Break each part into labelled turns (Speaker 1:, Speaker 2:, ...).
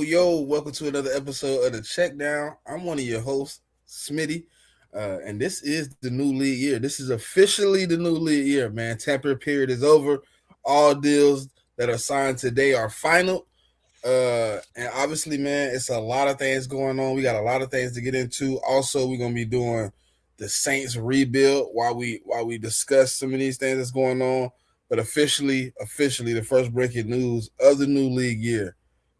Speaker 1: Yo, welcome to another episode of the CheckDown. I'm one of your hosts, Smitty, and this is the new league year. This is officially the new league year, man. Tampering period is over. All deals that are signed today are final. And obviously, man, it's a lot of things going on. We got a lot of things to get into. Also, we're gonna be doing the Saints rebuild while we discuss some of these things that's going on. But officially, the first breaking news of the new league year: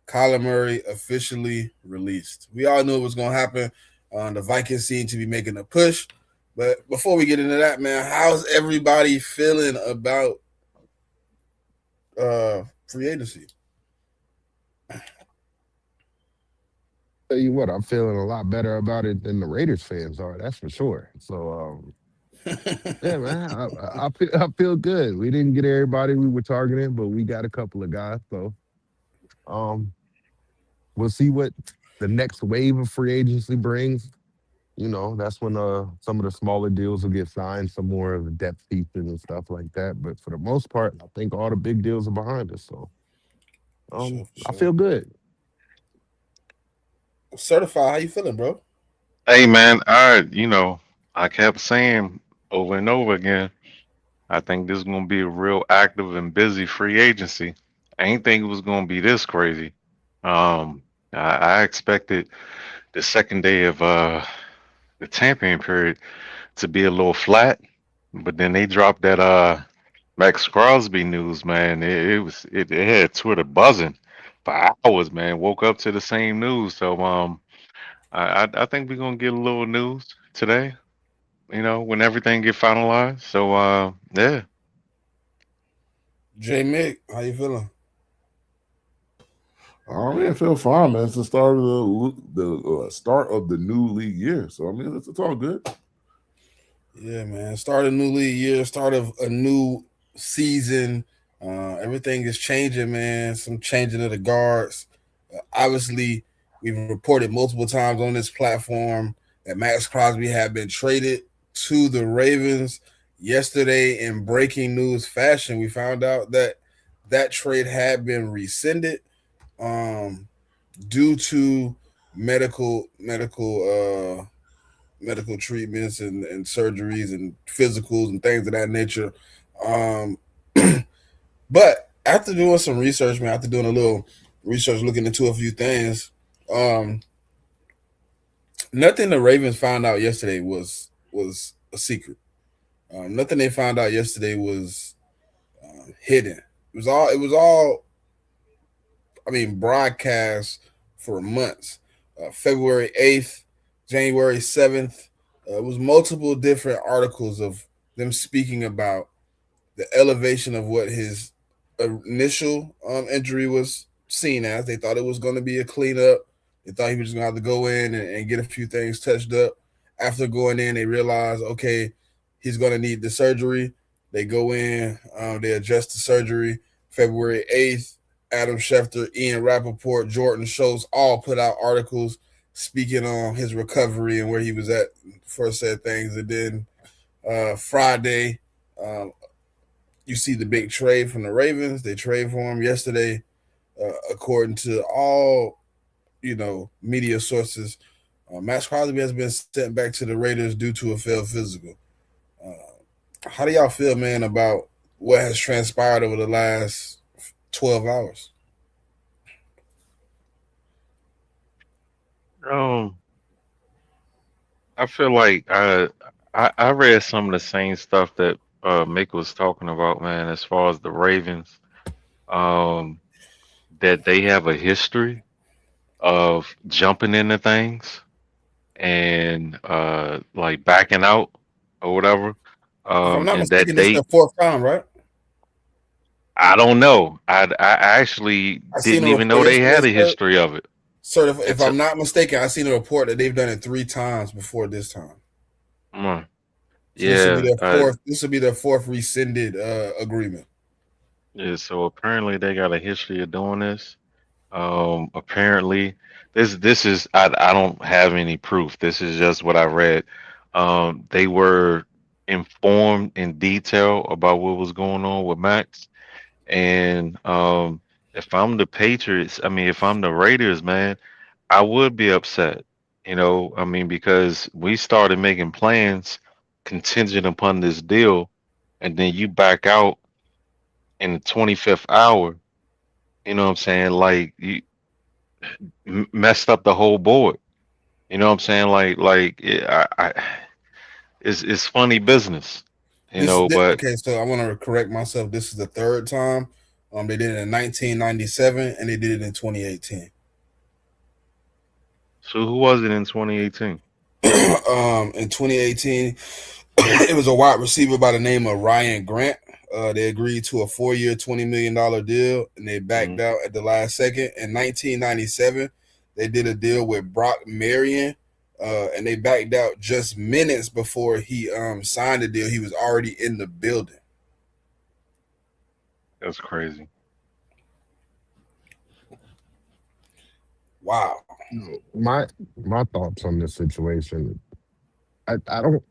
Speaker 1: Kyler Murray officially released. We all knew it was going to happen. The Vikings seem to be making a push. But before we get into that, man, how's everybody feeling about free agency?
Speaker 2: Tell you what, I'm feeling a lot better about it than the Raiders fans are. That's for sure. So, yeah, man, I feel good. We didn't get everybody we were targeting, but we got a couple of guys. So, um, we'll see what the next wave of free agency brings. That's when some of the smaller deals will get signed, some more of the depth pieces and stuff like that. But for the most part, I think all the big deals are behind us. So,
Speaker 1: Sure,
Speaker 2: I
Speaker 1: sure.
Speaker 2: feel good.
Speaker 1: Certified, how you feeling, bro?
Speaker 3: Hey man, I kept saying over and over again, I think this is gonna be a real active and busy free agency. I ain't think it was gonna be this crazy. I expected the second day of the tampering period to be a little flat, but then they dropped that Max Crosby news, man. It had Twitter buzzing for hours, man. Woke up to the same news, so I think we're gonna get a little news today. When everything get finalized. So yeah.
Speaker 1: JMIK, how you feeling?
Speaker 4: I mean, I feel fine, man. It's the start of the start of the new league year, so I mean, it's all good.
Speaker 1: Yeah, man. Start a new league year, start of a new season. Everything is changing, man. Some changing of the guards. Obviously, we've reported multiple times on this platform that Max Crosby had been traded to the Ravens. Yesterday, in breaking news fashion, we found out that that trade had been rescinded um, due to medical treatments and surgeries and physicals and things of that nature. Um, but after doing some research, man, after doing a little research, looking into a few things, um, nothing the Ravens found out yesterday was a secret. Nothing they found out yesterday was hidden. It was all. I mean, broadcast for months. February 8th, January 7th. It was multiple different articles of them speaking about the elevation of what his initial injury was seen as. They thought it was going to be a cleanup. They thought he was just going to have to go in and get a few things touched up. After going in, they realized, okay, he's going to need the surgery. They go in, they adjust the surgery. February 8th, Adam Schefter, Ian Rappaport, Jordan Schultz all put out articles speaking on his recovery and where he was at for said things. And then Friday, um, you see the big trade from the Ravens. They trade for him yesterday, according to all media sources. Max Crosby has been sent back to the Raiders due to a failed physical. How do y'all feel, man, about what has transpired over the last 12 hours?
Speaker 3: Um, I feel like I read some of the same stuff that Mick was talking about, man, as far as the Ravens, um, that they have a history of jumping into things and like backing out or whatever.
Speaker 1: If I'm not
Speaker 3: And that
Speaker 1: mistaken, this is
Speaker 3: they
Speaker 1: the fourth time, right?
Speaker 3: I don't know. I actually
Speaker 1: I seen
Speaker 3: didn't
Speaker 1: a
Speaker 3: even
Speaker 1: report
Speaker 3: know they
Speaker 1: yesterday,
Speaker 3: had a
Speaker 1: sir.
Speaker 3: history of it.
Speaker 1: Sir, if
Speaker 3: It's a,
Speaker 1: I'm not mistaken, I seen a report that they've done it three times before this time.
Speaker 3: mm,
Speaker 1: So this will be
Speaker 3: yeah,
Speaker 1: their fourth. This will be their fourth rescinded agreement.
Speaker 3: yeah. So apparently they got a history of doing this. Apparently this is I don't have any proof. This is just what I read. They were informed in detail about what was going on with Max, and if I'm the Patriots, I mean, if I'm the Raiders, man, I would be upset. I mean, because we started making plans contingent upon this deal, and then you back out in the 25th hour. You know what I'm saying? Like you messed up the whole board. You know what I'm saying? It's funny business. But
Speaker 1: Okay. So I want to correct myself. This is the third time. They did it in 1997 and they did it in 2018.
Speaker 3: so who was it in 2018?
Speaker 1: In 2018, it was a wide receiver by the name of Ryan Grant. They agreed to a 4-year, $20 million deal, and they backed
Speaker 3: Mhm.
Speaker 1: out at the last second. In 1997, they did a deal with Brock Marion, and they backed out just minutes before he signed the deal. He was already in the building.
Speaker 3: That's crazy.
Speaker 1: Wow.
Speaker 2: My thoughts on this situation. I don't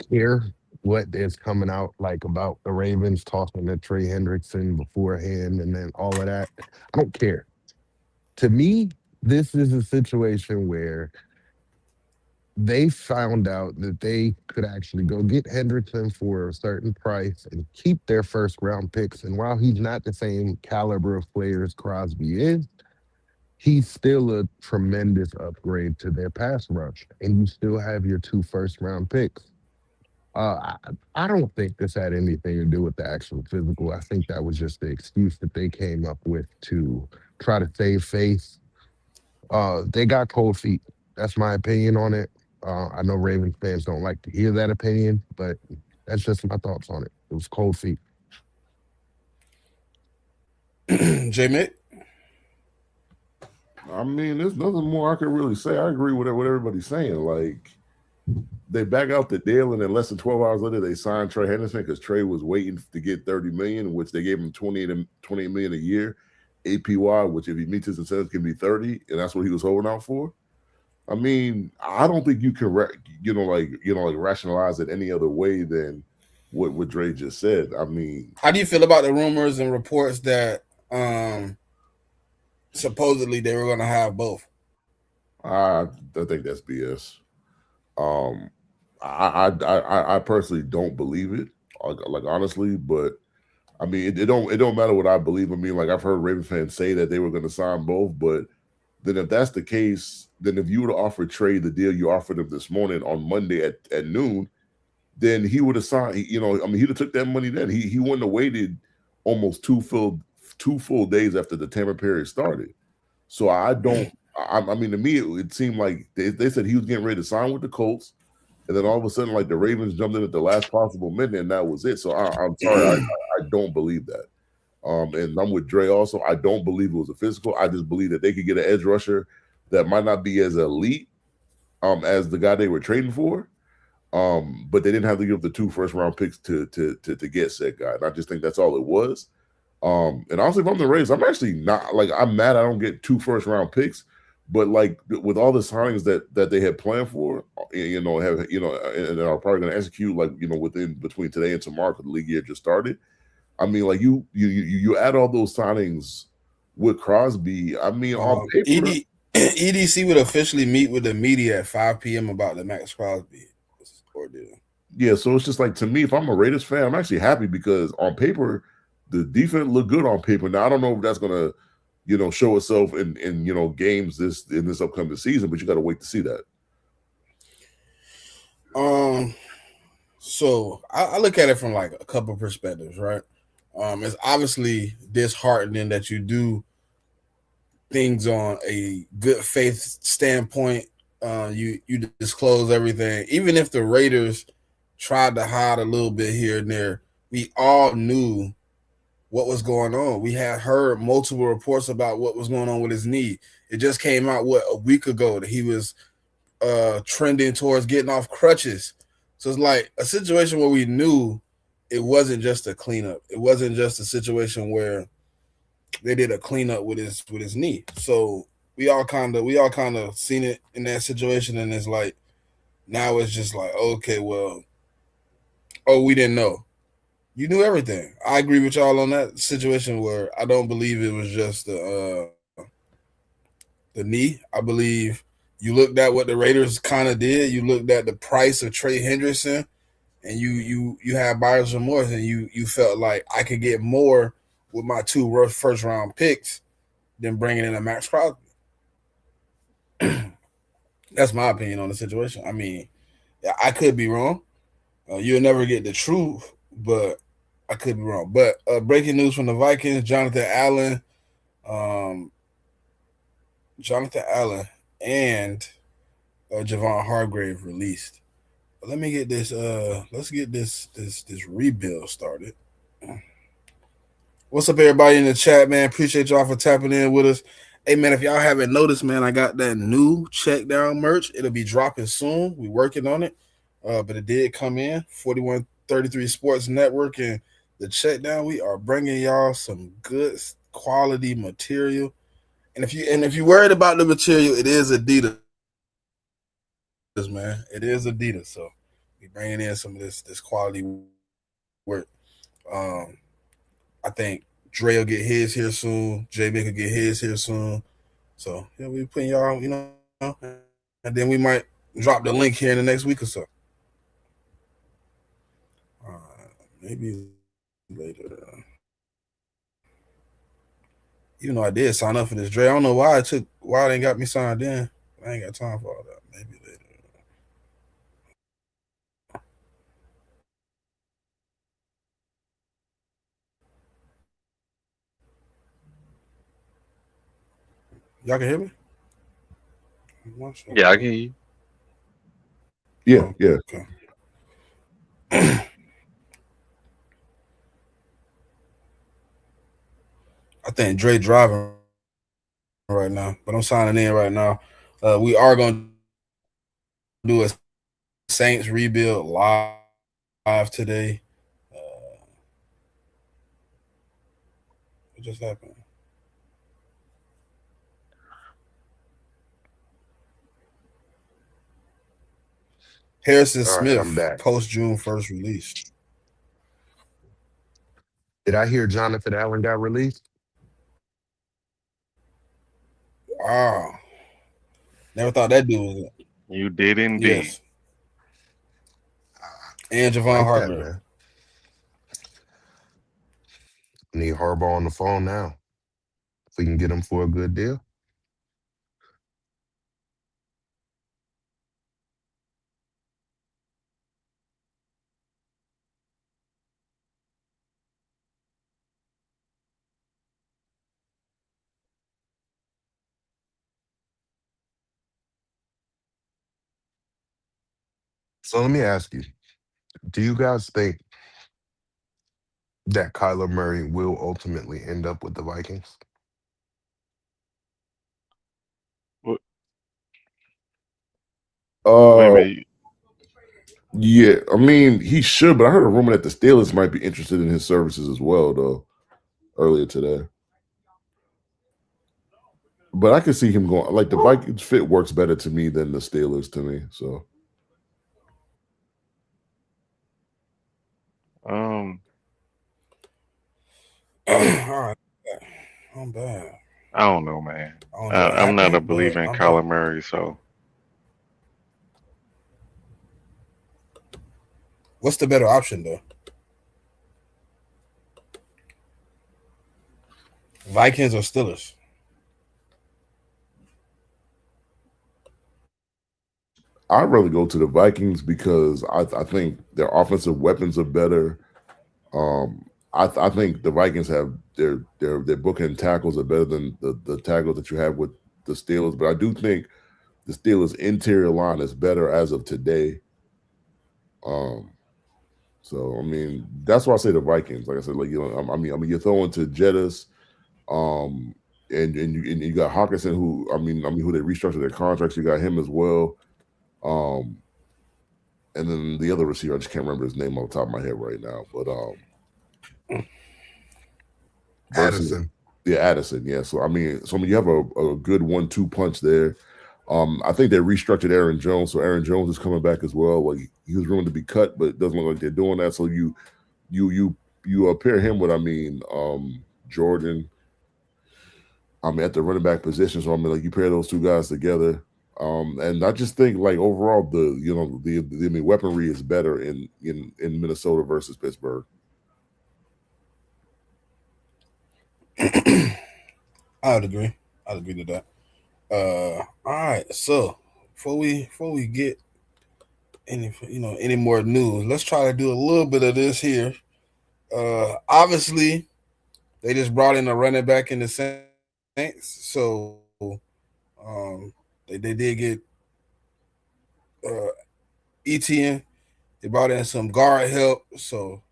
Speaker 2: care what is coming out like about the Ravens talking to Trey Hendrickson beforehand and then all of that. I don't care. To me, this is a situation where they found out that they could actually go get Hendrickson for a certain price and keep their first round picks. And while he's not the same caliber of player as Crosby is, he's still a tremendous upgrade to their pass rush. And you still have your two first round picks. I don't think this had anything to do with the actual physical. I think that was just the excuse that they came up with to try to save face. They got cold feet. That's my opinion on it. I know Ravens fans don't like to hear that opinion, but that's just my thoughts on it. It was cold feet.
Speaker 1: JMIK?
Speaker 4: I mean, there's nothing more I can really say. I agree with what everybody's saying. Like, they back out the deal, and then less than 12 hours later, they signed Trey Henderson because Trey was waiting to get 30 million, which they gave him 28 million a year, APY, which if he meets his incentives can be 30, and that's what he was holding out for. I mean, I don't think you can, rationalize it any other way than what Dre just said. I mean,
Speaker 1: How do you feel about the rumors and reports that supposedly they were going to have both?
Speaker 4: I think that's BS. Um, I personally don't believe it, like honestly, but I mean, it don't matter what I believe. I mean, like I've heard Ravens fans say that they were going to sign both, but then if that's the case, then if you would have offered Trey the deal you offered him this morning on Monday at noon, then he would have signed. I mean, he'd have took that money then. He wouldn't have waited almost two full days after the Tampa period started. So I don't. I mean, to me, it seemed like they said he was getting ready to sign with the Colts, and then all of a sudden, like the Ravens jumped in at the last possible minute, and that was it. So I'm sorry, I don't believe that. And I'm with Dre also. I don't believe it was a physical. I just believe that they could get an edge rusher that might not be as elite as the guy they were trading for. But they didn't have to give the 2 first round picks to get said guy. And I just think that's all it was. And honestly, if I'm the Rays, I'm actually not like I'm mad I don't get 2 first round picks, but like with all the signings that they had planned for, and are probably going to execute like within between today and tomorrow because the league year just started. I mean, like you add all those signings with Crosby. I mean, on paper,
Speaker 1: EDC would officially meet with the media at 5 p.m. about the Max Crosby ordeal.
Speaker 4: yeah. So it's just like to me, if I'm a Raiders fan, I'm actually happy because on paper, the defense looked good on paper. Now I don't know if that's gonna, show itself in games in this upcoming season, but you got to wait to see that.
Speaker 1: So I look at it from like a couple perspectives, right? It's obviously disheartening that you do things on a good faith standpoint. You disclose everything, even if the Raiders tried to hide a little bit here and there. We all knew what was going on. We had heard multiple reports about what was going on with his knee. It just came out a week ago that he was trending towards getting off crutches. So it's like a situation where we knew it wasn't just a cleanup. It wasn't just a situation where they did a cleanup with his knee. So we all kind of seen it in that situation, and it's like now it's just like, okay, well, oh, we didn't know. You knew everything. I agree with y'all on that situation where I don't believe it was just the knee. I believe you looked at what the Raiders kind of did. You looked at the price of Trey Hendrickson, and you had buyer's remorse, and you felt like I could get more with my two first round picks than bringing in a Max Crosby. That's my opinion on the situation. I mean, I could be wrong. You'll never get the truth, but I could be wrong. But breaking news from the Vikings: um, Jonathan Allen, and Javon Hargrave released. But let me get this. Let's get this rebuild started. What's up, everybody in the chat, man? Appreciate y'all for tapping in with us. Hey, man, if y'all haven't noticed, man, I got that new check down merch. It'll be dropping soon. We working on it, but it did come in. 4133 Sports Network and the check down. We are bringing y'all some good quality material. And if you're worried about the material, it is Adidas, man. It is Adidas. So we bringing in some of this quality work. Um, I think Dre will get his here soon. JMIK will get his here soon. So yeah, we putting y'all, and then we might drop the link here in the next week or so. Maybe later. Even though I did sign up for this, Dre, I don't know why it ain't got me signed in. I ain't got time for all that. Maybe later. Y'all can hear me?
Speaker 3: Yeah, I can hear you.
Speaker 4: Yeah,
Speaker 1: Oh,
Speaker 4: yeah.
Speaker 1: okay. I think Dre driving right now, but I'm signing in right now. We are gonna do a Saints rebuild live today. Uh, what just happened? Harrison
Speaker 2: All right, I'm
Speaker 1: Smith,
Speaker 2: back.
Speaker 1: post June 1st release.
Speaker 2: Did I hear Jonathan Allen got released?
Speaker 1: Wow, never thought that dude was it.
Speaker 3: You did indeed.
Speaker 1: Yes, and
Speaker 2: I
Speaker 1: Javon
Speaker 2: like that,
Speaker 1: Hargrave.
Speaker 2: man. Need Harbaugh on the phone now. If we can get him for a good deal. So let me ask you, do you guys think that Kyler Murray will ultimately end up with the Vikings?
Speaker 3: Wait, wait a
Speaker 4: Uh,
Speaker 3: minute.
Speaker 4: yeah. I mean, he should, but I heard a rumor that the Steelers might be interested in his services as well, though, earlier today. But I could see him going. Like the Vikings fit works better to me than the Steelers to me. So
Speaker 3: Um,
Speaker 1: All right, I'm bad.
Speaker 3: I don't know, man.
Speaker 1: I don't know what
Speaker 3: I'm not a
Speaker 1: happened, but
Speaker 3: believer in
Speaker 1: I'm back.
Speaker 3: Kyler Murray, so
Speaker 1: What's the better option though? Vikings or Steelers?
Speaker 4: I'd rather go to the Vikings because I think their offensive weapons are better. I think the Vikings have their bookend tackles are better than the tackles that you have with the Steelers. But I do think the Steelers' interior line is better as of today. Um, so I mean that's why I say the Vikings. Like I said, like I mean you're throwing to Jettis, um, and you got Hawkinson who I mean who they restructured their contracts. You got him as well. Um, and then the other receiver, I just can't remember his name off the top of my head right now. But versus
Speaker 2: Addison.
Speaker 4: yeah, Addison. Yeah. So I mean you have a good 1-2 punch there. I think they restructured Aaron Jones, so Aaron Jones is coming back as well. Like he was rumored to be cut, but it doesn't look like they're doing that. So you you pair him with, I mean, Jordan. I mean, at the running back position. So I mean, like you pair those two guys together. And I just think like overall the I mean weaponry is better in Minnesota versus Pittsburgh.
Speaker 1: I would agree. I'd agree to that. All right. So before we get any more news, let's try to do a little bit of this here. Obviously, they just brought in a running back in the Saints, so they did get uh, ETN. They brought in some guard help. So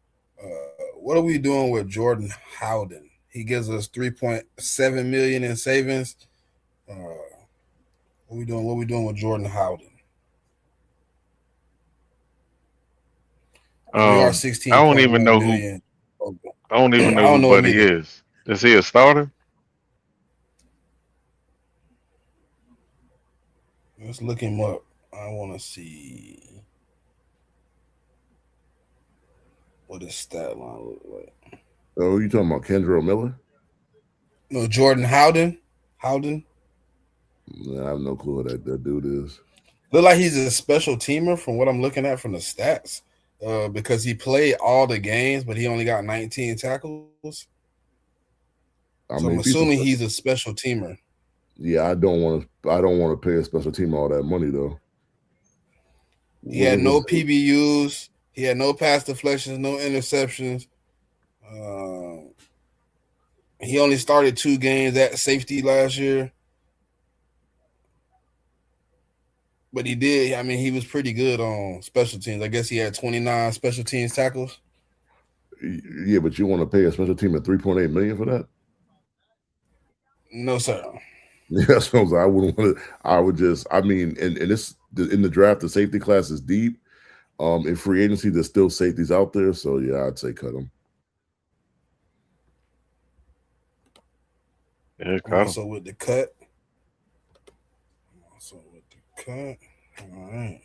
Speaker 1: what are we doing with Jordan Howden? He gives us 3.7 million in savings. Uh, what we doing? What we doing with Jordan Howden? We are
Speaker 3: I
Speaker 1: sixteen
Speaker 3: don't
Speaker 1: point
Speaker 3: even
Speaker 1: one
Speaker 3: know who.
Speaker 1: million.
Speaker 3: I don't even
Speaker 1: I
Speaker 3: know
Speaker 1: don't
Speaker 3: who
Speaker 1: know him
Speaker 3: Buddy
Speaker 1: either.
Speaker 3: is. Is he a starter?
Speaker 1: Let's look him up. I want to see what his stat line look like.
Speaker 4: Oh, you talking about Kendra Miller?
Speaker 1: No, Jordan Howden. Howden
Speaker 4: I have no clue who that dude is.
Speaker 1: look like he's a special teamer from what I'm looking at from the stats. Because he played all the games, but he only got 19 tackles. So
Speaker 4: I
Speaker 1: I'm
Speaker 4: mean, if he's a
Speaker 1: assuming he's
Speaker 4: special,
Speaker 1: a special teamer.
Speaker 4: yeah, I don't want to pay a special team all that money though.
Speaker 1: He
Speaker 4: What
Speaker 1: had
Speaker 4: was his
Speaker 1: no PBUs. He had no pass deflections, no interceptions. Uh, he only started 2 games at safety last year, but he did. I mean, he was pretty good on special teams. I guess he had 29 special teams tackles.
Speaker 4: Yeah, but you want to pay a special team at 3.8 million for that?
Speaker 1: No, sir.
Speaker 4: Yeah, that's what I was like. I wouldn't want to. I would just. I mean, and this in the draft, the safety class is deep. In free agency, there's still safeties out there, so yeah, I'd say cut them.
Speaker 3: Yeah,
Speaker 1: I'm
Speaker 3: cut him.
Speaker 1: also with the cut. Also with the cut. All right.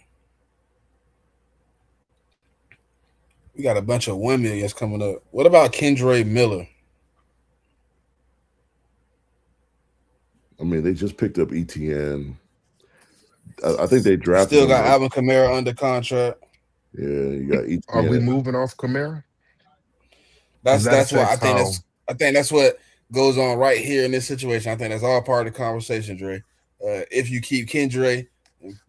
Speaker 1: We got a bunch of 1 millions coming up. What about Kendre Miller?
Speaker 4: I mean, they just picked up ETN. I think they
Speaker 1: You
Speaker 4: drafted
Speaker 1: still
Speaker 4: him
Speaker 1: got
Speaker 4: like,
Speaker 1: Alvin Kamara under contract.
Speaker 4: yeah, you got
Speaker 2: Are we
Speaker 4: ETN.
Speaker 2: moving off Kamara? Because
Speaker 1: That's
Speaker 2: that
Speaker 1: that's why
Speaker 2: affects how.
Speaker 1: I think that's what goes on right here in this situation. I think that's all part of the conversation, Dre. If you keep Kendre,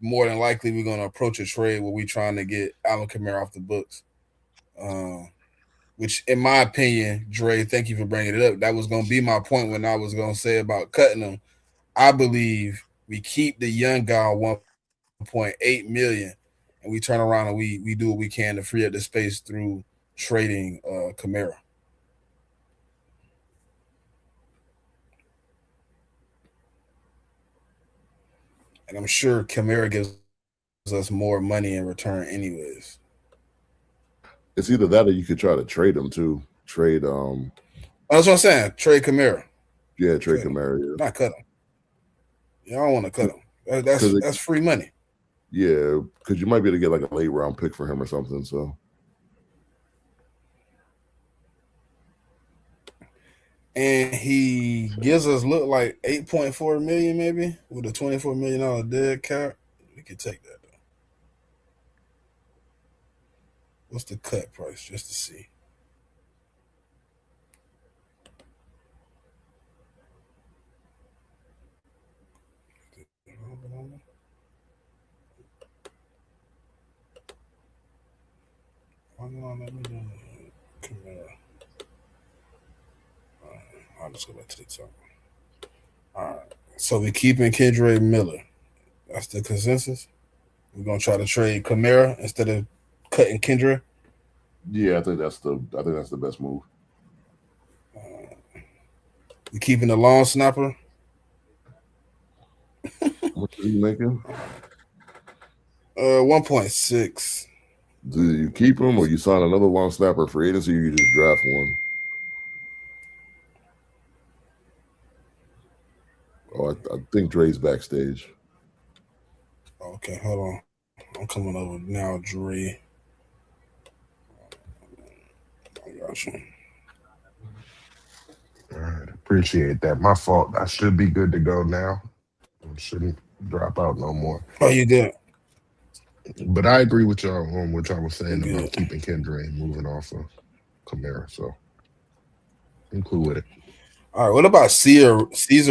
Speaker 1: more than likely we're gonna approach a trade where we're trying to get Alvin Kamara off the books. Um, which, in my opinion, Dre, thank you for bringing it up. That was gonna be my point when I was gonna say about cutting him. I believe we keep the young guy on 1.8 million, and we turn around and we do what we can to free up the space through trading Kamara. And I'm sure Kamara gives us more money in return, anyways.
Speaker 4: It's either that or you could try to trade him too. Trade,
Speaker 1: That's what I'm saying. Trade Kamara.
Speaker 4: yeah, trade
Speaker 1: Trade him,
Speaker 4: Kamara.
Speaker 1: not cut him. Yeah, I don't want to cut him.
Speaker 4: Because
Speaker 1: That's free money.
Speaker 4: yeah, because you might be able to get like a late round pick for him or something. So
Speaker 1: And he gives us look like 8.4 million maybe with a $24 million dead cap. We could take that though. What's the cut price just to see? Why not let me do it? I'll just go back to the top. All right. So we keeping Kendre Miller. That's the consensus. We're gonna try to trade Kamara instead of cutting Kendra.
Speaker 4: yeah, I think that's the best move.
Speaker 1: We keeping the long snapper.
Speaker 4: How much are you making?
Speaker 1: 1.6.
Speaker 4: Do you keep him or you sign another long snapper for agency? Or you just draft one? Oh, I think Dre's backstage.
Speaker 1: Okay, hold on. I'm coming over now, Dre. I got you.
Speaker 2: All right, appreciate that. My fault. I should be good to go now. I shouldn't drop out no more.
Speaker 1: Oh, you good?
Speaker 2: But I agree with y'all on what y'all was saying about
Speaker 1: Good.
Speaker 2: keeping Kendra and moving off of Kamara. So I'm cool with it.
Speaker 1: All right. What about Cesar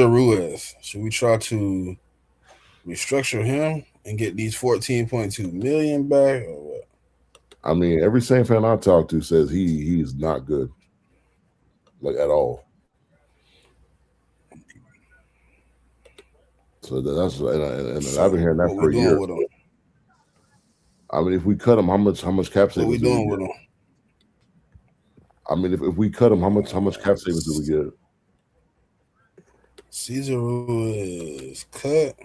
Speaker 1: Ruiz? Should we try to restructure him and get these 14.2 million back, or what?
Speaker 4: I mean, every Saint fan I talk to says he's not good, like at all. So that's and
Speaker 1: So
Speaker 4: I've been hearing that
Speaker 1: what
Speaker 4: for
Speaker 1: we
Speaker 4: a
Speaker 1: doing
Speaker 4: year.
Speaker 1: with him?
Speaker 4: I mean, if we cut him, how much cap
Speaker 1: What we
Speaker 4: savings do we
Speaker 1: doing with
Speaker 4: get?
Speaker 1: him?
Speaker 4: I mean, if we cut him, how much cap savings do we get?
Speaker 1: Cesar Ruiz cut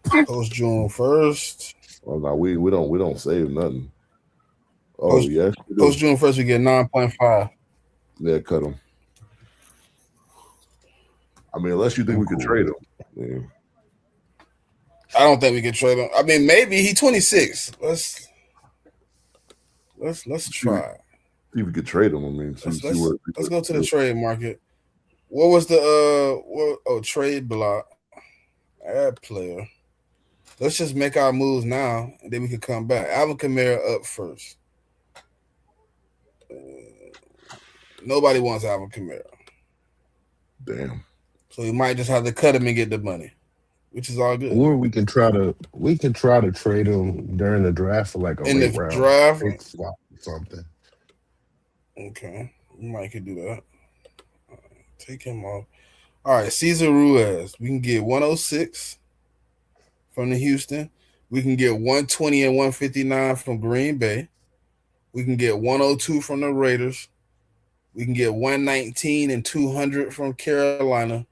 Speaker 1: post June 1st.
Speaker 4: Well, no, we don't save nothing. Oh
Speaker 1: Post
Speaker 4: yes, we
Speaker 1: post
Speaker 4: do.
Speaker 1: June 1st, we get 9.5.
Speaker 4: Yeah, cut him. I mean, unless you think
Speaker 2: I'm
Speaker 4: we could
Speaker 2: cool
Speaker 4: trade
Speaker 2: with
Speaker 4: him. Yeah.
Speaker 1: I don't think we can trade him. I mean, maybe he 26. Let's
Speaker 4: See
Speaker 1: try.
Speaker 4: if we could trade him. I mean, see where.
Speaker 1: Let's go to the trade market. What was the trade block? Add player. Let's just make our moves now, and then we can come back. Alvin Kamara up first. Nobody wants Alvin Kamara,
Speaker 4: Damn.
Speaker 1: so we might just have to cut him and get the money, which is all good.
Speaker 2: Or we can try to trade him during the draft for like a
Speaker 1: In the
Speaker 2: late round
Speaker 1: draft,
Speaker 2: pick swap or something.
Speaker 1: okay, we might could do that. Take him off. All right, Cesar Ruiz. We can get 106 from the Houston. We can get 120 and 159 from Green Bay. We can get 102 from the Raiders. We can get 119 and 200 from Carolina.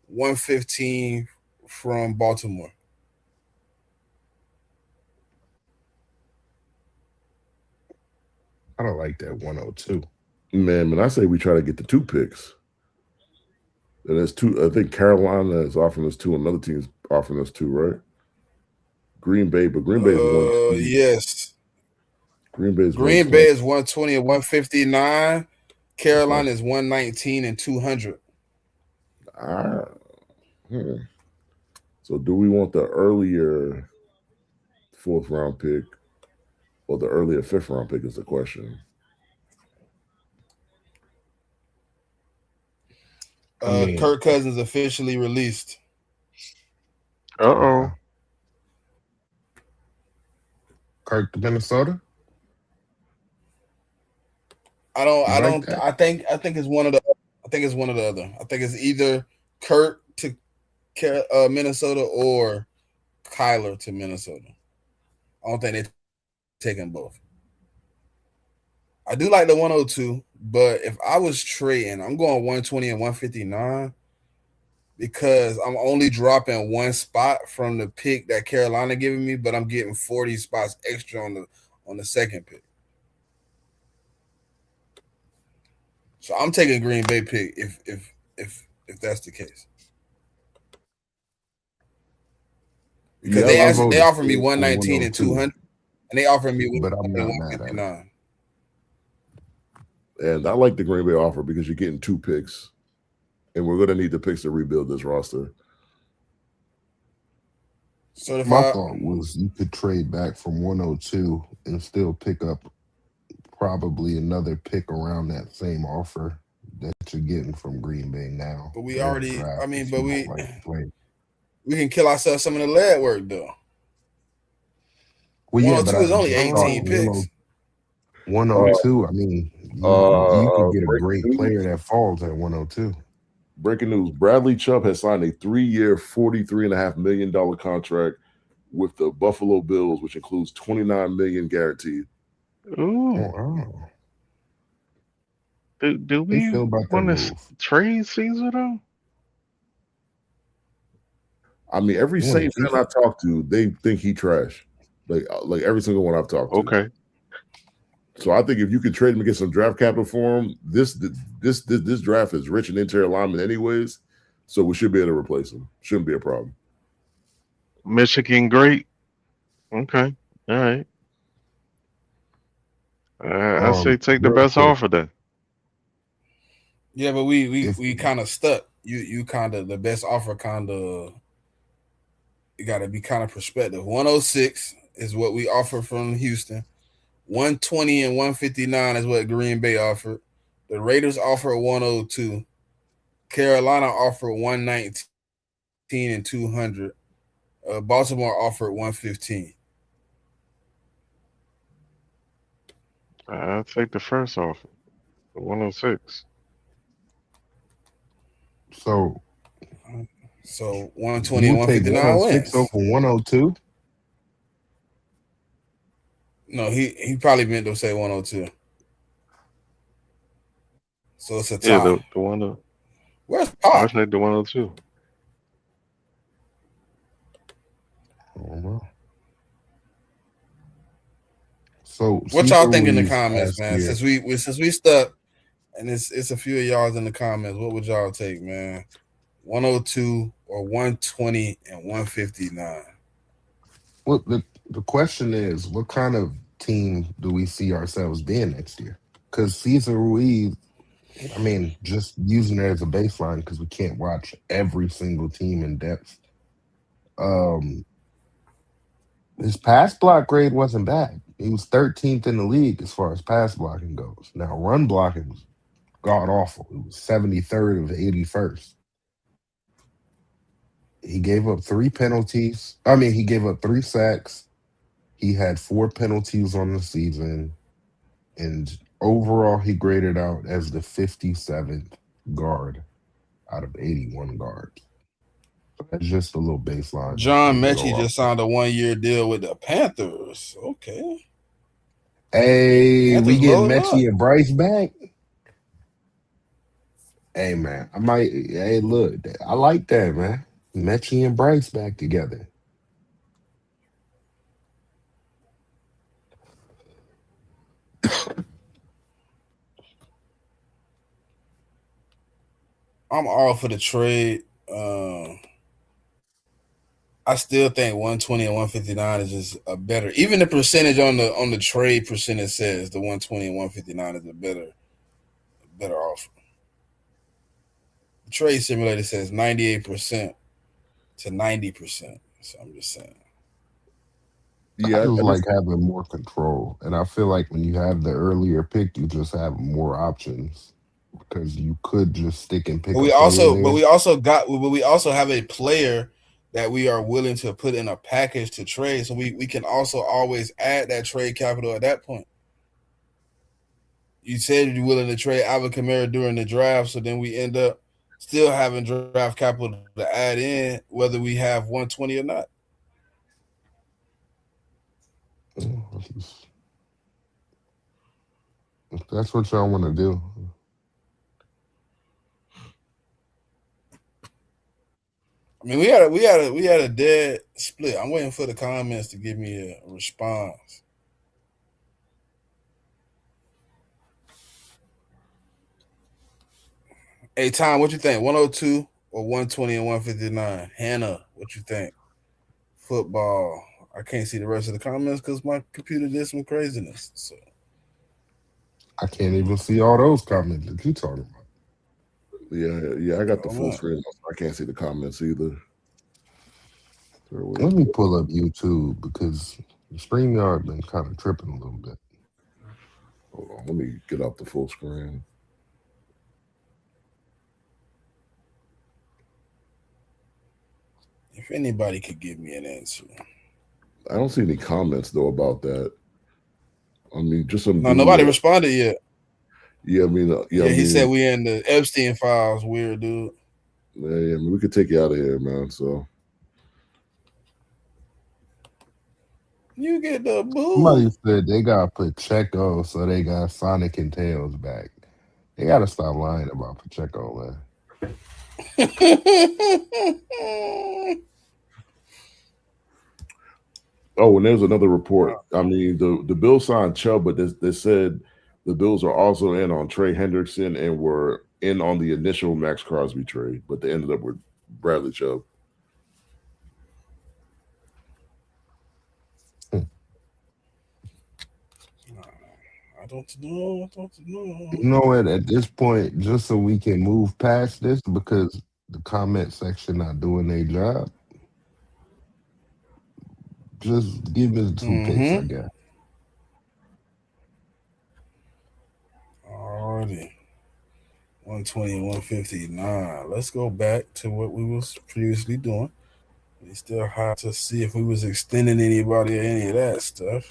Speaker 1: 115 from Baltimore.
Speaker 2: I don't like that 102.
Speaker 4: Man, I say we try to get the 2 picks. And there's 2. I think Carolina is offering us 2. Another team's offering us 2, right? Green Bay, but Green Bay is 1.
Speaker 1: Yes.
Speaker 4: Green Bay is
Speaker 1: Green Bay is 120 and 159. Carolina is 119 and 200.
Speaker 4: So do we want the earlier 4th round pick or the earlier 5th round pick is the question.
Speaker 1: Kirk Cousins officially released.
Speaker 3: Uh-oh.
Speaker 2: Kirk to Minnesota?
Speaker 1: I think it's one of the other. I think it's either Kirk to Minnesota or Kyler to Minnesota. I don't think they're taking both. I do like the 102, but if I was trading, I'm going 120 and 159 because I'm only dropping 1 spot from the pick that Carolina giving me, but I'm getting 40 spots extra on the second pick. So I'm taking Green Bay pick if that's the case. Because they offered me 119 and 200, and they offered me 159.
Speaker 4: And I like the Green Bay offer because you're getting 2 picks, and we're going to need the picks to rebuild this roster.
Speaker 2: My thought was you could trade back from 102 and still pick up probably another pick around that same offer that you're getting from Green Bay now.
Speaker 1: But we already, I mean, but we can kill ourselves some of the lead work though.
Speaker 2: Well,
Speaker 1: 102 is only 18 picks.
Speaker 2: 102, I mean, you could get a great player that falls at 102.
Speaker 4: Breaking news: Bradley Chubb has signed a 3-year, $43.5 million contract with the Buffalo Bills, which includes $29 million guaranteed.
Speaker 3: Ooh. Do we want to trade Caesar though?
Speaker 4: I mean, every Saints fan I talk to, they think he trash. Like every single one I've talked to.
Speaker 3: Okay.
Speaker 4: So I think if you could trade him and get some draft capital for him, this draft is rich in interior linemen anyways. So we should be able to replace him. Shouldn't be a problem.
Speaker 3: Michigan great. Okay. All right. I say take the best offer then.
Speaker 1: Yeah, but we
Speaker 2: If
Speaker 1: we kind of stuck. You kind of the best offer kind of you got to be kind of perspective. 106 is what we offer from Houston. 120 and 159 is what Green Bay offered. The Raiders offer 102. Carolina offered 119 and 200. Baltimore offered 115.
Speaker 3: I'll take the first offer, the 106.
Speaker 2: so,
Speaker 1: So 120
Speaker 2: you
Speaker 1: and
Speaker 2: would take
Speaker 1: 159
Speaker 2: 106 over
Speaker 1: wins.
Speaker 2: 102.
Speaker 1: No, he probably meant to say 102. So it's a
Speaker 3: Yeah,
Speaker 1: tie.
Speaker 3: the one.
Speaker 1: Where's
Speaker 3: I'll
Speaker 1: Pop?
Speaker 3: take the 102.
Speaker 2: Oh, no. So
Speaker 1: What y'all
Speaker 2: Cesar
Speaker 1: think in the
Speaker 2: Ruiz
Speaker 1: comments,
Speaker 2: last
Speaker 1: man?
Speaker 2: year.
Speaker 1: Since we stuck, and it's a few of y'all in the comments. What would y'all take, man? 102 or 120 and 159?
Speaker 2: What the question is, what kind of team do we see ourselves being next year? Because Cesar Ruiz, I mean, just using it as a baseline because we can't watch every single team in depth. Um, his pass block grade wasn't bad. He was 13th in the league as far as pass blocking goes. Now, run blocking was god awful. It was 73rd of 81st. He gave up three penalties. I mean, he gave up three sacks. He had four penalties on the season. And overall, he graded out as the 57th guard out of 81 guards. So that's just a little baseline for
Speaker 1: John
Speaker 2: you to go
Speaker 1: Mechie
Speaker 2: off
Speaker 1: just
Speaker 2: of.
Speaker 1: signed a 1 year deal with the Panthers. Okay.
Speaker 2: Hey, we
Speaker 1: Panthers
Speaker 2: getting
Speaker 1: loading up.
Speaker 2: Mechie and Bryce back. Hey, man, I might. Hey, look, I like that, man. Mechie and Bryce back together.
Speaker 1: I'm all for the trade. I still think 120 and 159 is just a better. Even the percentage on the trade percentage says the 120 and 159 is a better offer. The trade simulator says 98% to 90%. So I'm just saying.
Speaker 2: I
Speaker 4: Yeah,
Speaker 2: just
Speaker 4: I
Speaker 2: like
Speaker 4: just
Speaker 2: having more control. And I feel like when you have the earlier pick, you just have more options because you could just stick and pick
Speaker 1: But
Speaker 2: a
Speaker 1: we
Speaker 2: player
Speaker 1: also but
Speaker 2: there.
Speaker 1: we also got but we also have a player that we are willing to put in a package to trade. So we can also always add that trade capital at that point. You said you're willing to trade Alvin Kamara during the draft, so then we end up still having draft capital to add in, whether we have 120 or not.
Speaker 2: If that's what y'all want to do.
Speaker 1: I mean, we had a dead split. I'm waiting for the comments to give me a response. Hey, Tom, what you think? 102 or 120 and 159? Hannah, what you think? Football. I can't see the rest of the comments because my computer did some craziness. So
Speaker 2: I can't even see all those comments that you talking about.
Speaker 4: yeah, I got the
Speaker 1: I'm
Speaker 4: full
Speaker 1: up.
Speaker 4: screen. I can't see the comments either. So
Speaker 2: Let me pull up YouTube because StreamYard been kind of tripping a little bit.
Speaker 4: hold on, let me get up the full screen.
Speaker 1: If anybody could give me an answer.
Speaker 4: I don't see any comments though about that. I mean, just some
Speaker 1: No,
Speaker 4: dude.
Speaker 1: nobody responded yet.
Speaker 4: Yeah, I mean,
Speaker 1: Yeah, he said we in the Epstein files. Weird dude.
Speaker 4: yeah, I mean, we could take you out of here, man. So
Speaker 1: You get the
Speaker 2: Somebody
Speaker 1: boo.
Speaker 2: said they got to put Pacheco so they got Sonic and Tails back. They got to stop lying about Pacheco, man.
Speaker 4: oh, and there's another report. I mean, the Bills signed Chubb, but they said the Bills are also in on Trey Hendrickson and were in on the initial Max Crosby trade, but they ended up with Bradley Chubb.
Speaker 2: Hmm.
Speaker 1: I don't know. I don't know.
Speaker 2: You know what? At this point, just so we can move past this, because the comment section not doing their job, just give me the two picks, I
Speaker 1: Mm-hmm.
Speaker 2: guess.
Speaker 1: Alrighty. 120 and 159. Let's go back to what we was previously doing. We still have to see if we was extending anybody or any of that stuff.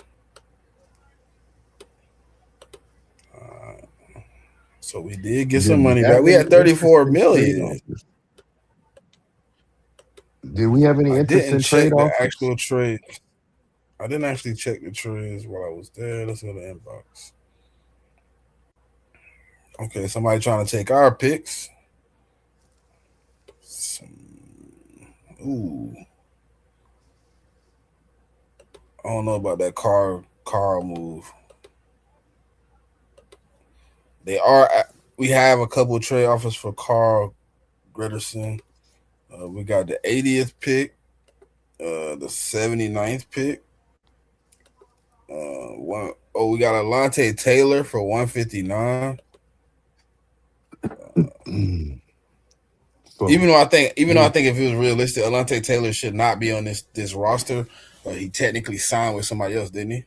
Speaker 1: Uh, so we did get
Speaker 2: Did
Speaker 1: some
Speaker 2: we
Speaker 1: money back.
Speaker 2: have
Speaker 1: We
Speaker 2: any
Speaker 1: had 34
Speaker 2: interesting trade
Speaker 1: million.
Speaker 2: offers? Did we have any
Speaker 1: I didn't
Speaker 2: interesting trade
Speaker 1: check the
Speaker 2: offers?
Speaker 1: actual trade. I didn't actually check the trades while I was there. Let's go to the inbox. Okay, somebody trying to take our picks. Ooh, I don't know about that car move. They are. We have a couple of trade offers for Carl Gretterson. We got the 80th pick, the 79th pick. We got Alante Taylor for 159.
Speaker 2: So,
Speaker 1: Even though I think if it was realistic, Alante Taylor should not be on this roster. He technically signed with somebody else, didn't he?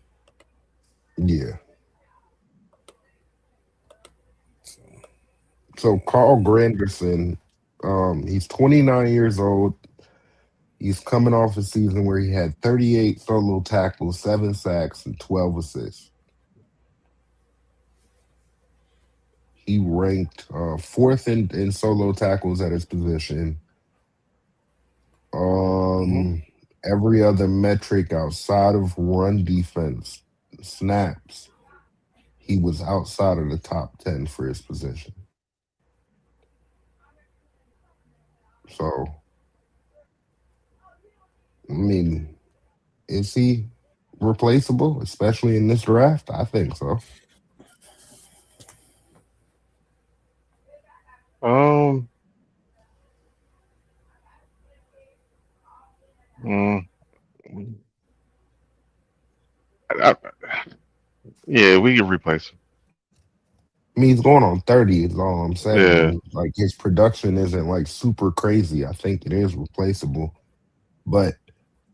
Speaker 2: yeah.
Speaker 1: So,
Speaker 2: So Carl Granderson, he's 29 years old. He's coming off a season where he had 38 solo tackles, 7 sacks, and 12 assists. He ranked fourth in solo tackles at his position.
Speaker 1: mm-hmm.
Speaker 2: Every other metric outside of run defense snaps, he was outside of the top 10 for his position. So, I mean, is he replaceable, especially in this draft? I think so.
Speaker 3: Um, mm, I, yeah, we can replace him.
Speaker 2: I mean, he's going on 30 is all I'm saying.
Speaker 3: Yeah.
Speaker 2: And like his production isn't like super crazy. I think it is replaceable. But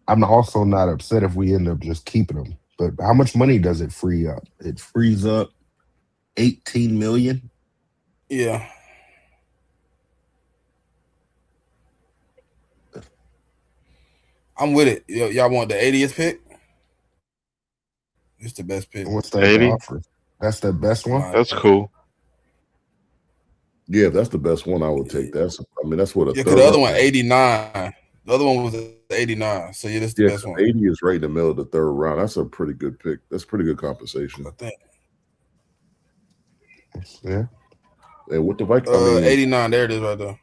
Speaker 2: I'm also not upset if we end up just keeping him. But how much money does it free up? It frees up 18 million.
Speaker 1: Yeah. I'm with it. Y'all want the 80th pick? It's the best pick.
Speaker 2: What's that
Speaker 3: 80.
Speaker 2: offer? That's the best one?
Speaker 3: That's cool.
Speaker 4: Yeah, if that's the best one, I would take that. That's what a
Speaker 1: Yeah,
Speaker 4: third.
Speaker 1: because the other one 89. The other one was 89. So yeah, that's the best one.
Speaker 4: 80 is right in the middle of the third round. That's a pretty good pick. That's pretty good compensation.
Speaker 1: I think.
Speaker 2: Yeah.
Speaker 4: And with the Vikings,
Speaker 1: 89. There it is right there.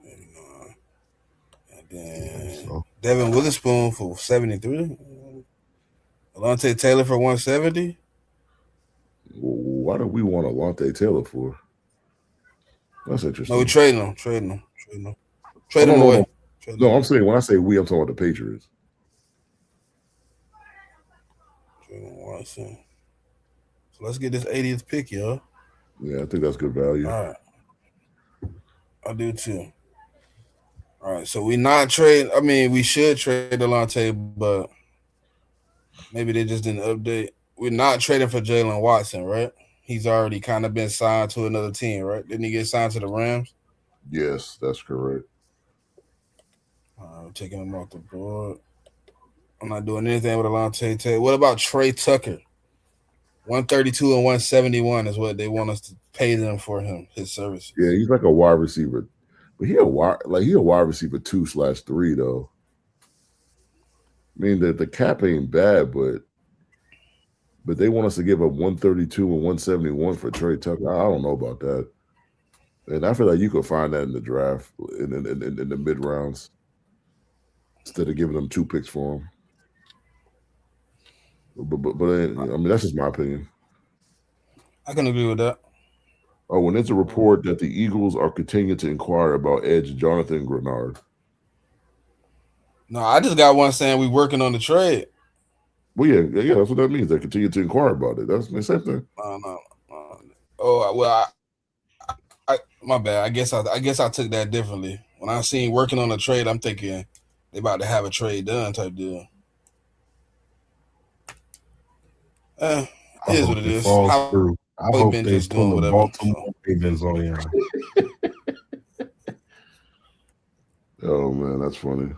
Speaker 1: 89. And then Devin Witherspoon for 73. Alante Taylor for 170.
Speaker 4: Why do we want Alante Taylor for? That's interesting.
Speaker 1: No, we trading him. Trading him away.
Speaker 4: No, I'm saying when I say we, I'm talking about the Patriots.
Speaker 1: So let's get this 80th pick, y'all.
Speaker 4: Yeah, I think that's good value.
Speaker 1: All right. I do too. All right. So we not trade. I mean, we should trade Alante, but maybe they just didn't update. We're not trading for Jalen Watson, right? He's already kind of been signed to another team, right? Didn't he get signed to the Rams?
Speaker 4: Yes, that's correct.
Speaker 1: We're taking him off the board. I'm not doing anything with Alante Taylor. What about Trey Tucker? 132 and 171 is what they want us to pay them for his services.
Speaker 4: Yeah, he's like a wide receiver, but he a wide receiver 2/3 though. I mean the cap ain't bad, but they want us to give up 132 and 171 for Trey Tucker. I don't know about that. And I feel like you could find that in the draft in the mid rounds instead of giving them 2 picks for him. But I mean that's just my opinion.
Speaker 1: I can agree with that.
Speaker 4: Oh, when there's a report that the Eagles are continuing to inquire about edge Jonathan Grenard.
Speaker 1: No, I just got one saying we working on the trade.
Speaker 4: Well, yeah, that's what that means. They continue to inquire about it. That's the same thing.
Speaker 1: No. Oh well, my bad. I guess I took that differently. When I seen working on a trade, I'm thinking they about to have a trade done type deal. It
Speaker 5: I
Speaker 1: is
Speaker 5: hope
Speaker 1: what it
Speaker 5: it
Speaker 1: is.
Speaker 5: falls
Speaker 1: How
Speaker 5: through. I
Speaker 1: we
Speaker 5: hope
Speaker 1: been
Speaker 5: they
Speaker 1: just
Speaker 5: pull
Speaker 1: doing
Speaker 5: the
Speaker 1: whatever.
Speaker 5: Baltimore
Speaker 1: So.
Speaker 5: Ravens on y'all.
Speaker 4: Oh man, that's funny.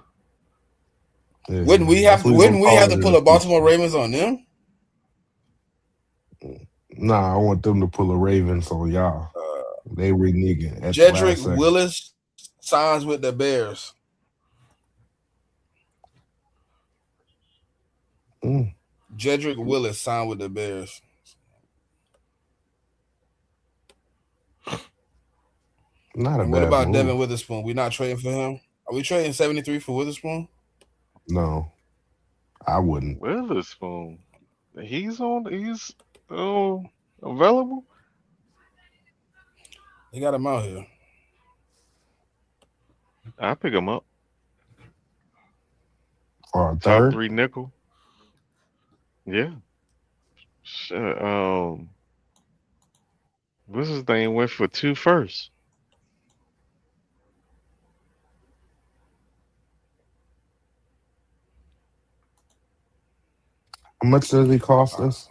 Speaker 5: Yeah,
Speaker 1: Wouldn't we
Speaker 5: that's
Speaker 1: have
Speaker 5: what
Speaker 1: to?
Speaker 5: we gonna
Speaker 1: Wouldn't we
Speaker 5: call
Speaker 1: have
Speaker 5: it
Speaker 1: to
Speaker 5: in
Speaker 1: pull
Speaker 5: the
Speaker 1: a Baltimore
Speaker 5: future.
Speaker 1: Ravens on them?
Speaker 5: Nah, I want them to pull the Ravens on y'all. They reneging at the
Speaker 1: Jedrick
Speaker 5: last second.
Speaker 1: Willis signs with the Bears. Jedrick Willis signed with the Bears.
Speaker 5: Not a
Speaker 1: And what
Speaker 5: bad
Speaker 1: about
Speaker 5: move.
Speaker 1: Devin Witherspoon? We not trading for him? Are we trading 73 for Witherspoon?
Speaker 5: No, I wouldn't.
Speaker 3: Witherspoon. He's available.
Speaker 1: They got him out here.
Speaker 3: I pick him up.
Speaker 5: For a
Speaker 3: Top
Speaker 5: third,
Speaker 3: 3 nickel. Yeah. Shit, what's his name went for 2 first.
Speaker 5: how much does he cost us?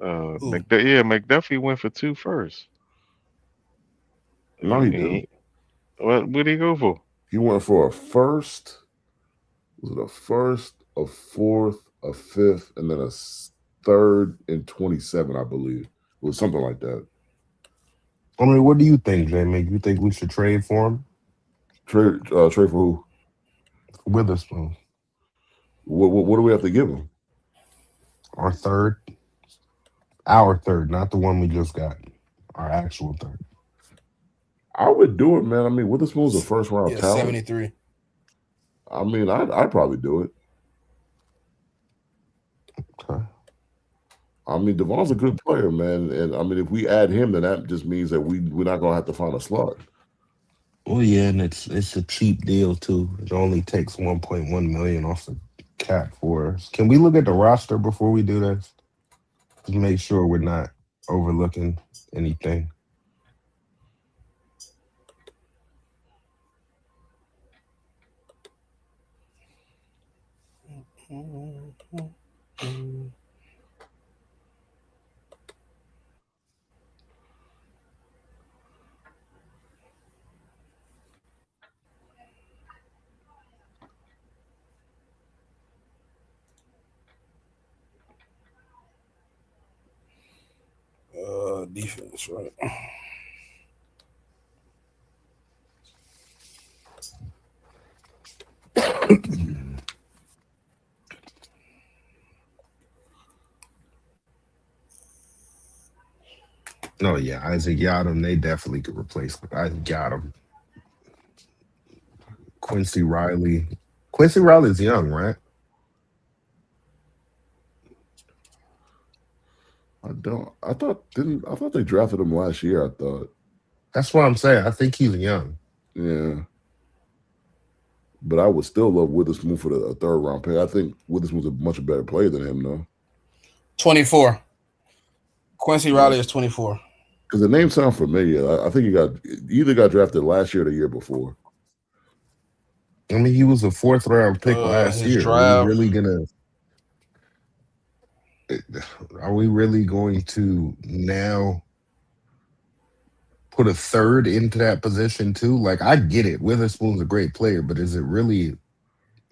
Speaker 3: McDuffie went for 2 first.
Speaker 4: No, he didn't.
Speaker 3: What did he go for?
Speaker 4: He went for a first. Was it a first, a fourth, a fifth, and then a third in 27, I believe. It was something like that.
Speaker 5: I mean, what do you think, JMIK? You think we should trade for him?
Speaker 4: Trade for who?
Speaker 5: Witherspoon.
Speaker 4: What do we have to give him?
Speaker 5: Our third. Our third, not the one we just got. Our actual third.
Speaker 4: I would do it, man. I mean, Witherspoon's a first round talent.
Speaker 1: 73.
Speaker 4: I mean, I'd probably do it.
Speaker 5: Okay.
Speaker 4: I mean, Devon's a good player, man. And I mean, if we add him, then that just means that we're not gonna have to find a slot.
Speaker 5: Well, yeah, and it's a cheap deal too. It only takes 1.1 million off the cap for us. Can we look at the roster before we do this? Just make sure we're not overlooking anything.
Speaker 1: Defense, right?
Speaker 5: Oh yeah, Isaac Yadam. They definitely could replace Isaac Yadam. Quincy Riley. Quincy Riley's young, right?
Speaker 4: I thought they drafted him last year. I thought.
Speaker 5: That's what I'm saying. I think he's young.
Speaker 4: Yeah. But I would still love Witherspoon for a third round pick. I think Witherspoon's a much better player than him, though.
Speaker 1: 24. Quincy Riley is 24.
Speaker 4: Because the name sounds familiar. I think he either got drafted last year or the year before.
Speaker 5: I mean, he was a 4th round pick last year.
Speaker 1: Draft.
Speaker 5: Are we really going to now put a third into that position too? Like, I get it. Witherspoon's a great player, but is it really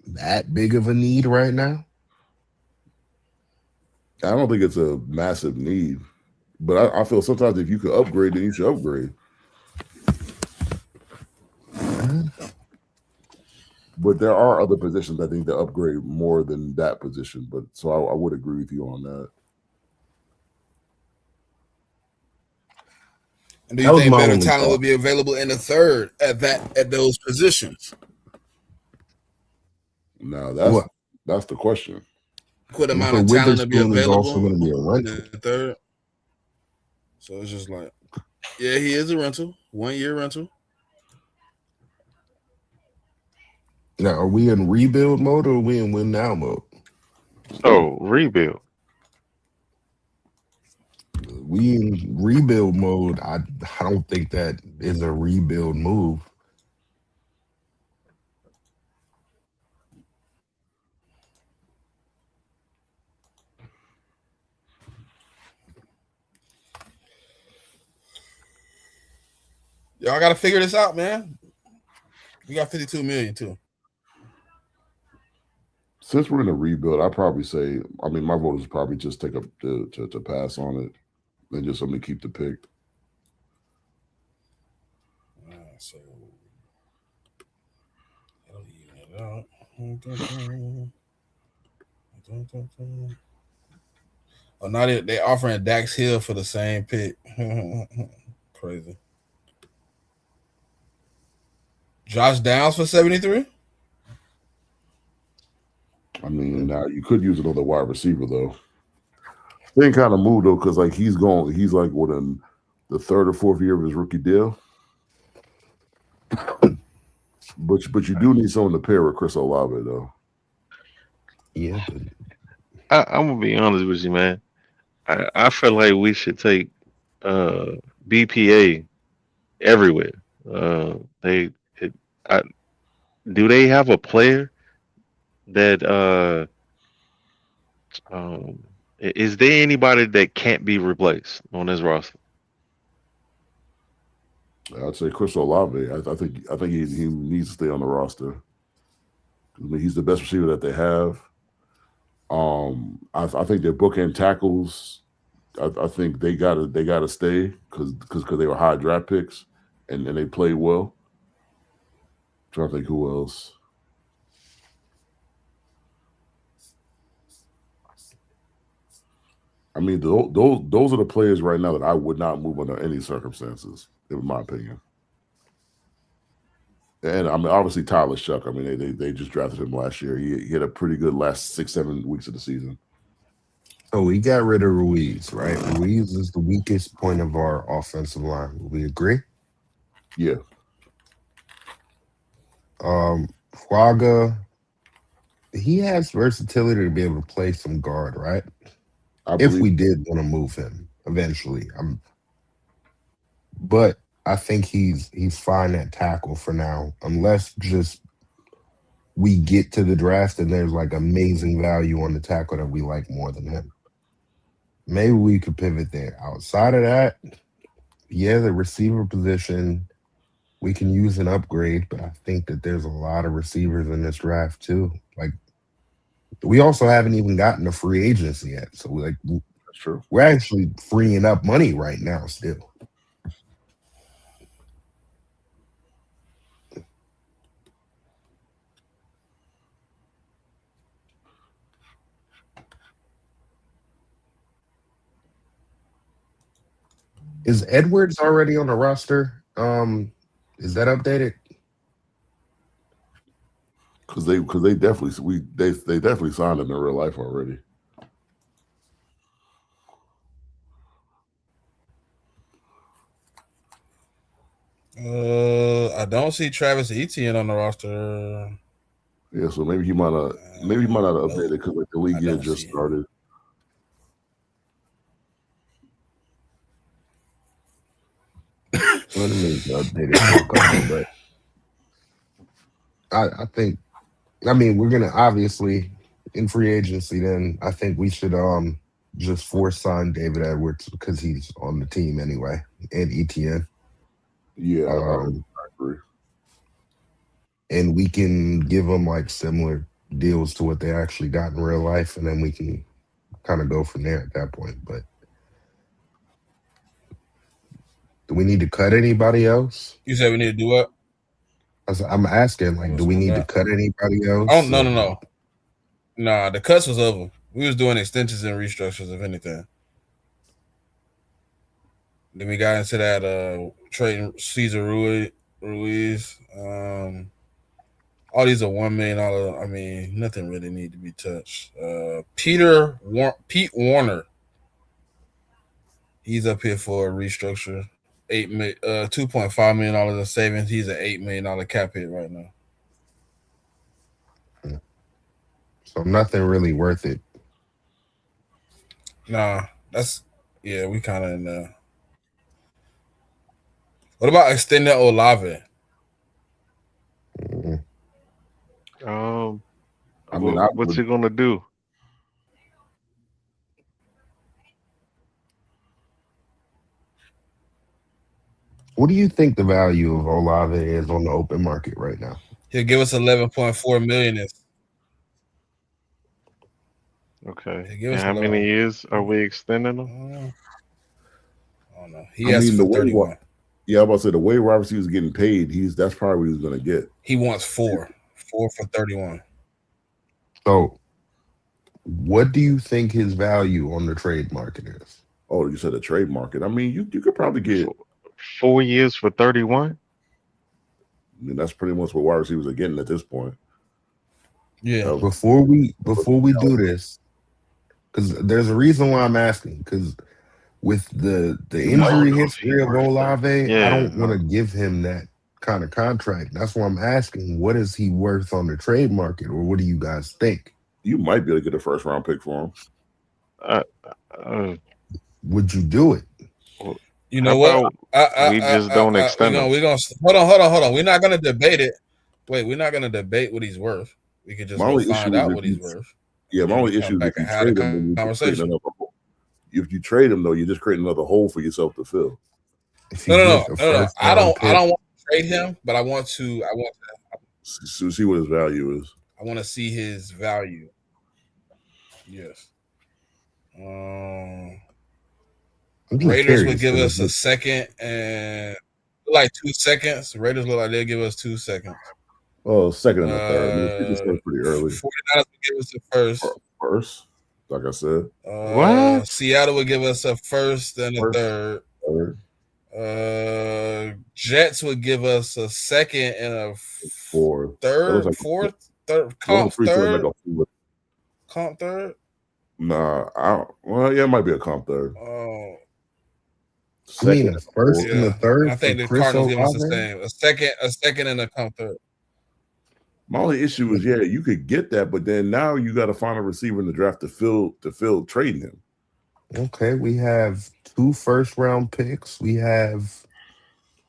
Speaker 5: that big of a need right now?
Speaker 4: I don't think it's a massive need. But I feel sometimes if you could upgrade, then you should upgrade. But there are other positions I think that upgrade more than that position. But so I would agree with you on that.
Speaker 1: And do you think better talent will be available in the third at those positions?
Speaker 4: No, that's the question.
Speaker 1: What amount of talent to be available
Speaker 5: also going to be a rental.
Speaker 1: in the third? So it's just like, yeah, he is a rental, 1 year rental.
Speaker 5: Now, are we in rebuild mode or are we in win now mode?
Speaker 3: So rebuild.
Speaker 5: We in rebuild mode. I don't think that is a rebuild move.
Speaker 1: Y'all got to figure this out, man. We got 52 million too.
Speaker 4: Since we're in a rebuild, I probably say, I mean, my voters probably just take up to pass on it and just let me keep the pick.
Speaker 1: So that'll even it out. Oh, now they offering Dax Hill for the same pick. Crazy. Josh Downs for 73.
Speaker 4: I mean, now you could use another wide receiver though. Same kind of move though, because like he's like what in the third or fourth year of his rookie deal. But you do need someone to pair with Chris Olave though.
Speaker 5: Yeah, but
Speaker 3: I'm gonna be honest with you, man. I feel like we should take BPA everywhere. They it, I, do they have a player that is there anybody that can't be replaced on this roster?
Speaker 4: I'd say Chris Olave. I think he needs to stay on the roster. I mean, he's the best receiver that they have. I think their bookend tackles. I think they gotta stay because they were high draft picks and they played well. I'm trying to think who else. I mean, those are the players right now that I would not move under any circumstances, in my opinion. And I mean, obviously Tyler Shuck. I mean, they just drafted him last year. He had a pretty good last 6-7 weeks of the season.
Speaker 5: so we got rid of Ruiz, right? Ruiz is the weakest point of our offensive line. Will we agree?
Speaker 4: Yeah,
Speaker 5: Fraga, he has versatility to be able to play some guard, right?
Speaker 4: I
Speaker 5: If
Speaker 4: believe.
Speaker 5: we did want to move him eventually, but I think he's fine at tackle for now, unless just we get to the draft and there's like amazing value on the tackle that we like more than him. Maybe we could pivot there. Outside of that, yeah, the receiver position we can use an upgrade, but I think that there's a lot of receivers in this draft too. Like we also haven't even gotten to free agency yet, so
Speaker 4: That's true.
Speaker 5: we're actually freeing up money right now still. Is Edwards already on the roster? Is that updated?
Speaker 4: Because they definitely they definitely signed him in real life already.
Speaker 1: I don't see Travis Etienne on the roster.
Speaker 4: Yeah, so maybe he might not have updated because like the league
Speaker 1: I
Speaker 4: year
Speaker 1: don't
Speaker 4: just
Speaker 1: see him.
Speaker 4: started.
Speaker 5: Let me update it for a couple, but I think we're gonna obviously in free agency. Then I think we should just force sign David Edwards because he's on the team anyway, and ETN.
Speaker 4: Yeah, I
Speaker 5: Um,
Speaker 4: agree.
Speaker 5: and we can give them like similar deals to what they actually got in real life, and then we can kind of go from there at that point. But do we need to cut anybody else?
Speaker 1: You said we need to do what?
Speaker 5: I'm asking, like, do we need to cut anybody else?
Speaker 1: Oh no. Nah, the cuts was over. We was doing extensions and restructures, if anything. Then we got into that trading Caesar Ruiz. All these are $1 million. I mean, nothing really need to be touched. Pete Warner. He's up here for a restructure. $2.5 million in savings. He's an $8 million cap hit right now.
Speaker 5: So nothing really worth it.
Speaker 1: Nah, that's yeah. We kind of in the. What about extending Olave?
Speaker 5: Mm.
Speaker 3: Um,
Speaker 4: I mean, I
Speaker 3: what's
Speaker 4: would.
Speaker 3: he gonna do?
Speaker 5: What do you think the value of Olave is on the open market right now?
Speaker 1: He'll give us 11.4 million.
Speaker 3: Okay,
Speaker 1: He'll give
Speaker 3: and
Speaker 1: us
Speaker 3: how many
Speaker 1: 11.
Speaker 3: years are we extending him?
Speaker 1: I don't know. He
Speaker 4: I
Speaker 1: asked
Speaker 4: mean,
Speaker 1: for
Speaker 4: the way what?
Speaker 1: 31.
Speaker 4: Yeah, I'm about to say the way wide receivers getting paid, that's probably what he's going to get.
Speaker 1: He wants four for 31.
Speaker 5: So, what do you think his value on the trade market is?
Speaker 4: Oh, you said a trade market. I mean, you could probably get.
Speaker 3: Four, 4 years for 31?
Speaker 4: I mean, that's pretty much what wide receivers are getting at this point.
Speaker 1: Yeah.
Speaker 4: Uh,
Speaker 5: Before we do this, because there's a reason why I'm asking. Because with the
Speaker 4: you
Speaker 3: I
Speaker 4: might.
Speaker 3: don't
Speaker 5: injury
Speaker 3: know if he
Speaker 5: history of
Speaker 3: worth 30.
Speaker 5: Olave, I
Speaker 3: Yeah,
Speaker 5: don't want to give him that kind of contract. That's why I'm asking, what is he worth on the trade market, or what do you guys think?
Speaker 4: You might be able to get a first round pick for him.
Speaker 3: uh, uh,
Speaker 5: Would you do it?
Speaker 1: You
Speaker 3: how
Speaker 1: know what?
Speaker 3: about we just don't extend him?
Speaker 1: We're gonna hold on. We're not gonna debate it. Wait, we're not gonna debate what he's worth. We could just
Speaker 4: My
Speaker 1: go
Speaker 4: only
Speaker 1: find
Speaker 4: issue is
Speaker 1: out
Speaker 4: if
Speaker 1: what
Speaker 4: you.
Speaker 1: he's worth,
Speaker 4: Yeah,
Speaker 1: and
Speaker 4: my
Speaker 1: then we
Speaker 4: only
Speaker 1: come
Speaker 4: issue is
Speaker 1: back
Speaker 4: if
Speaker 1: and
Speaker 4: you
Speaker 1: have a
Speaker 4: trade him, then you're just creating
Speaker 1: conversation.
Speaker 4: another hole. If you trade him, though, you're just creating another hole for yourself to fill.
Speaker 5: If
Speaker 1: No,
Speaker 5: you
Speaker 1: no,
Speaker 5: get
Speaker 1: no,
Speaker 5: a
Speaker 1: no, no.
Speaker 5: first round
Speaker 1: I
Speaker 5: pick,
Speaker 1: don't want to trade him, but I want to.
Speaker 4: See what his value is.
Speaker 1: I want to see his value. Yes.
Speaker 5: I'm just
Speaker 1: Raiders would
Speaker 5: curious
Speaker 1: give
Speaker 5: because
Speaker 1: us a second and like 2 seconds. Raiders look like they'll give us 2 seconds.
Speaker 4: Oh, second and a third. I mean, it's just pretty early.
Speaker 1: 49ers would give us a first.
Speaker 4: First, like I said,
Speaker 3: What?
Speaker 1: Seattle would give us a first and a
Speaker 4: first,
Speaker 1: third.
Speaker 4: third,
Speaker 1: Jets would give us a second and a
Speaker 4: fourth. That looks like
Speaker 1: comp
Speaker 4: three seems like
Speaker 1: third,
Speaker 4: a fourth.
Speaker 1: comp third.
Speaker 4: Nah, I don't. Well, yeah, it might be a comp third.
Speaker 5: I mean
Speaker 4: Second
Speaker 5: a
Speaker 4: and a
Speaker 5: first
Speaker 4: fourth.
Speaker 5: and a
Speaker 1: Yeah, and
Speaker 5: third
Speaker 1: I
Speaker 5: for
Speaker 1: think the
Speaker 5: Chris
Speaker 1: Cardinals give us the
Speaker 5: Olave.
Speaker 1: same. A second, and a comp third.
Speaker 4: My only issue is, yeah, you could get that, but then now you got to find a receiver in the draft to fill trading him.
Speaker 5: Okay, we have 2 first round picks. We have,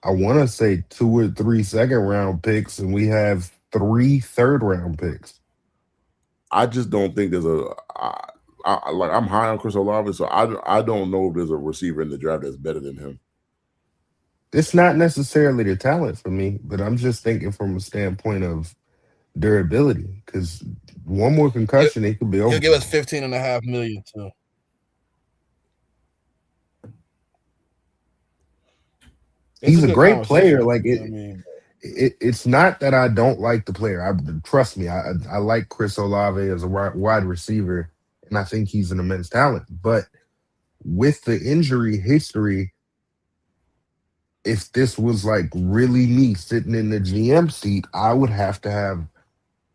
Speaker 5: I want to say, 2 or 3 second round picks, and we have 3 third round picks.
Speaker 4: I just don't think there's like I'm high on Chris Olave, so I don't know if there's a receiver in the draft that's better than him.
Speaker 5: It's not necessarily the talent for me, but I'm just thinking from a standpoint of durability. Because one more
Speaker 1: He'll,
Speaker 5: concussion, it could be
Speaker 1: he'll
Speaker 5: over.
Speaker 1: give us 15.5 million too.
Speaker 5: He's a great player. Like
Speaker 1: I mean,
Speaker 5: it's not that I don't like the player. Trust me, I like Chris Olave as a wide receiver, and I think he's an immense talent. But with the injury history, if this was like really me sitting in the GM seat, I would have to have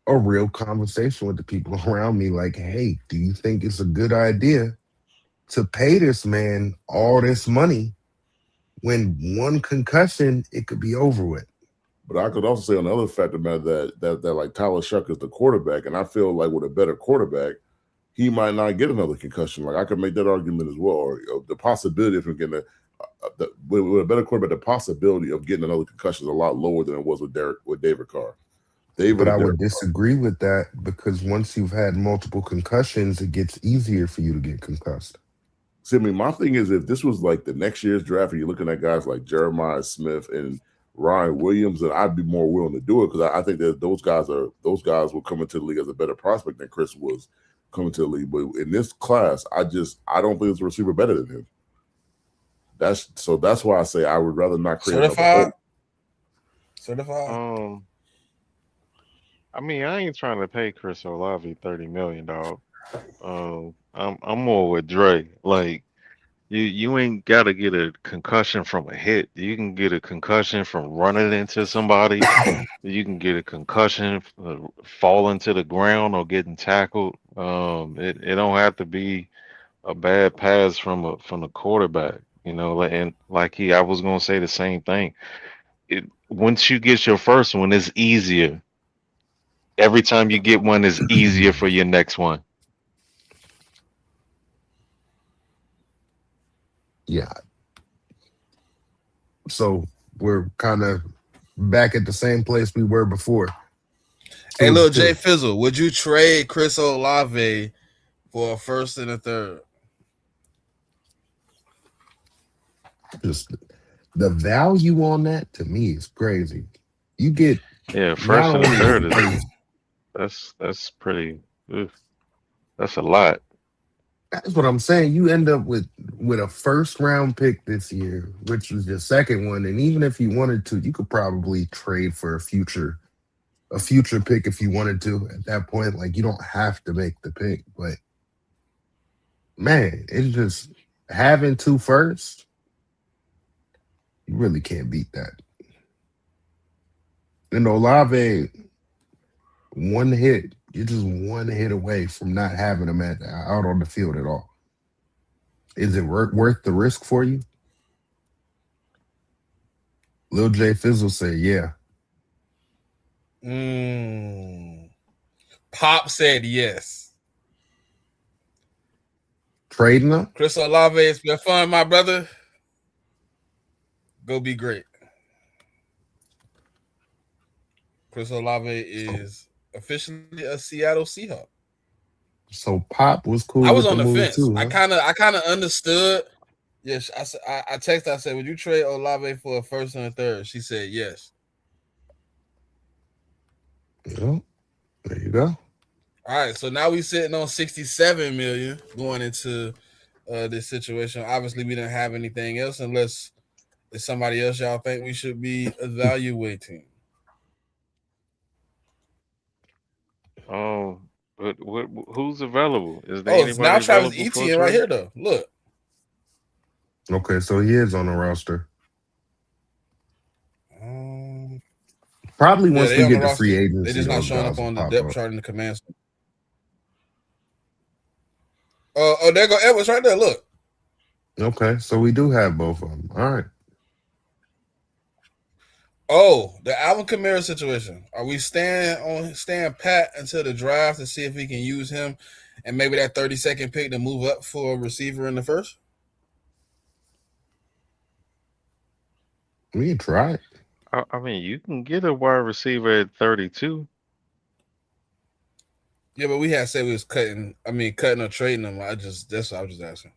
Speaker 5: a real conversation with the people around me. Like, hey, do you think it's a good idea to pay this man all this money when one concussion it could be over with?
Speaker 4: But I could also say on the other factor, man, that like Tyler Shuck is the quarterback, and I feel like with a better quarterback, he might not get another concussion. Like I could make that argument as well, or the possibility of him getting with a better quarterback, the possibility of getting another concussion is a lot lower than it was with David Carr.
Speaker 5: But I would disagree with that because once you've had multiple concussions, it gets easier for you to get concussed.
Speaker 4: See, I mean, my thing is if this was like the next year's draft and you're looking at guys like Jeremiah Smith and Ryan Williams, then I'd be more willing to do it because I think that those guys will come into the league as a better prospect than Chris was coming to the league. But in this class, I don't think there's a receiver better than him. That's why I say I would rather not create
Speaker 1: certified.
Speaker 3: I mean, I ain't trying to pay Chris Olave $30 million, dog. I'm more with Dre. Like, you ain't gotta get a concussion from a hit. You can get a concussion from running into somebody. You can get a concussion falling to the ground or getting tackled. It don't have to be a bad pass from the quarterback. You know, and I was gonna say the same thing. Once you get your first one, it's easier. Every time you get one, it's easier for your next one.
Speaker 5: Yeah. So we're kind of back at the same place we were before.
Speaker 1: Hey,
Speaker 5: Two
Speaker 1: little
Speaker 5: and
Speaker 1: Jay
Speaker 5: two.
Speaker 1: Fizzle, would you trade Chris Olave for a first and a third?
Speaker 5: Just the value on that to me is crazy. You get
Speaker 3: Yeah,
Speaker 5: not
Speaker 3: first and the
Speaker 5: only
Speaker 3: third
Speaker 5: a
Speaker 3: is
Speaker 5: first,
Speaker 3: that's pretty. Ugh, that's a lot.
Speaker 5: that's what I'm saying. You end up with a first round pick this year, which was your second one. And even if you wanted to, you could probably trade for a future pick if you wanted to at that point. Like you don't have to make the pick. But man, it's just having two firsts, you really can't beat that. And Olave, one hit, you're just one hit away from not having him out on the field at all. Is it worth the risk for you? Lil J Fizzle said, yeah.
Speaker 1: Pop said yes.
Speaker 5: Trading them?
Speaker 1: Chris Olave, it's been fun, my brother. Go be great. Chris Olave
Speaker 5: So,
Speaker 1: is officially a Seattle Seahawk.
Speaker 5: so Pop was
Speaker 1: I
Speaker 5: cool
Speaker 1: was
Speaker 5: with the
Speaker 1: on the
Speaker 5: move
Speaker 1: fence.
Speaker 5: too,
Speaker 1: I
Speaker 5: huh?
Speaker 1: kind of understood. Yes, I texted. I said, "Would you trade Olave for a first and a third?" She said, "Yes."
Speaker 5: Yeah, there you go.
Speaker 1: All right, so now we sitting on 67 million going into this situation. Obviously, we didn't have anything else unless it's somebody else y'all think we should be evaluating.
Speaker 3: But who's available? Is there
Speaker 1: Oh, it's now
Speaker 3: anybody
Speaker 1: Travis
Speaker 3: available for a
Speaker 1: Etienne right
Speaker 3: trade?
Speaker 1: here though. Look.
Speaker 5: Okay, so he is on the roster.
Speaker 1: Um,
Speaker 5: Probably
Speaker 1: yeah,
Speaker 5: once
Speaker 1: they
Speaker 5: we
Speaker 1: on the
Speaker 5: get to free
Speaker 1: roster. They
Speaker 5: agency,
Speaker 1: just not
Speaker 5: those
Speaker 1: showing up
Speaker 5: guys will
Speaker 1: on the
Speaker 5: pop
Speaker 1: depth
Speaker 5: up.
Speaker 1: chart in the command center. Oh, there go Edwards right there. Look.
Speaker 5: Okay, so we do have both of them. All right.
Speaker 1: Oh, the Alvin Kamara situation. Are we staying pat until the draft to see if we can use him and maybe that 30-second pick to move up for a receiver in the first?
Speaker 5: We can try it.
Speaker 3: I mean, you can get a wide receiver at 32.
Speaker 1: Yeah, but we had said we was cutting or trading him. That's what I was just asking.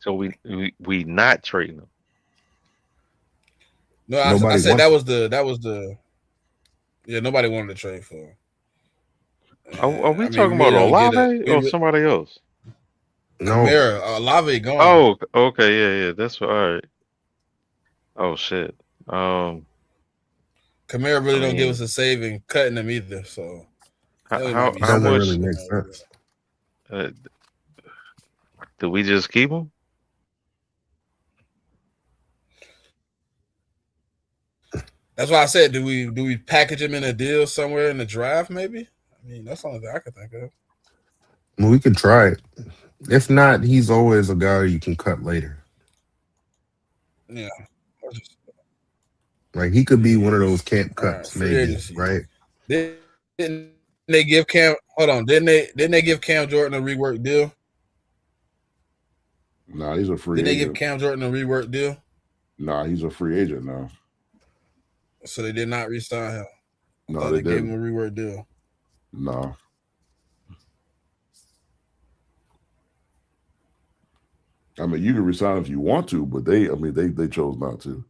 Speaker 3: So we not trading them.
Speaker 1: No, I
Speaker 5: Nobody
Speaker 1: said
Speaker 5: wants.
Speaker 1: that was the yeah, nobody wanted to trade for him.
Speaker 3: Are
Speaker 1: And,
Speaker 3: we
Speaker 1: we
Speaker 3: talking about
Speaker 1: really don't get it.
Speaker 3: Olave or somebody else?
Speaker 5: No,
Speaker 1: Kamara, Olave gone.
Speaker 3: Oh, okay, yeah. That's all right. Oh shit. Um,
Speaker 1: Kamara
Speaker 3: I
Speaker 1: really don't give us
Speaker 3: mean,
Speaker 1: a save in cutting him either. So
Speaker 3: how
Speaker 1: we might
Speaker 3: how,
Speaker 1: be
Speaker 3: how
Speaker 5: doesn't
Speaker 1: stuck.
Speaker 5: really
Speaker 3: much
Speaker 5: make sense.
Speaker 3: uh, do we just keep them?
Speaker 1: That's why I said, do we package him in a deal somewhere in the draft? Maybe. I mean, that's the only thing I could think of.
Speaker 5: Well, we could try it. If not, he's always a guy you can cut later.
Speaker 1: Yeah.
Speaker 5: Like he could be one of
Speaker 1: Yeah.
Speaker 5: those camp
Speaker 1: All right.
Speaker 5: cuts,
Speaker 1: Free
Speaker 5: maybe,
Speaker 1: agency.
Speaker 5: right?
Speaker 1: Didn't they give Cam? Hold on. Didn't they give Cam Jordan a rework deal?
Speaker 4: Nah, he's a free
Speaker 1: Didn't they give
Speaker 4: agent.
Speaker 1: Cam Jordan a rework deal?
Speaker 4: Nah, he's a free agent now.
Speaker 1: So they did not re-sign him. I
Speaker 4: No,
Speaker 1: thought
Speaker 4: they
Speaker 1: they gave him
Speaker 4: didn't.
Speaker 1: a rework deal.
Speaker 4: Nah. I mean, you can resign if you want to, but they chose not to.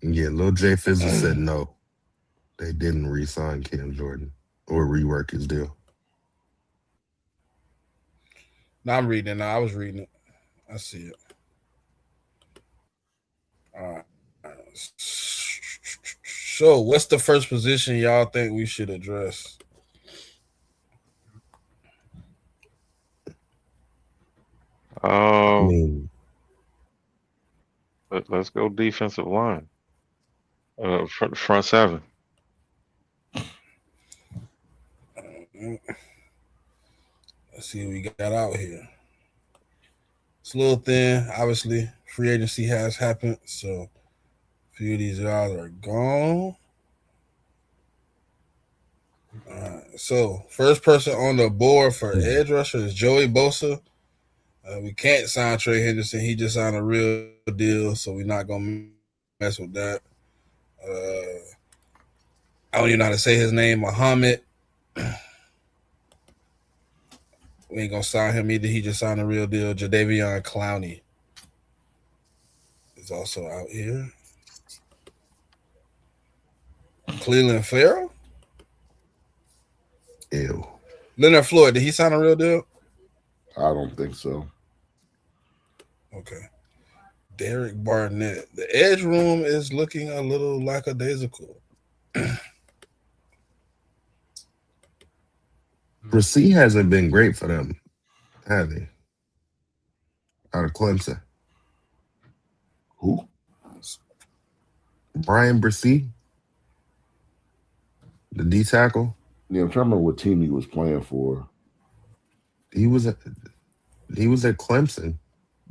Speaker 5: Yeah, Lil J Fizzle said no. They didn't re-sign Cam Jordan or rework his deal.
Speaker 1: No, I'm reading it now. I was reading it. I see it. All right. So, what's the first position y'all think we should address?
Speaker 5: I
Speaker 3: Um,
Speaker 5: mean,
Speaker 3: let's go defensive line. Front seven.
Speaker 1: Let's see what we got out here. It's a little thin. Obviously, free agency has happened, so a few of these guys are gone. So first person on the board for
Speaker 2: Hmm.
Speaker 1: edge rusher is Joey Bosa. We can't sign Trey Henderson. He just signed a real deal, so we're not gonna mess with that. Uh, I don't even know how to say his name. Muhammad. We ain't gonna sign him either. He just signed a real deal. Jadeveon Clowney is also out here. Cleveland Farrell.
Speaker 5: Ew.
Speaker 1: Leonard Floyd. Did he sign a real deal?
Speaker 4: I don't think so.
Speaker 1: Okay. Derek Barnett. The edge room is looking a little lackadaisical.
Speaker 5: Brissy hasn't been great for them, have he? Out of Clemson.
Speaker 4: Who?
Speaker 5: Brian Brissy, the D tackle.
Speaker 4: Yeah, I'm trying to remember what team he was playing for.
Speaker 5: He was at Clemson.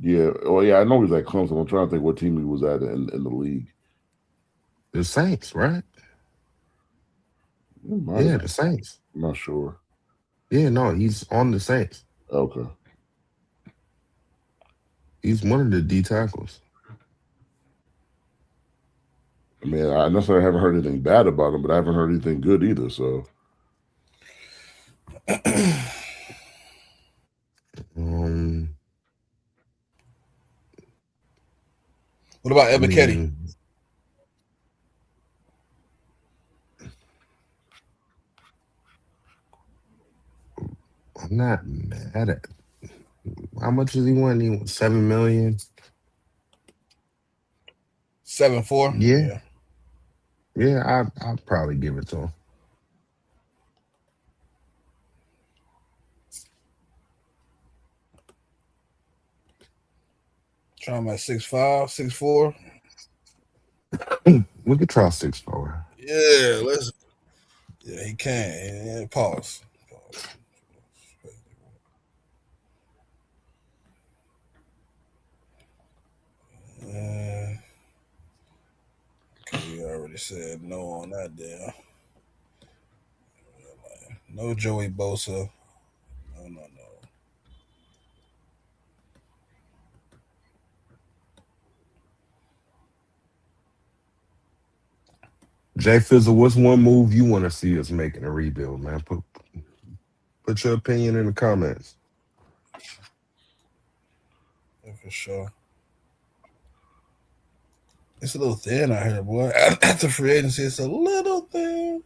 Speaker 4: Yeah, oh yeah, I know he was at Clemson. I'm trying to think what team he was at in the league.
Speaker 5: The Saints, right?
Speaker 4: Yeah,
Speaker 5: The Saints.
Speaker 4: I'm not sure.
Speaker 5: Yeah, no, he's on the Saints.
Speaker 4: Okay.
Speaker 5: He's one of the D tackles.
Speaker 4: I mean, I necessarily haven't heard anything bad about him, but I haven't heard anything good either. So,
Speaker 5: Um,
Speaker 1: What about
Speaker 5: I
Speaker 1: Ebiketie?
Speaker 5: mean, I'm not mad at. How much does he want? He wants $7 million.
Speaker 1: 7-4.
Speaker 5: Yeah, I'll probably give it to him.
Speaker 1: Try him at 6'5", 6'4".
Speaker 5: We could try 6'4".
Speaker 1: Yeah, let's. Yeah, he can. Yeah, pause. Uh, okay, we already said no on that deal. No Joey Bosa. No.
Speaker 5: Jay Fizzle, what's one move you want to see us making a rebuild, man? Put your opinion in the comments.
Speaker 1: Yeah, for sure. It's a little thin out here, boy. After free agency, it's a little thin.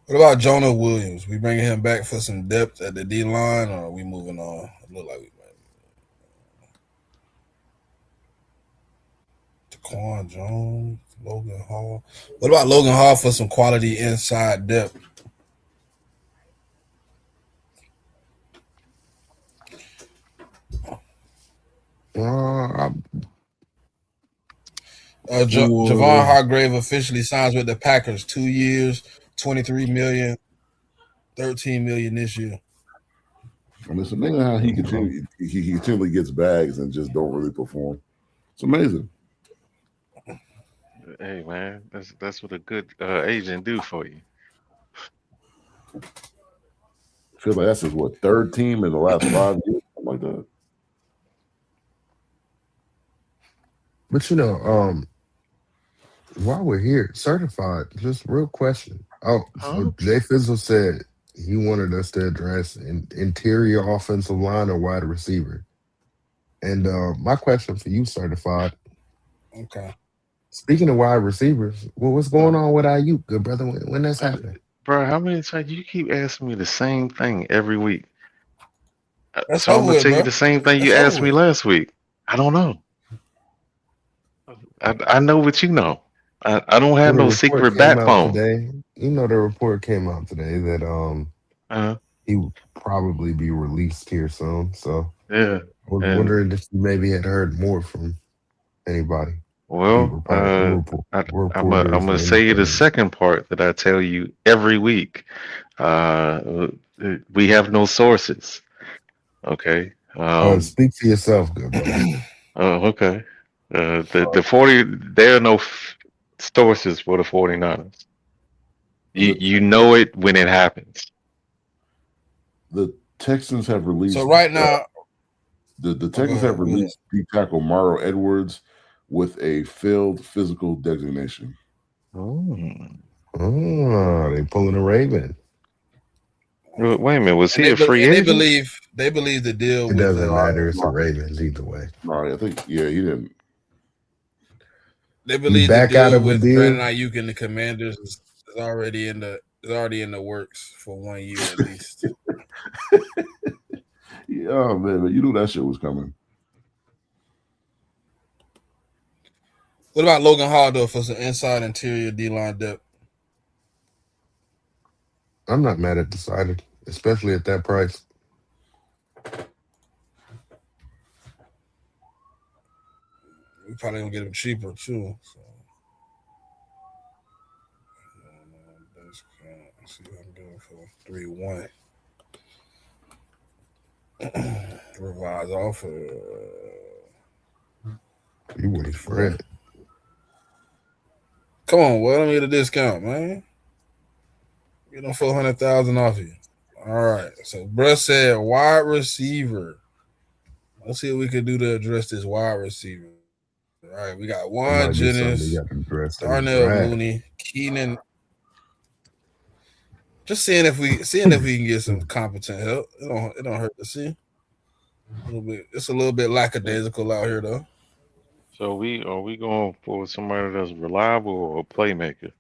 Speaker 1: What about Jonah Williams? We bringing him back for some depth at the D line, or are we moving on? It look like we might. Taquan Jones, Logan Hall. What about Logan Hall for some quality inside depth?
Speaker 5: Uh,
Speaker 1: Javon Hargrave officially signs with the Packers. 2 years, $23 million, $13 million this year.
Speaker 4: I mean, it's amazing how he continually gets bags and just don't really perform. It's amazing.
Speaker 3: Hey man, that's what a good agent do for you.
Speaker 4: I feel like that's his third team in the last 5 years, something like that.
Speaker 5: But while we're here, certified, just real question. Oh, so Jay Fizzle said he wanted us to address interior offensive line or wide receiver. And my question for you, certified.
Speaker 1: Okay.
Speaker 5: Speaking of wide receivers, what's going on with IU, good brother? When that's happening?
Speaker 3: Bro, how many times you keep asking me the same thing every week?
Speaker 1: That's
Speaker 3: So I'm
Speaker 1: over
Speaker 3: gonna
Speaker 1: with,
Speaker 3: tell you
Speaker 1: bro.
Speaker 3: the same thing you
Speaker 1: That's
Speaker 3: asked
Speaker 1: over
Speaker 3: me
Speaker 1: with.
Speaker 3: last week. I don't know. I know what you know. I don't have
Speaker 5: Well, the
Speaker 3: no
Speaker 5: report
Speaker 3: secret
Speaker 5: came out
Speaker 3: backbone.
Speaker 5: today. The report came out today that
Speaker 3: Uh,
Speaker 5: he would probably be released here soon. So
Speaker 3: yeah.
Speaker 5: I was
Speaker 3: And
Speaker 5: wondering if you maybe had heard more from anybody, beat
Speaker 3: well, I'm
Speaker 5: reporters
Speaker 3: gonna
Speaker 5: or
Speaker 3: say the
Speaker 5: anything.
Speaker 3: second part that I tell you every week. We have no sources. Okay.
Speaker 5: Speak for yourself, good brother.
Speaker 3: Oh, okay. The 40. There are no. sources for the 49ers.
Speaker 4: The,
Speaker 3: You know it when it happens.
Speaker 4: the Texans have released.
Speaker 1: So right now,
Speaker 4: the Texans have released D tackle Mario Edwards with a failed physical designation.
Speaker 3: Oh.
Speaker 5: Oh, they pulling a Raven.
Speaker 3: Wait a minute, was he a
Speaker 1: and
Speaker 3: free
Speaker 1: they
Speaker 3: agent?
Speaker 1: believe the deal
Speaker 5: It
Speaker 1: with
Speaker 5: doesn't matter. It's the
Speaker 4: no.
Speaker 5: Ravens either way.
Speaker 4: No, I think he didn't.
Speaker 1: they
Speaker 5: You
Speaker 1: believe the
Speaker 5: back out
Speaker 1: deal
Speaker 5: of a
Speaker 1: with Brandon
Speaker 5: deal.
Speaker 1: Ayuk and the Commanders is already in the works for 1 year at least.
Speaker 4: Yeah, oh, man, you knew that shit was coming.
Speaker 1: What about Logan Hall though for some inside interior D-line depth?
Speaker 5: I'm not mad at the signing, especially at that price.
Speaker 1: We probably gonna get him cheaper too. So. Let's see if I can get him for 3-1. Revise offer.
Speaker 5: You want to spread.
Speaker 1: Come on, well, let me get a discount, man. Get them 400,000 off you. All right. So bruh said wide receiver. Let's see what we can do to address this wide receiver. All right, we got
Speaker 5: It
Speaker 1: Juan
Speaker 5: might be something
Speaker 1: Jennings,
Speaker 5: you got to address in the
Speaker 1: Darnell
Speaker 5: draft.
Speaker 1: Mooney, Keenan. Just seeing if we can get some competent help. It don't hurt to see. A little bit. It's a little bit lackadaisical out here though.
Speaker 3: So are we going for somebody that's reliable or a playmaker?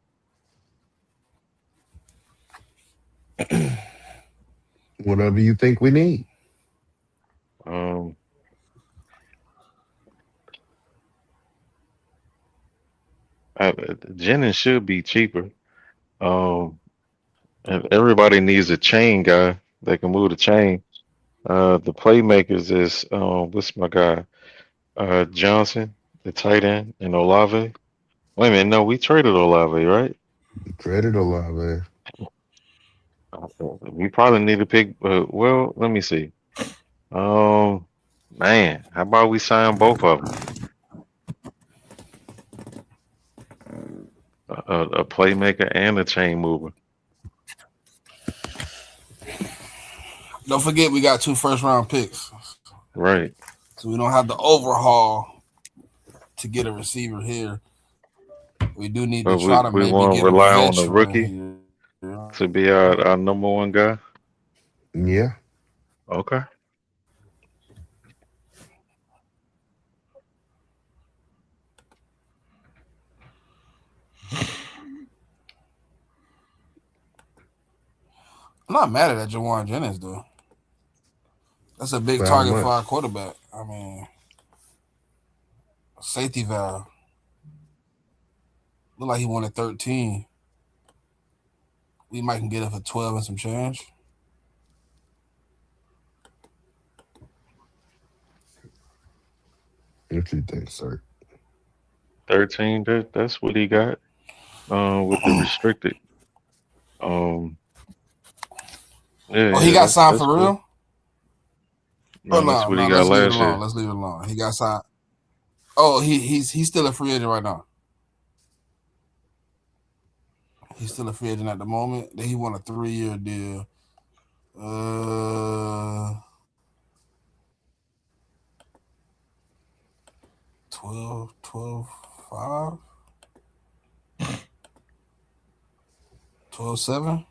Speaker 5: Whatever you think we need.
Speaker 3: Jennings should be cheaper. And everybody needs a chain guy that can move the chain. The playmakers is what's my guy? Johnson, the tight end, and Olave. Wait a minute, no, we traded Olave, right?
Speaker 5: Traded Olave.
Speaker 3: We probably need to pick. Well, let me see. Man, how about we sign both of them? A playmaker and a chain mover.
Speaker 1: Don't forget we got 2 first-round picks.
Speaker 3: Right.
Speaker 1: So we don't have to overhaul to get a receiver here. We do need
Speaker 3: But
Speaker 1: to try to
Speaker 3: we
Speaker 1: maybe
Speaker 3: want to
Speaker 1: get a
Speaker 3: rely on the
Speaker 1: veteran
Speaker 3: rookie
Speaker 1: here.
Speaker 3: to be our number one guy.
Speaker 5: Yeah.
Speaker 3: Okay.
Speaker 1: I'm not mad at that Juwan Jennings though. That's a big
Speaker 5: For how
Speaker 1: target for our
Speaker 5: much?
Speaker 1: quarterback. I mean, safety valve. Look like he wanted 13. We might can get it for 12 and some change.
Speaker 5: What you think, sir?
Speaker 3: 13. That's what he got. With the restricted. Yeah,
Speaker 1: Oh, he got signed for real?
Speaker 3: No, that's what he got
Speaker 1: Let's leave it
Speaker 3: last year.
Speaker 1: alone. Let's leave it alone. He got signed. Oh, he's still a free agent right now. He's still a free agent at the moment. Then he won a 3-year deal. 12-5? 12-7?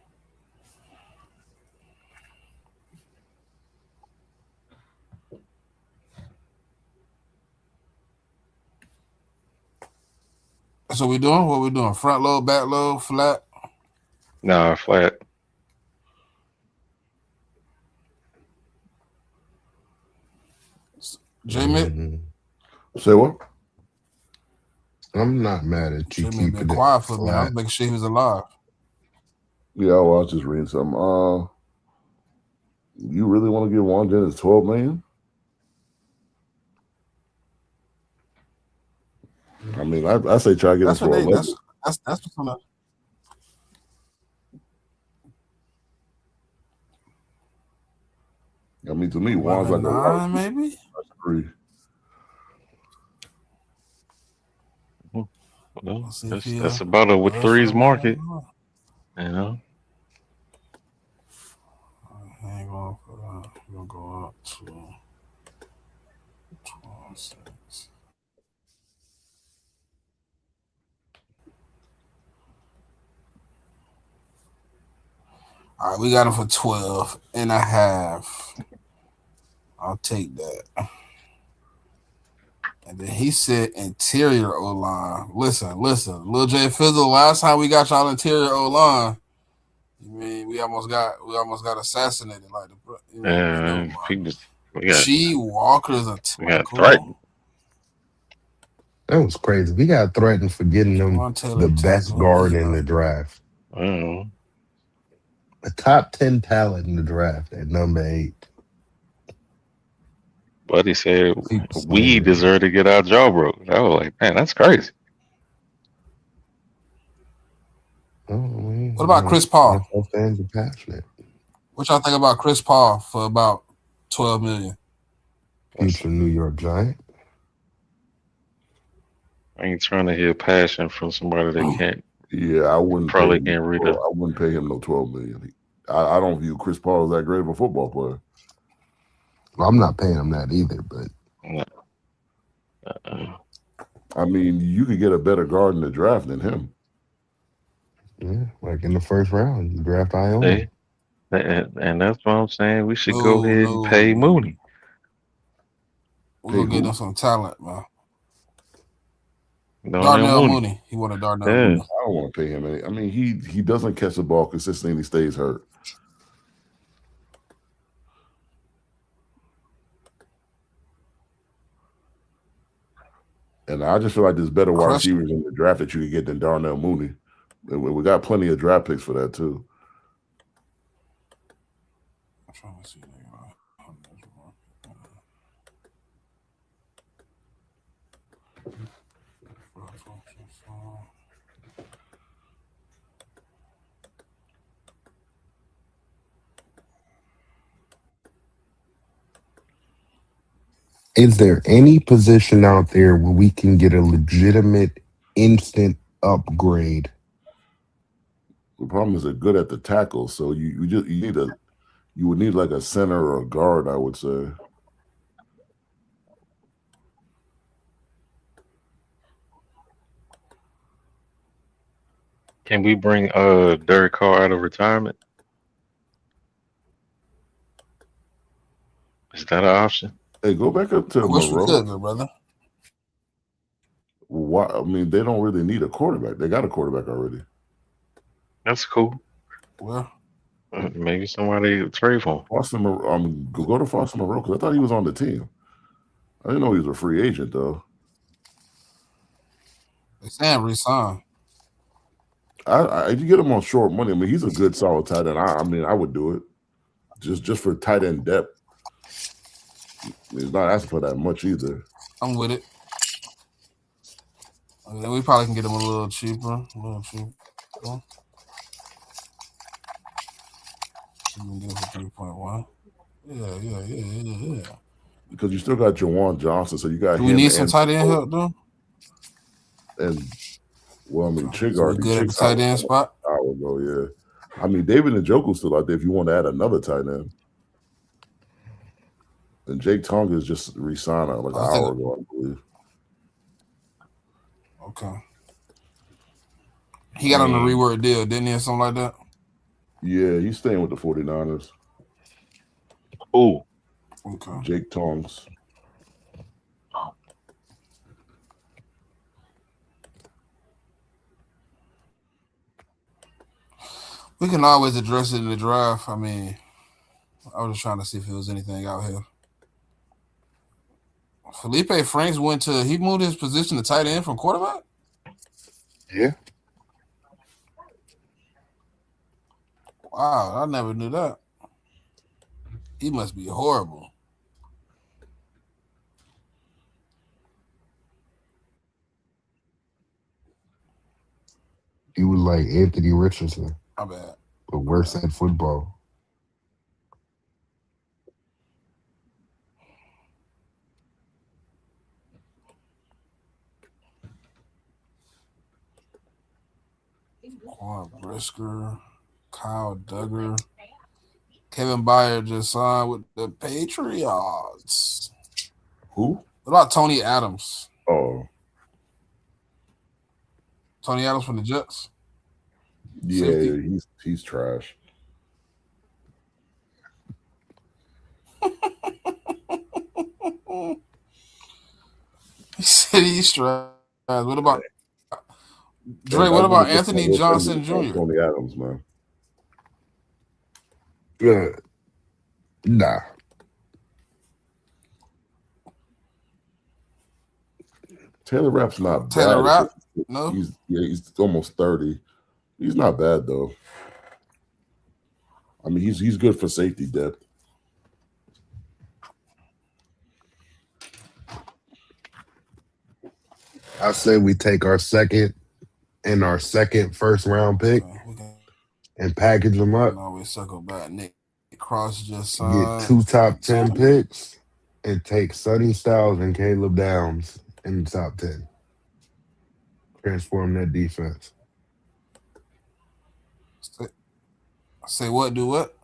Speaker 1: That's what we doing? What we doing? Front load, back load, flat?
Speaker 3: Nah, flat.
Speaker 1: JMIK?
Speaker 5: Mm-hmm.
Speaker 4: Say what?
Speaker 5: I'm not mad at you
Speaker 1: JMIK
Speaker 5: keeping
Speaker 1: been
Speaker 5: it
Speaker 1: quiet for me. I was
Speaker 5: flat.
Speaker 1: making sure he was alive.
Speaker 4: Yeah, well, I was just reading something. You really want to give Juan Jennings $12 million? I mean, I say try to get him for 11.
Speaker 1: That's what's on that.
Speaker 4: I mean, to me, Juan's like a
Speaker 1: 9 maybe.
Speaker 4: free.
Speaker 3: Well,
Speaker 1: Let's see if he
Speaker 3: that's about a with
Speaker 1: rush for
Speaker 3: threes
Speaker 1: the ball.
Speaker 3: market, you know.
Speaker 1: He ain't going for that. He's gonna go up to 26. All right, we got him for 12.5. I'll take that. And then he said interior O line. Listen, Lil J Fizzle. Last time we got y'all interior O line, you mean we almost got assassinated. Like never
Speaker 3: And
Speaker 1: mind.
Speaker 3: people, we got
Speaker 1: G Walker's a
Speaker 3: threatened.
Speaker 1: tackle.
Speaker 5: That was crazy. We got threatened for getting them
Speaker 1: Javon Taylor
Speaker 5: the best
Speaker 1: tackle.
Speaker 5: guard in the draft.
Speaker 3: Oh,
Speaker 5: A top 10 talent in the draft at number 8.
Speaker 3: Buddy said
Speaker 5: People
Speaker 3: we
Speaker 5: slandering him.
Speaker 3: deserve to get our jaw broke. I was like, man, that's crazy.
Speaker 5: Oh, man,
Speaker 1: What about Chris Paul?
Speaker 5: NFL fans are passionate.
Speaker 1: What y'all think about Chris Paul for about $12 million?
Speaker 5: Future New York Giant.
Speaker 3: I ain't trying to hear passion from somebody that can't
Speaker 4: Yeah, I wouldn't pay
Speaker 3: probably
Speaker 4: him.
Speaker 3: can't read a.
Speaker 4: I wouldn't pay him no 12 million. I don't view Chris Paul as that great of a football player.
Speaker 5: Well, I'm not paying him that either, but
Speaker 4: I mean, you could get a better guard in the draft than him.
Speaker 5: yeah, like in the first round, you draft Iona.
Speaker 3: Hey, and that's what I'm saying. We should go ahead and pay Mooney.
Speaker 1: We're gonna get him some talent, man.
Speaker 3: Darnell
Speaker 1: Mooney. He wanted Darnell
Speaker 3: Yeah.
Speaker 1: Mooney.
Speaker 4: I don't want to pay him any. I mean, he doesn't catch the ball consistently. He stays hurt. And I just feel like there's better wide receivers in the draft that you could get than Darnell Mooney. And we got plenty of draft picks for that too.
Speaker 1: I'm trying to see.
Speaker 5: Is there any position out there where we can get a legitimate instant upgrade?
Speaker 4: The problem is they're good at the tackle, so you would need like a center or a guard, I would say.
Speaker 3: Can we bring Derek Carr out of retirement? Is that an option?
Speaker 4: Hey, go back up to
Speaker 1: I wish we
Speaker 4: Moreau.
Speaker 1: could, good brother.
Speaker 4: Why? I mean, they don't really need a quarterback. They got a quarterback already.
Speaker 3: That's cool.
Speaker 1: Well,
Speaker 3: maybe somebody trade for him.
Speaker 4: Go to Foster Moreau because I thought he was on the team. I didn't know he was a free agent though.
Speaker 1: They saying resign.
Speaker 4: You get him on short money. I mean, he's a good solid tight end. I mean, I would do it just for tight end depth. He's not asking for that much either.
Speaker 1: I'm with it. We probably can get him a little cheaper. So we can get him for 3.1. Yeah.
Speaker 4: Because you still got Jawan Johnson, so you got.
Speaker 1: Do we need some tight end help though?
Speaker 4: And well, I mean, Chick
Speaker 1: so we good at the tight end spot.
Speaker 4: Hour ago, yeah. I mean, David Njoku's still out there if you want to add another tight end. And Jake Tonga is just re-signed like an hour ago, I believe.
Speaker 1: Okay. He got on the rework deal, didn't he, or something like that?
Speaker 4: Yeah, he's staying with the 49ers.
Speaker 3: Oh.
Speaker 4: Okay. Jake Tongs.
Speaker 1: We can always address it in the draft. I mean, I was just trying to see if there was anything out here. Felipe Franks he moved his position to tight end from quarterback?
Speaker 5: Yeah.
Speaker 1: Wow, I never knew that. He must be horrible.
Speaker 5: He was like Anthony Richardson.
Speaker 1: My bad.
Speaker 5: But worse at football.
Speaker 1: Quan Brisker, Kyle Duggar, Kevin Byard just signed with the Patriots.
Speaker 4: Who?
Speaker 1: What about Tony Adams?
Speaker 4: Oh,
Speaker 1: Tony Adams from the Jets.
Speaker 4: yeah,
Speaker 1: Safety.
Speaker 4: he's trash.
Speaker 1: He said he's trash. What about Dre?
Speaker 4: And
Speaker 1: What
Speaker 4: I'm
Speaker 1: about
Speaker 4: gonna
Speaker 1: Anthony Johnson Jr.?
Speaker 4: Tony Adams, man.
Speaker 5: Nah.
Speaker 4: Taylor Rapp's not
Speaker 1: Taylor
Speaker 4: bad.
Speaker 1: Rapp? No.
Speaker 4: He's almost 30. He's not bad though. I mean, he's good for safety depth.
Speaker 5: I say we take our second and our second first round pick and package them up.
Speaker 1: Always circle back. Nick Cross just
Speaker 5: Get 2 top 10 picks and take Sonny Styles and Caleb Downs in the top 10. Transform that defense.
Speaker 1: Say what? Do what?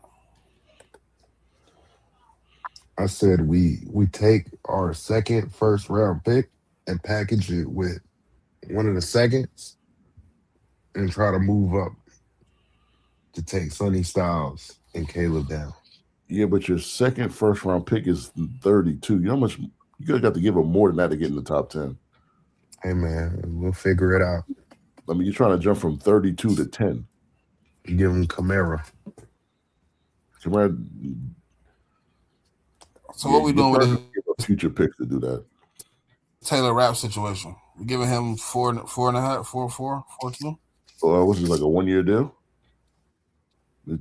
Speaker 5: I said we take our second first round pick and package it with one of the seconds and try to move up to take Sonny Styles and Caleb Downs.
Speaker 4: Yeah, but your second first round pick is 32. You know how much you could have got to give him more than that to get in the top 10.
Speaker 5: Hey man, we'll figure it out.
Speaker 4: I mean, you're trying to jump from 32 to 10.
Speaker 5: Give him Kamara.
Speaker 1: So what we doing with
Speaker 4: the future picks to do that?
Speaker 1: Taylor Rapp situation? We giving him 4.5, 4.2.
Speaker 4: What's this, like a 1 year deal?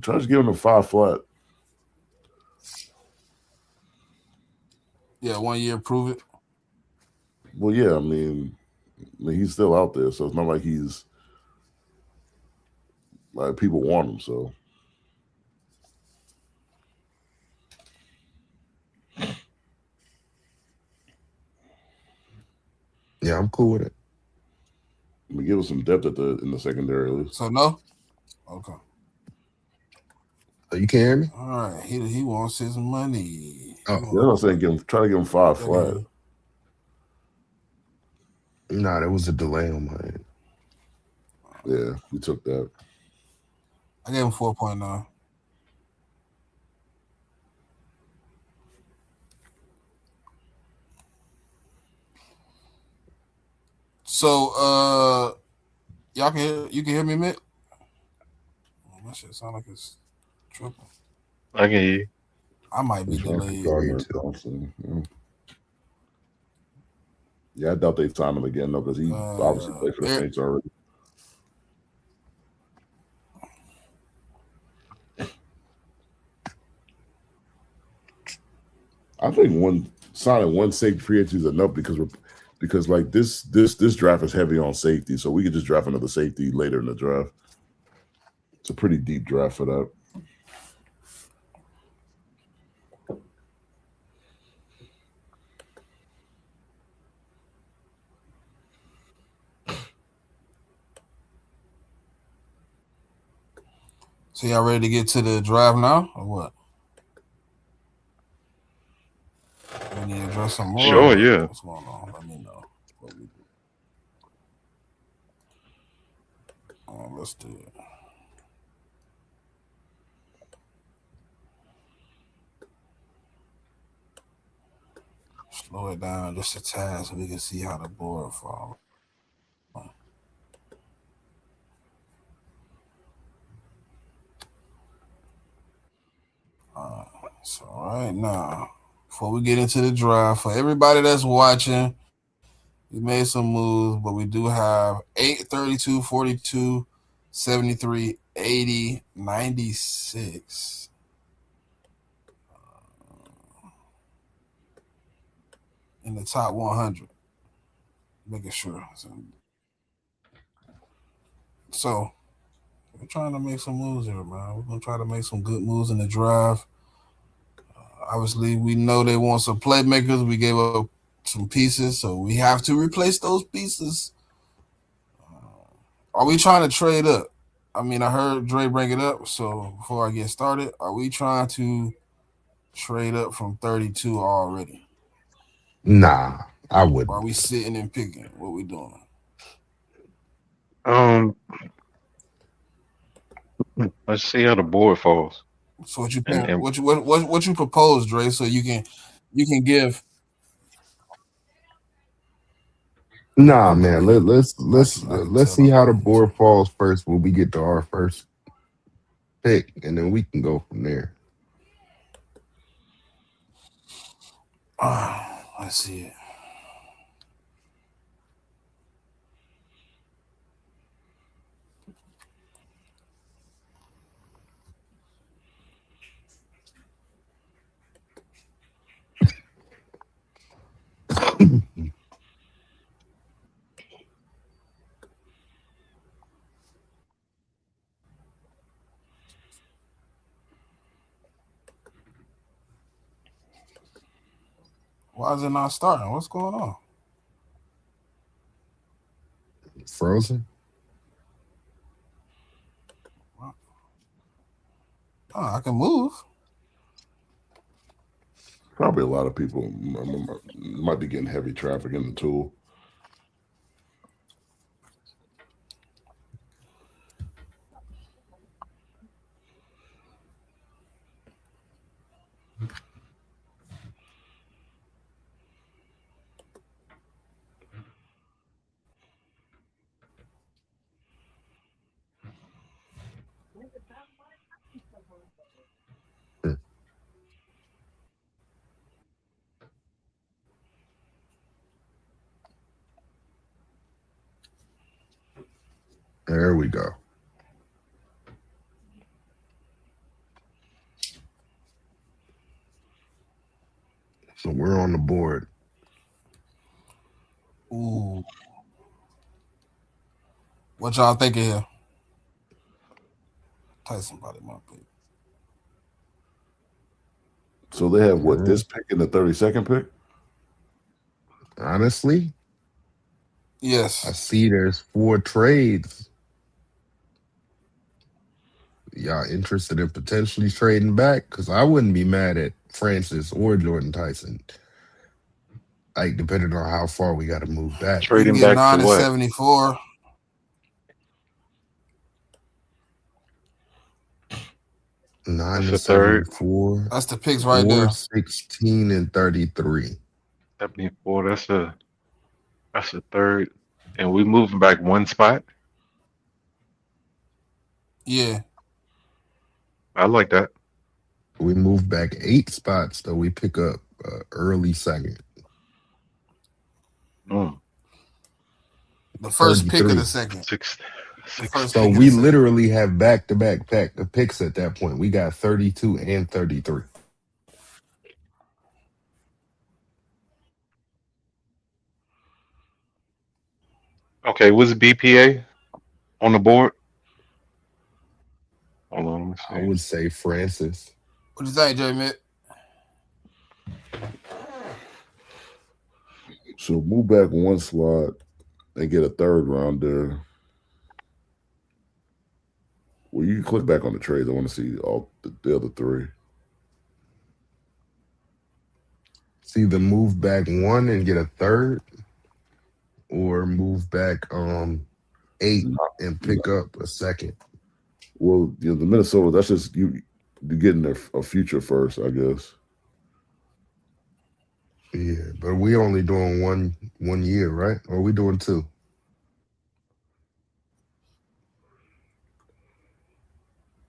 Speaker 4: Try to give him a 5 flat.
Speaker 1: Yeah, 1 year, prove it.
Speaker 4: Well, yeah, I mean, he's still out there, so it's not like he's like people want him. So
Speaker 5: yeah, I'm cool with it.
Speaker 4: I mean, give us some depth in the secondary at least.
Speaker 1: So no, okay.
Speaker 5: So you can hear me?
Speaker 1: All right, he wants his money.
Speaker 4: Oh, that's what I'm saying. Try to give him 5 flat.
Speaker 5: Nah, there was a delay on my end.
Speaker 4: Yeah, we took that.
Speaker 1: I gave him 4.9. So you can hear me, Mick? Oh, my shit sound like it's tripping.
Speaker 3: I can hear you.
Speaker 1: I might be delayed.
Speaker 4: Yeah, I doubt they sign him again though, because he obviously played for the Saints already. I think signing one safety free agent is enough because like this draft is heavy on safety, so we could just draft another safety later in the draft. It's a pretty deep draft for that.
Speaker 1: So y'all ready to get to the draft now, or what? We need to address some more.
Speaker 3: Sure, yeah.
Speaker 1: What's going on? Let me know what we do. Let's do it. Slow it down just a tad so we can see how the board falls. So right now, before we get into the draft, for everybody that's watching, we made some moves, but we do have 8, 32, 42, 73, 80, 96. In the top 100. Making sure. So, we're trying to make some moves here, man. We're going to try to make some good moves in the draft. Obviously, we know they want some playmakers. We gave up some pieces, so we have to replace those pieces. Are we trying to trade up? I mean, I heard Dre bring it up. So before I get started, are we trying to trade up from 32 already?
Speaker 5: Nah, I
Speaker 1: Or are
Speaker 5: wouldn't.
Speaker 1: we sitting and picking? What we doing?
Speaker 3: Um, let's see how the board falls.
Speaker 1: So what you
Speaker 3: And
Speaker 1: what you propose, Dre? So you can give.
Speaker 5: Nah,
Speaker 1: Okay,
Speaker 5: man. Let's
Speaker 1: I can
Speaker 5: let's
Speaker 1: tell.
Speaker 5: see how the board falls first when we get to our first pick, and then we can go from there.
Speaker 1: I see it. Why is it not starting? What's going on?
Speaker 5: Frozen.
Speaker 1: Oh, I can move.
Speaker 4: Probably a lot of people might be getting heavy traffic in the tool.
Speaker 5: Hmm, There we go. So we're on the board.
Speaker 1: Ooh, what y'all thinking here? Tyson body my pick.
Speaker 4: So they have what,
Speaker 5: Mm,
Speaker 4: this pick in the 32nd pick?
Speaker 5: Honestly, I
Speaker 1: Yes.
Speaker 5: see there's 4 trades. Y'all interested in potentially trading back? Because I wouldn't be mad at Francis or Jordan Tyson. Like, depending on how far we got to move back.
Speaker 1: We can
Speaker 3: trading
Speaker 1: get
Speaker 3: back to
Speaker 1: 9 and
Speaker 3: what?
Speaker 1: 74.
Speaker 5: 9
Speaker 3: That's
Speaker 5: to
Speaker 3: a third.
Speaker 5: 74,
Speaker 1: That's the picks right
Speaker 5: or
Speaker 1: there.
Speaker 5: 16 and 33.
Speaker 3: 74. That's a third. And we moving back one spot.
Speaker 1: Yeah.
Speaker 3: I like that.
Speaker 5: We move back 8 spots, though. We pick up early second.
Speaker 3: Mm.
Speaker 1: The first pick of the
Speaker 5: 33.
Speaker 1: second.
Speaker 3: Six,
Speaker 1: The first
Speaker 5: So
Speaker 1: pick of the
Speaker 5: we
Speaker 1: second.
Speaker 5: literally have back-to-back picks at that point. We got 32 and 33.
Speaker 3: Okay, what's BPA on the board? Hold on, let me
Speaker 5: I
Speaker 3: see.
Speaker 5: would say Francis.
Speaker 1: What do you think, JMIK?
Speaker 4: So move back one slot and get a third rounder. Well, you can click back on the trades. I want to see all the other three.
Speaker 5: It's either move back one and get a third, or move back 8
Speaker 4: Not,
Speaker 5: and pick
Speaker 4: not,
Speaker 5: up a second.
Speaker 4: well, the Minnesota. That's just you getting a future first, I guess.
Speaker 5: Yeah, but we only doing one year, right? Or we doing 2?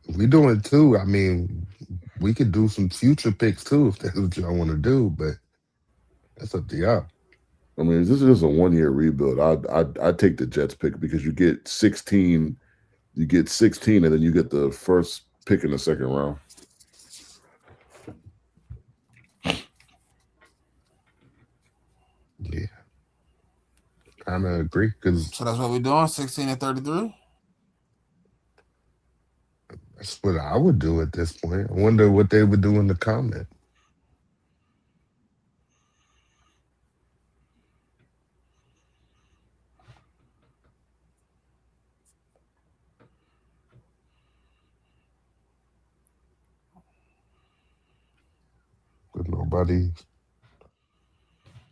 Speaker 5: If we doing 2, I mean, we could do some future picks too if that's what y'all want to do, but that's up to y'all.
Speaker 4: I mean, this is just a 1 year rebuild. I'd take the Jets pick because you get 16. You get 16, and then you get the first pick in the second round.
Speaker 5: Yeah, kind of agree because
Speaker 1: So that's what we're doing. 16 and 33.
Speaker 5: that's what I would do at this point. I wonder what they would do in the comment. everybody.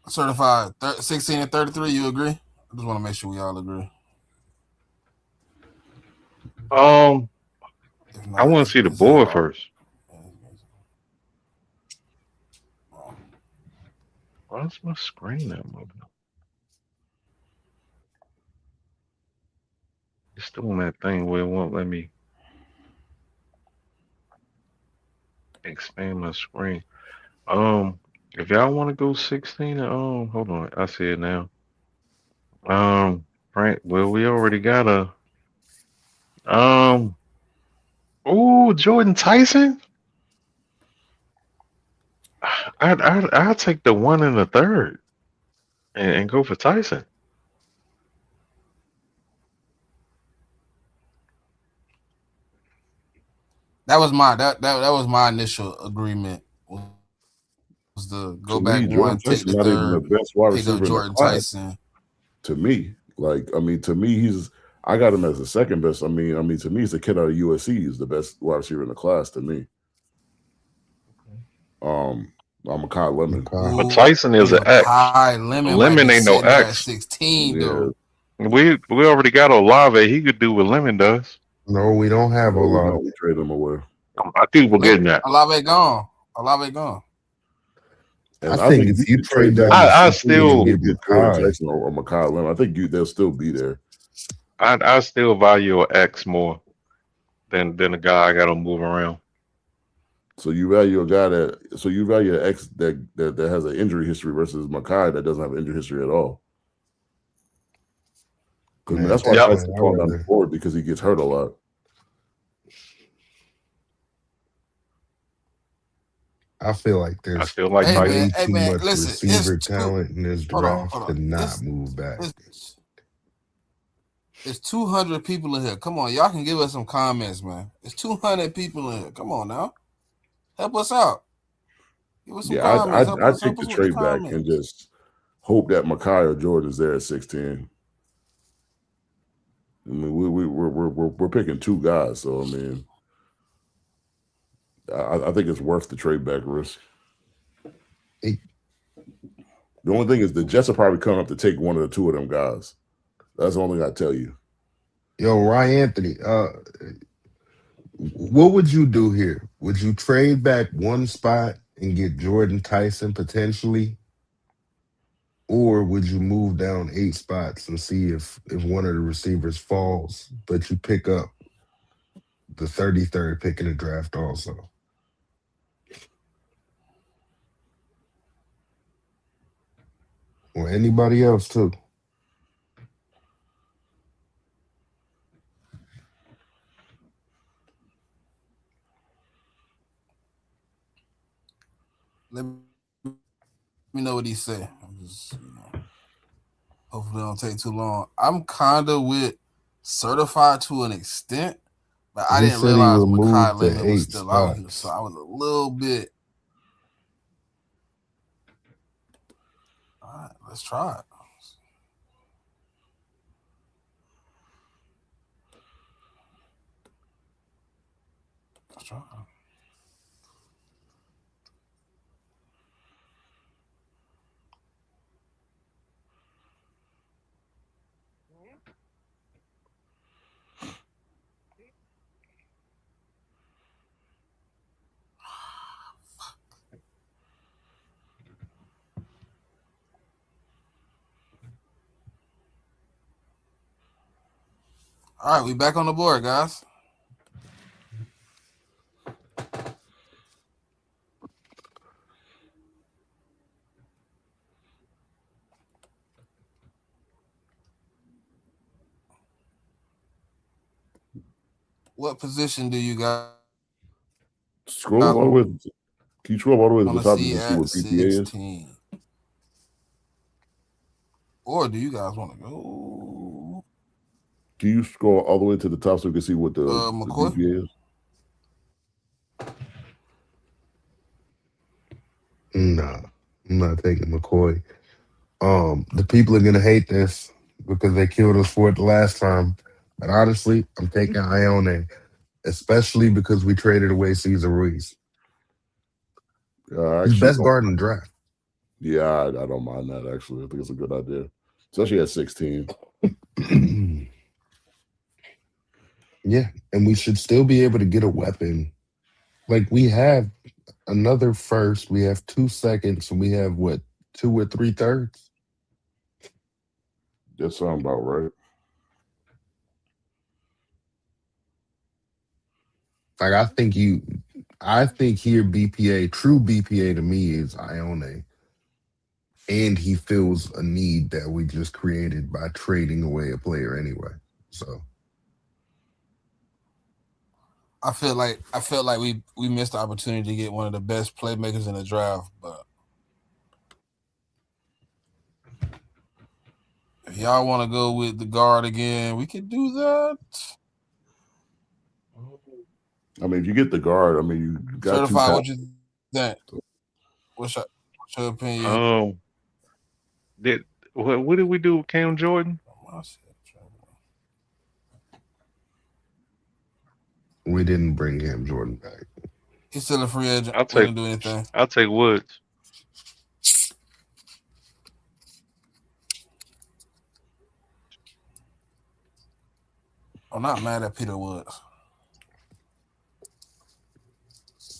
Speaker 1: Certified 16 and 33. You agree? I just want to make sure we all agree.
Speaker 3: Um,
Speaker 1: If
Speaker 3: I
Speaker 1: not,
Speaker 3: want to see the
Speaker 1: it's here.
Speaker 3: board first. Why's my screen not moving? It's doing that thing where it won't let me expand my screen. If y'all want to go 16, hold on, I see it now. Right. Well, we already got a Oh, Jordan Tyson. I'll take the one and the third and go for Tyson.
Speaker 1: That was my initial agreement. Was to go back one,
Speaker 4: To
Speaker 1: take the
Speaker 4: me, Jordan
Speaker 1: third,
Speaker 4: Tyson not even the best
Speaker 1: pick
Speaker 4: wide
Speaker 1: up
Speaker 4: receiver in the
Speaker 1: Jordan
Speaker 4: class.
Speaker 1: Tyson.
Speaker 4: To me, to me, I got him as the second best. To me, he's the kid out of USC. He's the best wide receiver in the class. To me, um, I'm a Kyle Lemon.
Speaker 5: Okay.
Speaker 3: But
Speaker 1: Ooh,
Speaker 3: Tyson is an X.
Speaker 1: Makai Lemon might be
Speaker 3: Lemon ain't no
Speaker 1: sitting there at
Speaker 3: X.
Speaker 1: 16
Speaker 4: Yeah,
Speaker 1: though.
Speaker 3: We already got Olave. He could do what Lemon does.
Speaker 5: No, we don't have
Speaker 4: no,
Speaker 5: a
Speaker 4: we
Speaker 5: lot.
Speaker 4: don't. We trade him away,
Speaker 3: I think we're getting that.
Speaker 1: Olave gone. Olave gone.
Speaker 5: I
Speaker 4: and I
Speaker 5: think
Speaker 4: think
Speaker 5: if
Speaker 4: you
Speaker 5: you
Speaker 4: could trade
Speaker 5: trade
Speaker 4: back
Speaker 5: down to
Speaker 3: I
Speaker 5: 16 and
Speaker 3: still
Speaker 5: get
Speaker 4: and get Jordan
Speaker 5: Makai,
Speaker 4: Tyson or Makai Lemon. I think they'll still be there.
Speaker 3: I still value an X more than a guy I got to move around.
Speaker 4: So you value a guy you value an X that has an injury history versus Makai that doesn't have an injury history at all. Because
Speaker 5: man,
Speaker 4: that's
Speaker 5: at
Speaker 4: why
Speaker 5: that
Speaker 3: Yep.
Speaker 5: point,
Speaker 4: Tyson's
Speaker 5: I
Speaker 4: falling down the
Speaker 5: rather.
Speaker 4: board because he gets hurt a lot.
Speaker 5: I feel like
Speaker 3: I
Speaker 5: there's
Speaker 3: still like Tyson.
Speaker 5: way
Speaker 1: Hey
Speaker 5: too
Speaker 1: man,
Speaker 5: much
Speaker 1: listen,
Speaker 5: receiver talent in this
Speaker 1: hold
Speaker 5: draft to
Speaker 1: on.
Speaker 5: not move back.
Speaker 1: It's 200 people in here. Come on, y'all can give us some comments, man. It's 200 people in here. Come on now, help us out. Give us some
Speaker 4: Yeah,
Speaker 1: comments.
Speaker 4: I take
Speaker 1: Help
Speaker 4: the
Speaker 1: us with the
Speaker 4: trade back and
Speaker 1: comments.
Speaker 4: just hope that Makai or Jordan is there at 16. I mean, we're picking two guys, so I mean, I think it's worth the trade back risk.
Speaker 5: Hey,
Speaker 4: The only thing is the Jets will probably come up to take one of the two of them guys. That's the only thing I tell you.
Speaker 5: yo, Ryan Anthony, what would you do here? Would you trade back one spot and get Jordan Tyson potentially? Or would you move down 8 spots and see if one of the receivers falls, but you pick up the 33rd pick in the draft also? Or anybody else too.
Speaker 1: Let me know what he said. I'm just, hopefully it don't take too long. I'm kind of with certified to an extent, but I
Speaker 5: He
Speaker 1: didn't
Speaker 5: said he
Speaker 1: realize
Speaker 5: would
Speaker 1: Makai
Speaker 5: move to
Speaker 1: Lemon was
Speaker 5: eight
Speaker 1: still out here, so
Speaker 5: spots.
Speaker 1: I was a little bit. All right, let's try it. Let's try it. All right, we back on the board, guys. What position do you guys
Speaker 4: Scroll all the way. Can you scroll all the way to
Speaker 1: want
Speaker 4: the
Speaker 1: to
Speaker 4: top
Speaker 1: see
Speaker 4: and see
Speaker 1: at
Speaker 4: what PPA is?
Speaker 1: 16? Or do you guys want to go
Speaker 4: Can you scroll all the way to the top so we can see what the
Speaker 1: McCoy?
Speaker 4: PPA is?
Speaker 5: Nah, I'm not taking McCoy. The people are gonna hate this because they killed us for it the last time. But honestly, I'm taking Ione, especially because we traded away Cesar Ruiz.
Speaker 4: I
Speaker 5: He's
Speaker 4: actually
Speaker 5: best
Speaker 4: don't.
Speaker 5: guard in the draft.
Speaker 4: Yeah, I don't mind that. Actually, I think it's a good idea, especially at 16.
Speaker 5: Yeah, and we should still be able to get a weapon. Like we have another first, we have 2 seconds, and we have what 2 or 3 thirds.
Speaker 4: That sounds about right.
Speaker 5: Like I think here BPA, true BPA to me is Ione, and he fills a need that we just created by trading away a player anyway. So
Speaker 1: I feel like we missed the opportunity to get one of the best playmakers in the draft, but if y'all want to go with the guard again, we could do that.
Speaker 4: I mean, if you get the guard, I mean, you got two
Speaker 1: Certified,
Speaker 4: tackles.
Speaker 1: what you think? What's your opinion?
Speaker 3: Did what did we do with Cam Jordan?
Speaker 5: we didn't bring Cam Jordan back.
Speaker 1: He's still a free agent.
Speaker 3: I'll
Speaker 1: We
Speaker 3: take
Speaker 1: didn't do anything.
Speaker 3: I'll take Woods.
Speaker 1: I'm not mad at Peter Woods.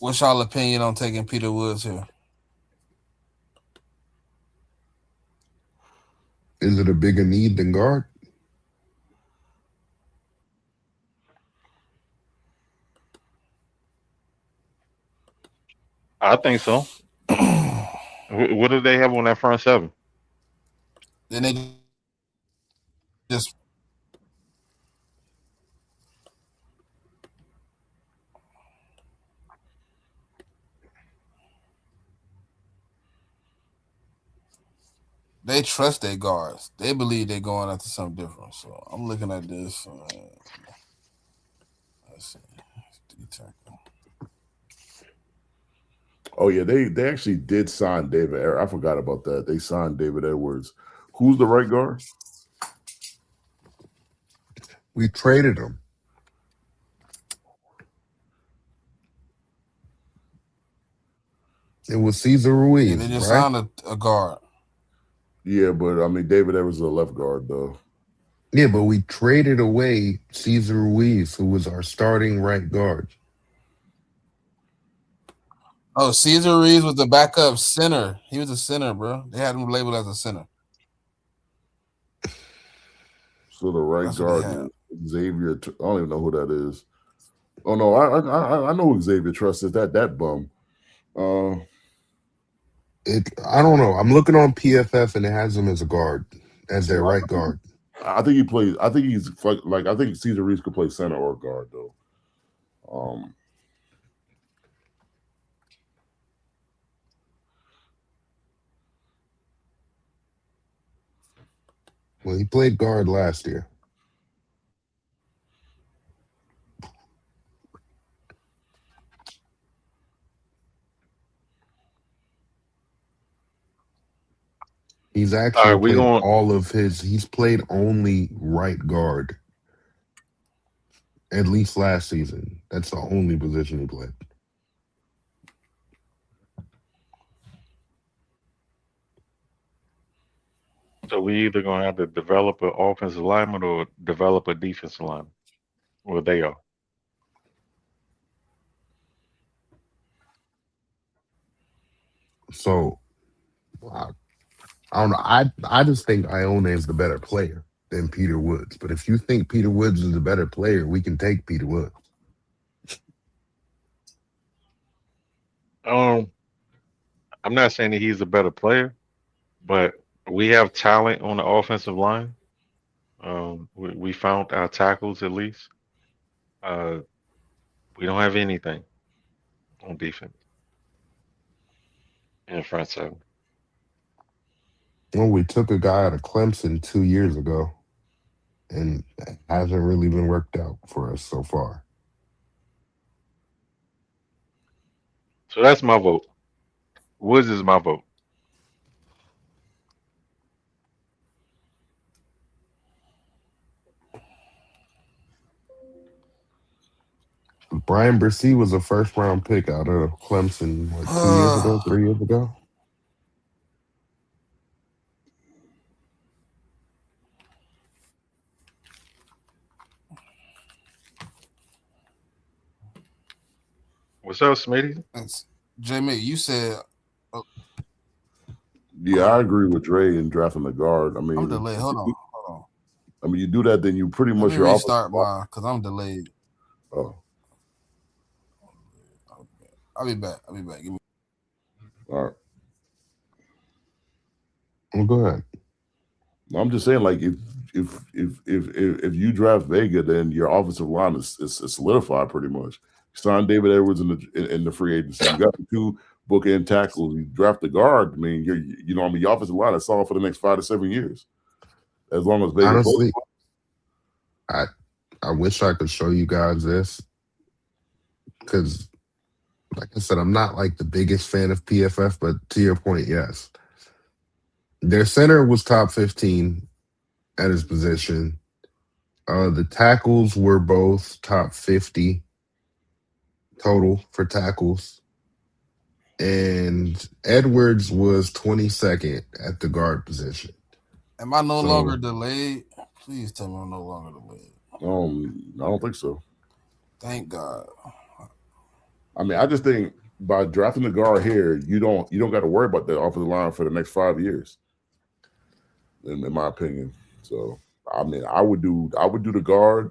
Speaker 1: What's y'all opinion on taking Peter Woods here?
Speaker 5: Is it a bigger need than guard?
Speaker 3: I think so. What do they have on that front seven?
Speaker 1: Then they just they trust their guards. They believe they're going after something different. So I'm looking at this. Let's see.
Speaker 4: Oh yeah, they actually did sign David. I forgot about that. They signed David Edwards. Who's the right guard?
Speaker 5: We traded him. It was Cesar
Speaker 1: Yeah,
Speaker 5: Ruiz,
Speaker 1: they just
Speaker 5: right?
Speaker 1: signed a guard.
Speaker 4: Yeah, but I mean, David Edwards is a left guard though.
Speaker 5: Yeah, but we traded away Cesar Ruiz, who was our starting right guard.
Speaker 1: Oh, Cesar Reeves was the backup center. He was a center, bro. They had him labeled as a center.
Speaker 4: So the right
Speaker 1: That's what they
Speaker 4: guard
Speaker 1: had.
Speaker 4: is Xavier. I don't even know who that is. Oh no, I know who Xavier Trust is. That bum.
Speaker 5: I don't know. I'm looking on PFF and it has him as a guard, as their right guard.
Speaker 4: I think he plays. I think he's like. I think Cesar Reeves could play center or guard though.
Speaker 5: Well, he played guard last year. He's actually
Speaker 3: We
Speaker 5: played
Speaker 3: going.
Speaker 5: he's played only right guard. At least last season. That's the only position he played.
Speaker 3: So we either gonna have to develop an offensive lineman or develop a defensive lineman. Well, they are.
Speaker 5: So I don't know. I just think Ione is the better player than Peter Woods. But if you think Peter Woods is a better player, we can take Peter Woods.
Speaker 3: I'm not saying that he's a better player, but we have talent on the offensive line. We found our tackles at least. Uh, we don't have anything on defense in the front seven.
Speaker 5: Well, we took a guy out of Clemson 2 years ago, and it hasn't really been worked out for us so far.
Speaker 3: So that's my vote. Woods is my vote.
Speaker 5: Brian Brsee was a first round pick out of Clemson, what, 2 years ago, 3 years ago?
Speaker 3: What's up, Smitty?
Speaker 1: JMIK, you said
Speaker 4: Yeah, I agree with Dre in drafting the guard. I
Speaker 1: I'm
Speaker 4: mean,
Speaker 1: delayed. Hold on.
Speaker 4: I mean, you do that, then you pretty
Speaker 1: Let
Speaker 4: much
Speaker 1: me
Speaker 4: your
Speaker 1: restart mine because I'm delayed.
Speaker 4: Oh,
Speaker 1: I'll be back. Give me.
Speaker 4: all right.
Speaker 5: Well, go ahead.
Speaker 4: I'm just saying, like, if you draft Vega, then your offensive line is solidified pretty much. You sign David Edwards in the free agency. You got the 2 bookend tackles. You draft the guard. I mean, your offensive line is solid for the next 5 to 7 years, as long as Vega plays.
Speaker 5: Honestly, I wish I could show you guys this because, like I said, I'm not like the biggest fan of PFF, but to your point, yes. Their center was top 15 at his position. The tackles were both top 50 total for tackles. And Edwards was 22nd at the guard position.
Speaker 1: Am I no longer delayed? Please tell me I'm no longer delayed.
Speaker 4: I don't think so.
Speaker 1: Thank God.
Speaker 4: I mean, I just think by drafting the guard here, you don't got to worry about the offensive line for the next 5 years, in my opinion. So, I mean, I would do the guard.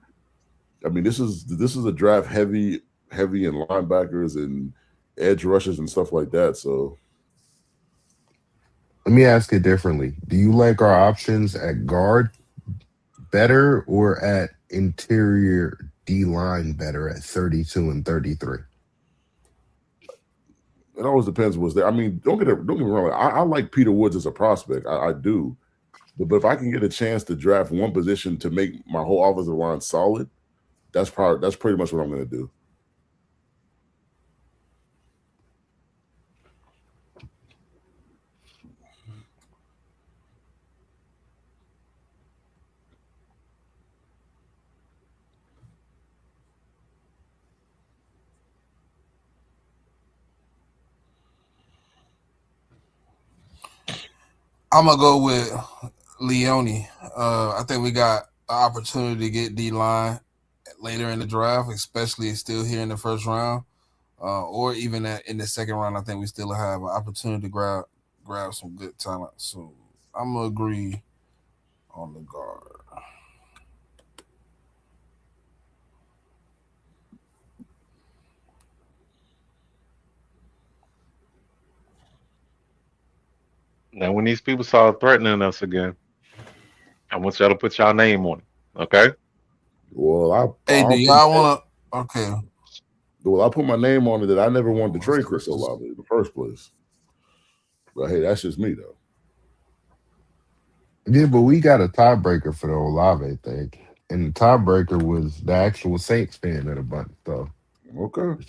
Speaker 4: I mean, this is a draft heavy in linebackers and edge rushers and stuff like that. So,
Speaker 5: let me ask it differently. Do you like our options at guard better or at interior D line better at 32 and 33?
Speaker 4: it always depends what's there. I mean, don't get me wrong. I like Peter Woods as a prospect. I do. But if I can get a chance to draft one position to make my whole offensive line solid, that's pretty much what I'm going to do.
Speaker 1: I'm gonna go with Leone. I think we got an opportunity to get D line later in the draft, especially still here in the first round, or even in the second round. I think we still have an opportunity to grab some good talent. So I'm gonna agree on the guard.
Speaker 3: Now, when these people start threatening us again, I want y'all to put y'all name on it. Okay?
Speaker 4: Well,
Speaker 1: Hey, do y'all want to? Okay.
Speaker 4: Well, I put my name on it that I never wanted to trade Chris Olave in the first place. But hey, that's just me though.
Speaker 5: Yeah, but we got a tiebreaker for the Olave thing. And the tiebreaker was the actual Saints fan of the bunch, though.
Speaker 4: Okay.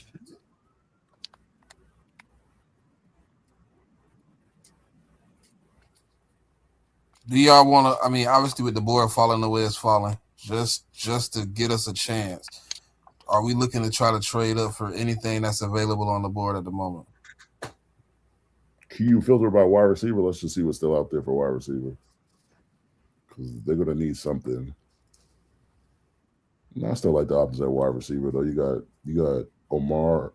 Speaker 1: Do y'all want to? I mean, obviously, with the board falling the way it's falling, just to get us a chance, are we looking to try to trade up for anything that's available on the board at the moment?
Speaker 4: Can you filter by wide receiver? Let's just see what's still out there for wide receiver, because they're gonna need something. No, I still like the opposite wide receiver though. You got Omar,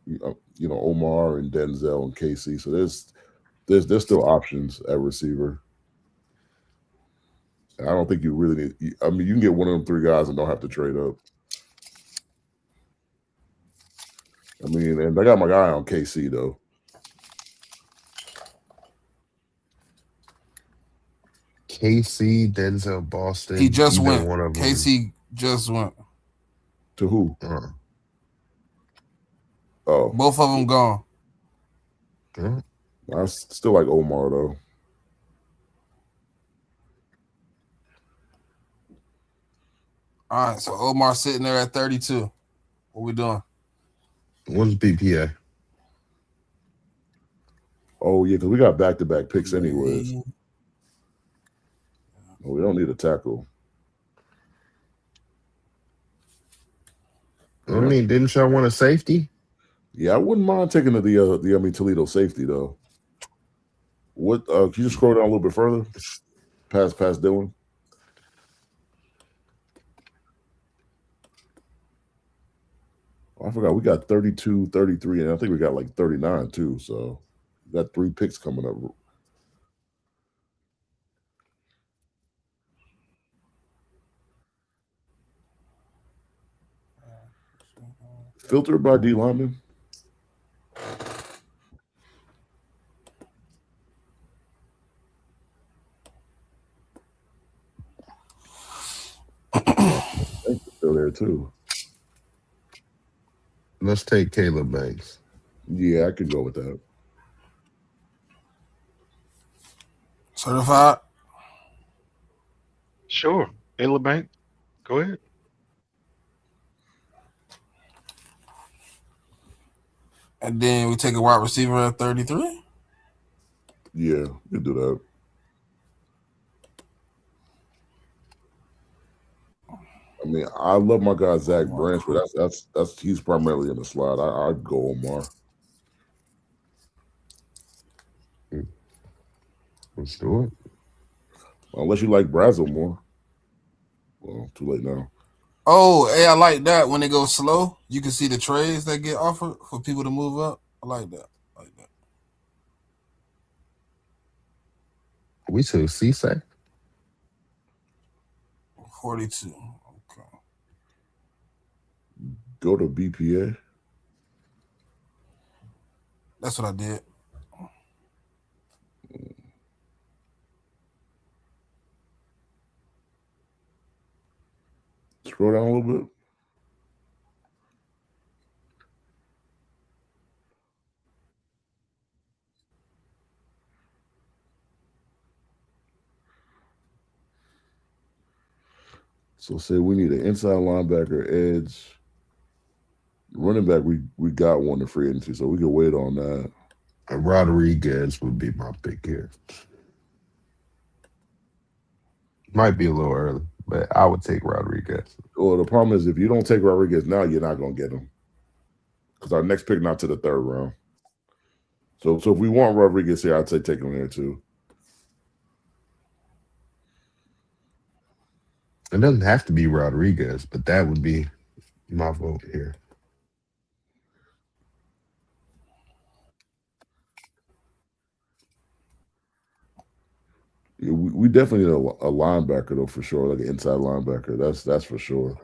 Speaker 4: Omar and Denzel and KC. So there's still options at receiver. And I don't think you really need. I mean, you can get one of them 3 guys and don't have to trade up. I mean, and I got my guy on KC though.
Speaker 5: KC, Denzel, Boston.
Speaker 1: He just went.
Speaker 5: One of
Speaker 1: KC just went.
Speaker 4: To who?
Speaker 1: Oh, both of them gone.
Speaker 4: I still like Omar though.
Speaker 1: All right, so Omar sitting there at 32. What we doing?
Speaker 5: What's BPA?
Speaker 4: Oh yeah, because we got back-to-back picks anyways. We don't need a tackle.
Speaker 5: I mean, didn't y'all want a safety?
Speaker 4: Yeah, I wouldn't mind taking the Toledo safety though. What? Can you just scroll down a little bit further? Past Dylan. I forgot we got 32, 33, and I think we got like 39 too. So we got 3 picks coming up. Filtered by D lineman. Still there too.
Speaker 5: Let's take Caleb Banks.
Speaker 4: Yeah, I could go with that.
Speaker 1: Certified.
Speaker 3: Sure. Ayla Bank. Go ahead.
Speaker 1: And then we take a wide receiver at 33.
Speaker 4: Yeah, you do that. I mean, I love my guy Zach Branch, but that's he's primarily in the slot. I'd go Omar.
Speaker 5: Let's do it.
Speaker 4: Unless you like Brazel more. Well, too late now.
Speaker 1: Oh, hey, I like that. When they go slow, you can see the trades that get offered for people to move up. I like that.
Speaker 5: We took CSAC.
Speaker 1: 42. Okay.
Speaker 4: Go to BPA.
Speaker 1: That's what I did.
Speaker 4: Scroll down a little bit. So say we need an inside linebacker, edge, running back. We got one to free agency, so we can wait on that.
Speaker 5: Rodriguez would be my pick here. Might be a little early, but I would take Rodriguez.
Speaker 4: Well, the problem is if you don't take Rodriguez now, you're not going to get him because our next pick not to the 3rd round. So if we want Rodriguez here, I'd say take him there too.
Speaker 5: It doesn't have to be Rodriguez, but that would be my vote here.
Speaker 4: Yeah, we definitely need a linebacker though for sure, like an inside linebacker. That's for sure.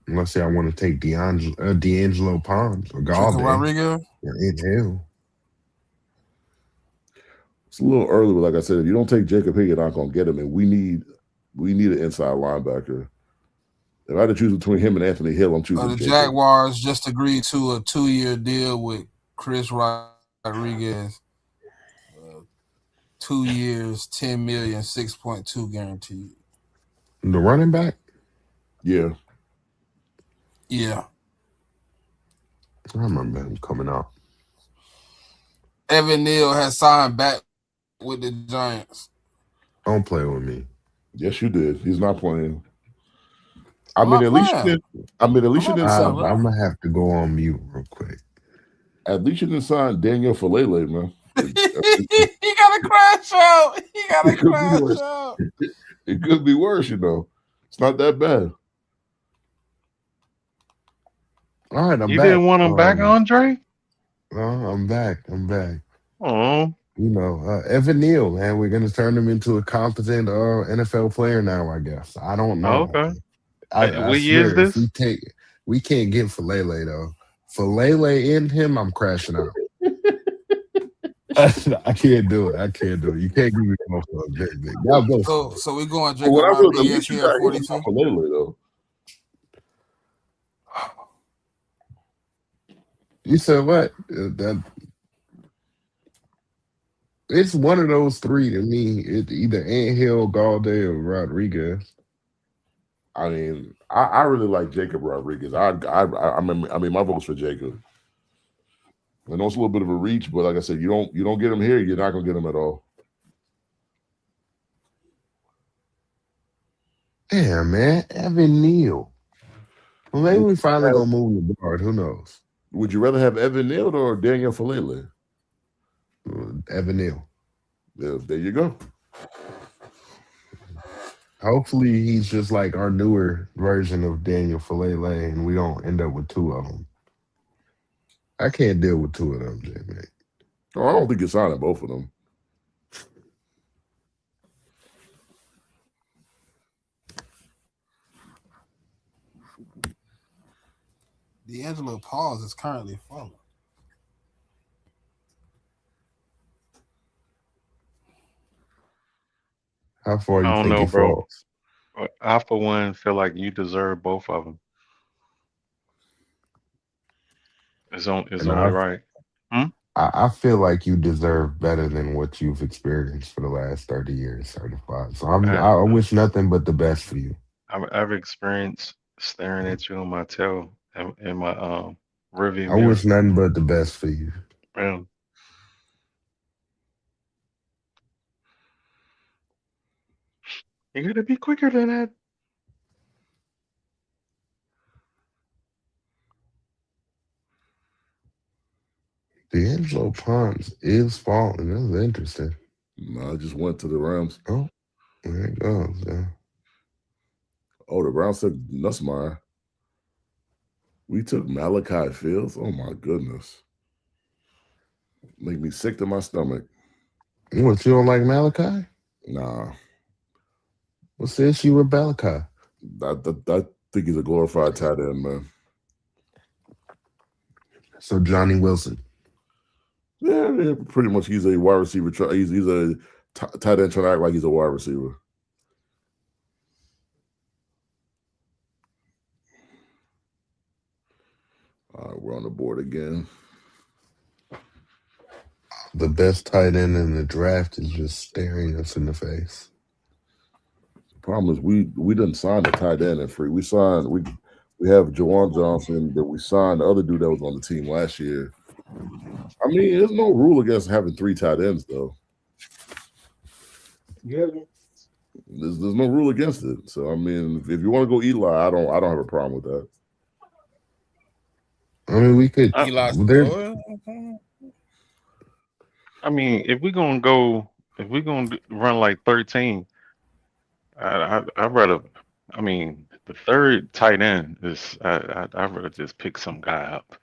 Speaker 5: Unless say I want to take D'Angelo Palms or Galde
Speaker 1: Rodriguez
Speaker 5: or Inhale.
Speaker 4: It's a little early, but like I said, if you don't take Jacob Higgins, you're not going to get him, and we need an inside linebacker. If I had to choose between him and Anthony Hill, I'm choosing
Speaker 1: the
Speaker 4: Jacob.
Speaker 1: Jaguars just agreed to a 2-year deal with Chris Rodriguez. 2 years, $10 million, 6.2 guaranteed.
Speaker 5: The running back?
Speaker 4: Yeah.
Speaker 1: Yeah.
Speaker 5: I remember him coming out.
Speaker 1: Evan Neal has signed back with the Giants.
Speaker 5: Don't play with me.
Speaker 4: Yes, you did. He's not playing. I mean, at least you didn't. I mean, at least you didn't sign.
Speaker 5: I'm gonna have to go on mute real quick.
Speaker 4: At least you didn't sign Daniel Falele, man.
Speaker 1: He got to crash out. He got to crash out.
Speaker 4: It could be worse, you know. It's not that bad.
Speaker 5: All right, I'm
Speaker 3: you
Speaker 5: back.
Speaker 3: didn't want him back, Andre?
Speaker 5: I'm back.
Speaker 3: Oh.
Speaker 5: You know, Evan Neal, man, we're gonna turn him into a competent NFL player now. I guess I don't know.
Speaker 3: Oh, okay.
Speaker 5: I
Speaker 3: what year is this?
Speaker 5: We can't get Falele though. Falele in him, I'm crashing out. I can't do it. You can't give me most of it.
Speaker 1: So we going Jacob Rodriguez here at 42.
Speaker 4: Falele though.
Speaker 5: You said what? It's one of those 3 to me. It's either Anthill, Galde, or Rodriguez.
Speaker 4: I mean, I really like Jacob Rodriguez. I mean, my vote's for Jacob. I know it's a little bit of a reach, but like I said, you don't get him here, you're not gonna get him at all.
Speaker 5: Damn, man. Evan Neal. Well, maybe we finally gonna move the guard. Who knows?
Speaker 4: Would you rather have Evan Neal or Daniel Falele?
Speaker 5: Evan Neal.
Speaker 4: Yeah, there you go.
Speaker 5: Hopefully, he's just like our newer version of Daniel Falele, and we don't end up with two of them. I can't deal with two of them, JMIK.
Speaker 4: Oh, I don't think you're signing both of them.
Speaker 1: D'Angelo Pause is currently falling.
Speaker 5: How far
Speaker 3: I
Speaker 5: you
Speaker 3: don't
Speaker 5: think
Speaker 3: know,
Speaker 5: he
Speaker 3: bro.
Speaker 5: falls?
Speaker 3: I for one feel like you deserve both of them. It's
Speaker 5: And
Speaker 3: only right.
Speaker 5: I feel like you deserve better than what you've experienced for the last 30 years, 35. So
Speaker 3: I,
Speaker 5: I wish nothing but the best for you.
Speaker 3: I've experienced staring at you on my tail in my rearview
Speaker 5: I wish
Speaker 3: mirror.
Speaker 5: nothing but the best for you.
Speaker 3: Man, you gotta be quicker than that.
Speaker 5: D'Angelo Ponds is falling. That's interesting.
Speaker 4: No, I just went to the Rams.
Speaker 5: Oh, there it goes. Yeah.
Speaker 4: Oh, the Browns took Nussmeier. We took Malachi Fields. Oh my goodness. Make me sick to my stomach.
Speaker 5: What, you don't like Malachi?
Speaker 4: Nah.
Speaker 5: What's the issue with Malachi?
Speaker 4: I think he's a glorified tight end, man.
Speaker 5: So Johnny Wilson.
Speaker 4: Yeah, pretty much. He's a wide receiver. He's a tight end trying to act like he's a wide receiver. All right, we're on the board again.
Speaker 5: The best tight end in the draft is just staring us in the face.
Speaker 4: The problem is we didn't sign the tight end and free. We have Jawan Johnson that we signed, the other dude that was on the team last year. I mean, there's no rule against having 3 tight ends though.
Speaker 1: Yeah.
Speaker 4: There's no rule against it. So I mean, if you want to go Eli, I don't have a problem with that.
Speaker 5: I mean, we could.
Speaker 1: Eli.
Speaker 3: I mean, if we're gonna run like 13, I'd rather. I mean, the third tight end is I'd rather just pick some guy up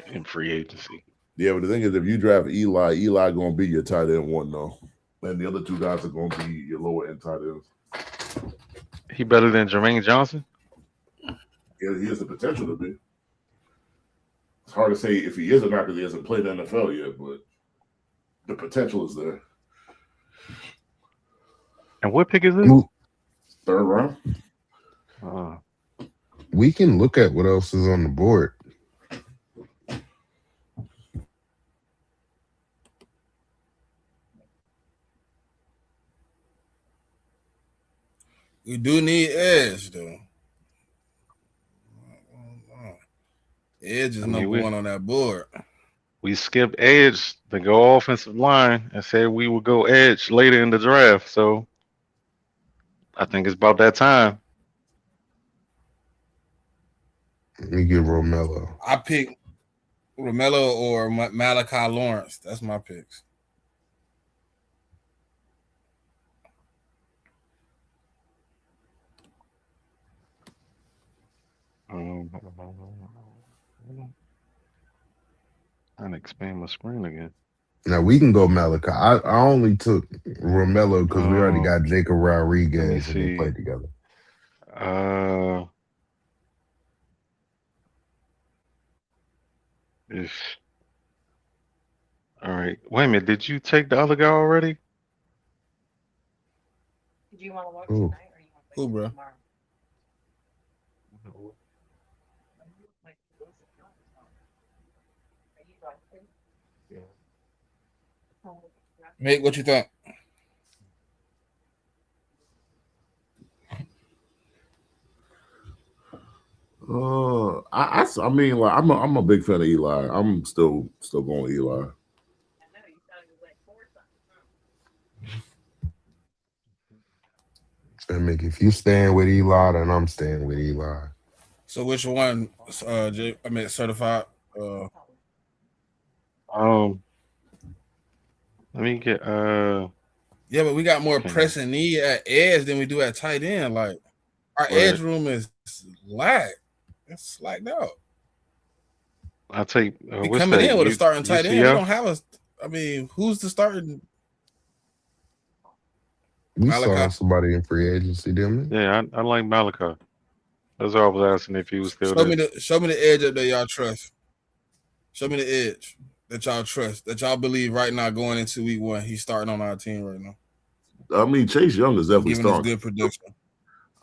Speaker 3: in free agency.
Speaker 4: Yeah, but the thing is, if you draft Eli gonna be your tight end one though, and the other 2 guys are gonna be your lower end tight ends.
Speaker 3: He better than Jermaine Johnson?
Speaker 4: Yeah, he has the potential to be. It's hard to say if he is or not because he hasn't played the NFL yet, but the potential is there.
Speaker 3: And what pick is this?
Speaker 4: 3rd round.
Speaker 5: We can look at what else is on the board.
Speaker 1: We do need edge though. Edge is number 1 on that board.
Speaker 3: We skipped edge to go offensive line and said we would go edge later in the draft. So I think it's about that time.
Speaker 5: Let me get Romello.
Speaker 1: I pick Romello or Malachi Lawrence. That's my picks.
Speaker 3: And expand my screen again.
Speaker 5: Now we can go Malachi. I only took Romello because we already got Jacob Rodriguez and they played together.
Speaker 3: All right. Wait a minute. Did you take the other guy already?
Speaker 6: Do you want to watch tonight or you want to
Speaker 1: Who, bro?
Speaker 6: tomorrow?
Speaker 1: Mate, what you think?
Speaker 4: I mean, like I'm a big fan of Eli. I'm still going Eli.
Speaker 5: JMIK, if you staying with Eli, then I'm staying with Eli.
Speaker 1: So which one? Certified.
Speaker 3: Um, let me get
Speaker 1: Yeah, but we got more
Speaker 3: okay.
Speaker 1: pressing need at edge than we do at tight end. Like our
Speaker 3: But
Speaker 1: edge room is lag. It's slacked out.
Speaker 3: I'll take
Speaker 1: We
Speaker 3: what's
Speaker 1: coming
Speaker 3: that?
Speaker 1: in with a starting tight end. We
Speaker 3: UCF?
Speaker 1: don't have a. I mean, who's the starting?
Speaker 5: We saw
Speaker 1: Malachi.
Speaker 5: somebody in free agency, didn't we?
Speaker 3: Yeah, I like Malachi. That's all I was asking if he was still there.
Speaker 1: Show me the edge up there y'all trust. Show me the edge that y'all trust, that y'all believe right now going into week 1. He's starting on our team right now.
Speaker 4: I mean, Chase Young is definitely
Speaker 1: Giving us
Speaker 4: starting.
Speaker 1: good production.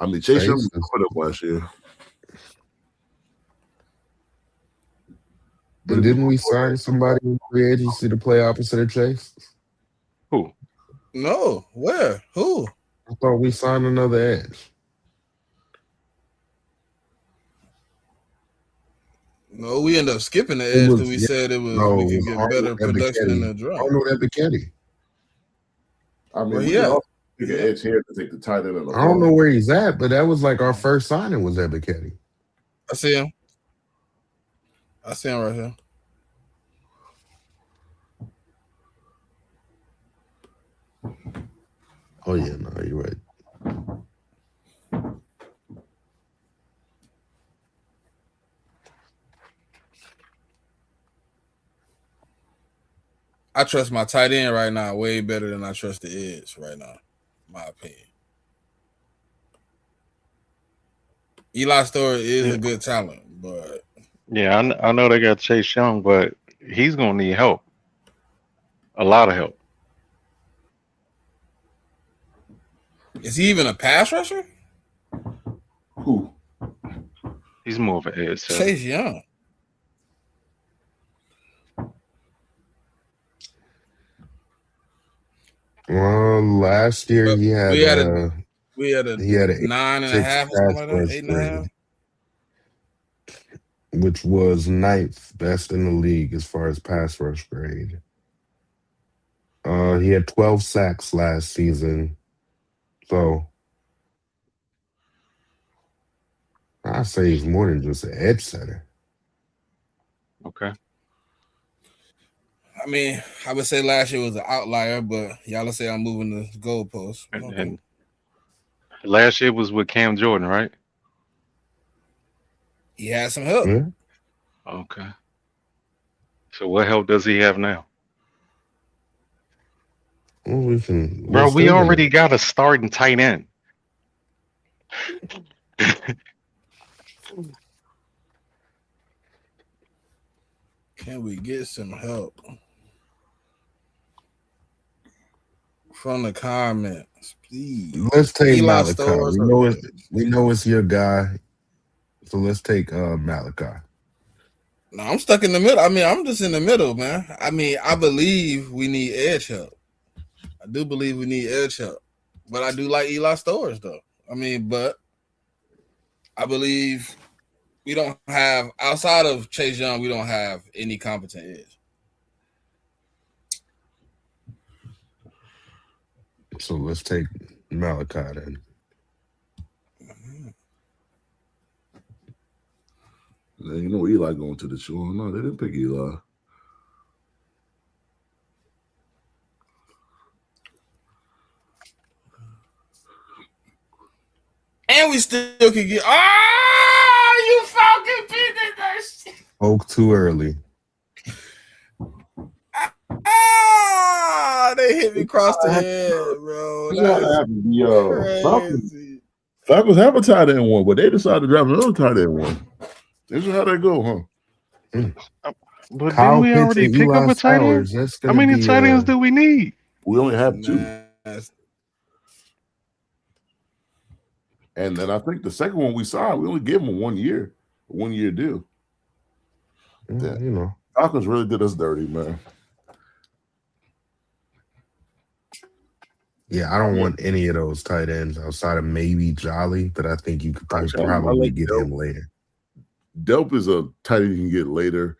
Speaker 4: I mean, Chase Young put up last year.
Speaker 5: But didn't we sign somebody in free agency to play opposite of Chase?
Speaker 3: Who?
Speaker 1: No, where? Who?
Speaker 5: I thought we signed another edge.
Speaker 1: No, we end up skipping the edge because we said we could get better
Speaker 5: Arnold
Speaker 1: production in the
Speaker 5: Ebiketie.
Speaker 1: draft.
Speaker 5: Arnold Ebiketie.
Speaker 4: I mean,
Speaker 1: Where
Speaker 4: we
Speaker 1: he
Speaker 4: can
Speaker 1: at?
Speaker 4: also take an edge here to take the tight end.
Speaker 5: I don't know where he's at, but that was like our first signing was Ebiketie.
Speaker 1: I see him. I see him right here.
Speaker 5: Oh yeah, no, you're right.
Speaker 1: I trust my tight end right now way better than I trust the edge right now, in my opinion. Eli Story is a good talent, but
Speaker 3: yeah, I know they got Chase Young, but he's gonna need help. A lot of help.
Speaker 1: is he even a pass rusher?
Speaker 4: Who?
Speaker 3: He's more of an edge set.
Speaker 1: Chase Young.
Speaker 5: Well, last year
Speaker 1: But
Speaker 5: he had
Speaker 1: we had a 9.5 or something like that, 8.5.
Speaker 5: Which was 9th best in the league as far as pass rush grade. He had 12 sacks last season. So I say he's more than just an edge setter.
Speaker 3: Okay.
Speaker 1: I mean, I would say last year was an outlier, but y'all say I'm moving the goalposts.
Speaker 3: And last year was with Cam Jordan, right?
Speaker 1: He had some help.
Speaker 5: Yeah.
Speaker 3: Okay. So what help does he have now?
Speaker 5: Well,
Speaker 3: Bro, we already got a starting tight end.
Speaker 1: Can we get some help from the comments, please?
Speaker 5: Let's take
Speaker 1: Eli
Speaker 5: Malachi.
Speaker 1: Stores
Speaker 5: We know it's your guy. So let's take Malachi.
Speaker 1: No, I'm stuck in the middle. I mean, I'm just in the middle, man. I mean, I believe we need edge help. I do believe we need edge help. But I do like Eli Stores, though. I mean, but I believe we don't have, outside of Chase Young, we don't have any competent edge.
Speaker 5: So let's take Malachi then.
Speaker 4: You know Eli going to the show. No, they didn't pick Eli.
Speaker 1: And we still can get. Oh, you fucking picked that shit.
Speaker 5: Spoke too early.
Speaker 1: They hit me across the head, bro. Crazy.
Speaker 4: Falcons have a tight end one, but they decided to draft another tight end one. This is how they go, huh?
Speaker 3: But didn't we already pick up a tight end? How many tight ends do we need?
Speaker 4: We only have 2. And then I think the second one we signed, we only gave him a 1 year deal.
Speaker 5: Yeah, you know.
Speaker 4: Falcons really did us dirty, man.
Speaker 5: Yeah, I don't want any of those tight ends outside of maybe Jolly, but I think you could probably get him later.
Speaker 4: Delp is a tight end you can get later.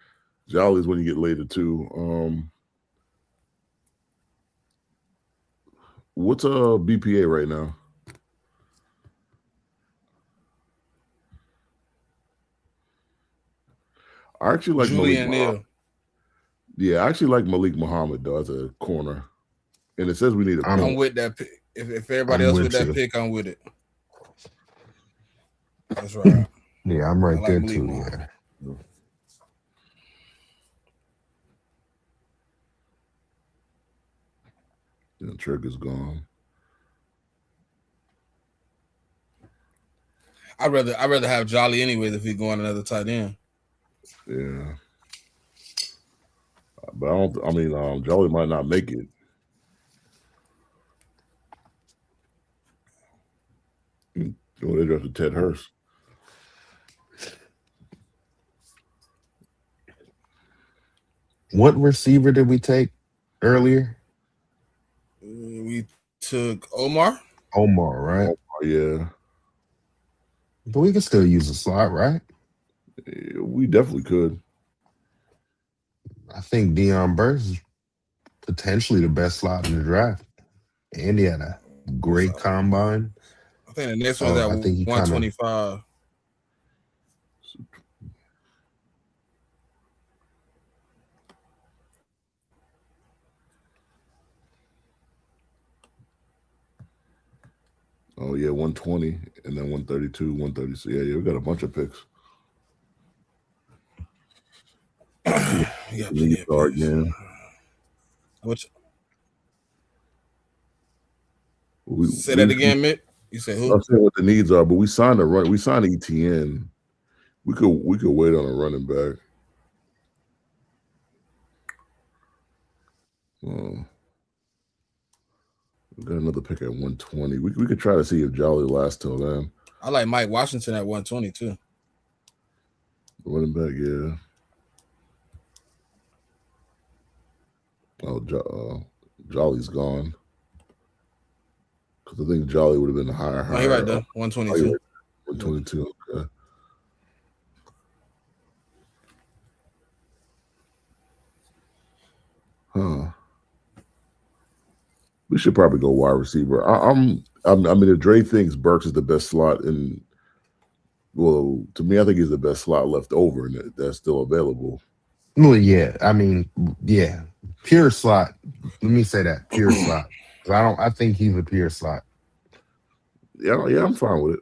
Speaker 4: Jolly is when you get later too. What's BPA right now? I actually like
Speaker 1: Julian
Speaker 4: Malik.
Speaker 1: Neal.
Speaker 4: Yeah, I actually like Malik Muhammad though as a corner, and it says we need a.
Speaker 1: I'm with that pick. If everybody
Speaker 5: I'm
Speaker 1: else
Speaker 5: with
Speaker 1: with that
Speaker 5: you.
Speaker 1: pick, I'm with it. That's right.
Speaker 5: Yeah, I'm right
Speaker 1: I like
Speaker 5: there
Speaker 1: Malik
Speaker 5: too.
Speaker 1: Muhammad.
Speaker 5: Yeah.
Speaker 4: The trigger's gone.
Speaker 1: I'd rather have Jolly anyways if he's going another tight end.
Speaker 4: Yeah, but I don't. I mean, Jolly might not make it. Oh, they drafted Ted Hurst.
Speaker 5: What receiver did we take earlier?
Speaker 1: We took Omar.
Speaker 5: Omar, right?
Speaker 4: Oh, yeah.
Speaker 5: But we can still use a slot, right?
Speaker 4: Yeah, we definitely could.
Speaker 5: I think Deion Burks is potentially the best slot in the draft. And he had a great combine.
Speaker 1: I think the next one's at 125.
Speaker 4: Oh yeah, 120 and then 132, 136. Yeah, we got a bunch of picks.
Speaker 1: Yeah,
Speaker 4: again.
Speaker 1: Which? Say
Speaker 4: that
Speaker 1: again, Mick. You said who?
Speaker 4: I'm saying what the needs are, but we signed We signed ETN. We could wait on a running back. We got another pick at 120. We could try to see if Jolly lasts till then.
Speaker 1: I like Mike Washington at 120 too.
Speaker 4: Running back, yeah. Oh, Jolly's gone. Because I think Jolly would have been higher.
Speaker 1: Oh, you're right there. 122.
Speaker 4: 122, okay. Huh. We should probably go wide receiver. I mean, if Dre thinks Burks is the best slot, and well, to me, I think he's the best slot left over, and that's still available.
Speaker 5: Well, yeah. I mean, yeah, pure slot. Let me say that pure slot. I think he's a pure slot.
Speaker 4: Yeah, I'm fine with it.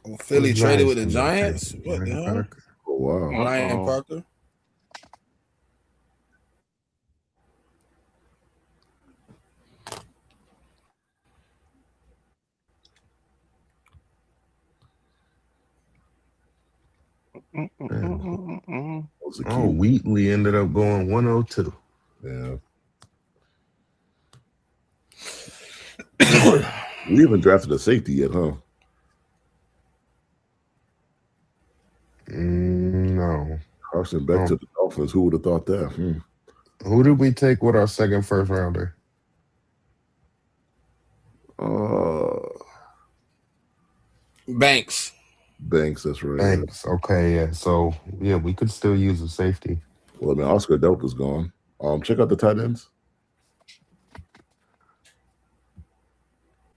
Speaker 1: Oh, Philly traded with the Giants. What the hell?
Speaker 4: Oh wow,
Speaker 1: Ryan Parker.
Speaker 5: Oh, Wheatley ended up going 102.
Speaker 4: Yeah. We haven't drafted a safety yet, huh?
Speaker 5: No.
Speaker 4: Carson back to the Dolphins. Who would have thought that?
Speaker 5: Who did we take with our second first rounder?
Speaker 1: Banks.
Speaker 4: That's right.
Speaker 5: Banks. Okay, yeah. So yeah, we could still use a safety.
Speaker 4: Well, I mean, Oscar Delta's gone. Check out the tight ends.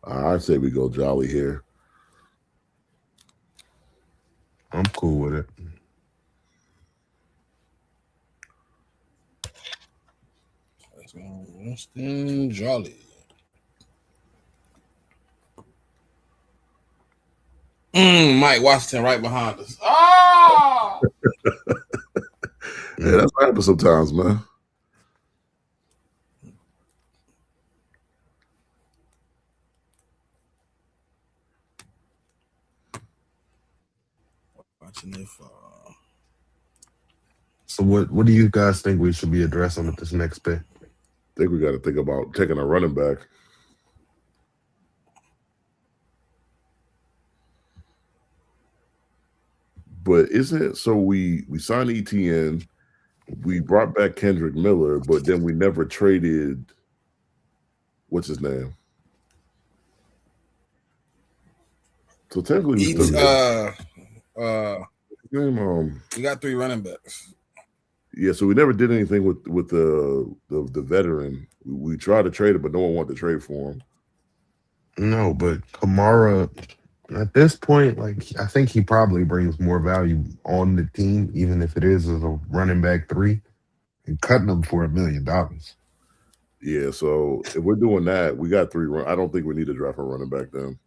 Speaker 4: I'd say we go Jolly here.
Speaker 5: I'm cool with it.
Speaker 1: Winston Jolly. Mike Washington right behind us. Oh!
Speaker 4: Yeah, that's what happens sometimes, man.
Speaker 1: Watching if,
Speaker 5: So what do you guys think we should be addressing with this next pick?
Speaker 4: I think we got to think about taking a running back. But isn't it so we signed ETN, we brought back Kendrick Miller, but then we never traded what's his name? So technically we still
Speaker 1: we got 3 running backs.
Speaker 4: Yeah, so we never did anything with the veteran. We tried to trade it, but no one wanted to trade for him.
Speaker 5: No, but Kamara, at this point, like I think he probably brings more value on the team, even if it is as a running back 3, and cutting him for $1 million.
Speaker 4: Yeah, so if we're doing that, we got 3 I don't think we need to draft a running back then.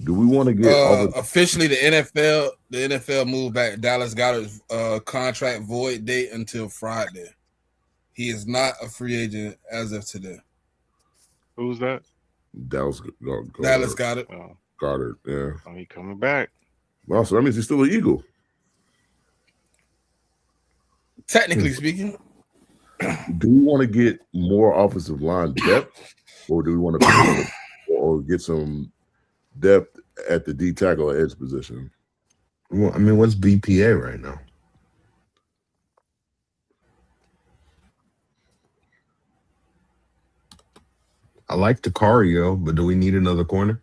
Speaker 4: Do we want to get
Speaker 1: officially the NFL moved back Dallas Goedert's contract void date until Friday. He is not a free agent as of today.
Speaker 3: Who's that?
Speaker 4: Dallas
Speaker 1: Goedert.
Speaker 4: Goddard, yeah.
Speaker 3: Oh, he coming back.
Speaker 4: Well, so that means he's still an Eagle.
Speaker 1: Technically speaking.
Speaker 4: Do we want to get more offensive line depth, or do we want to or get some depth at the D tackle or edge position?
Speaker 5: Well, I mean, what's BPA right now? I like Takario, but do we need another corner?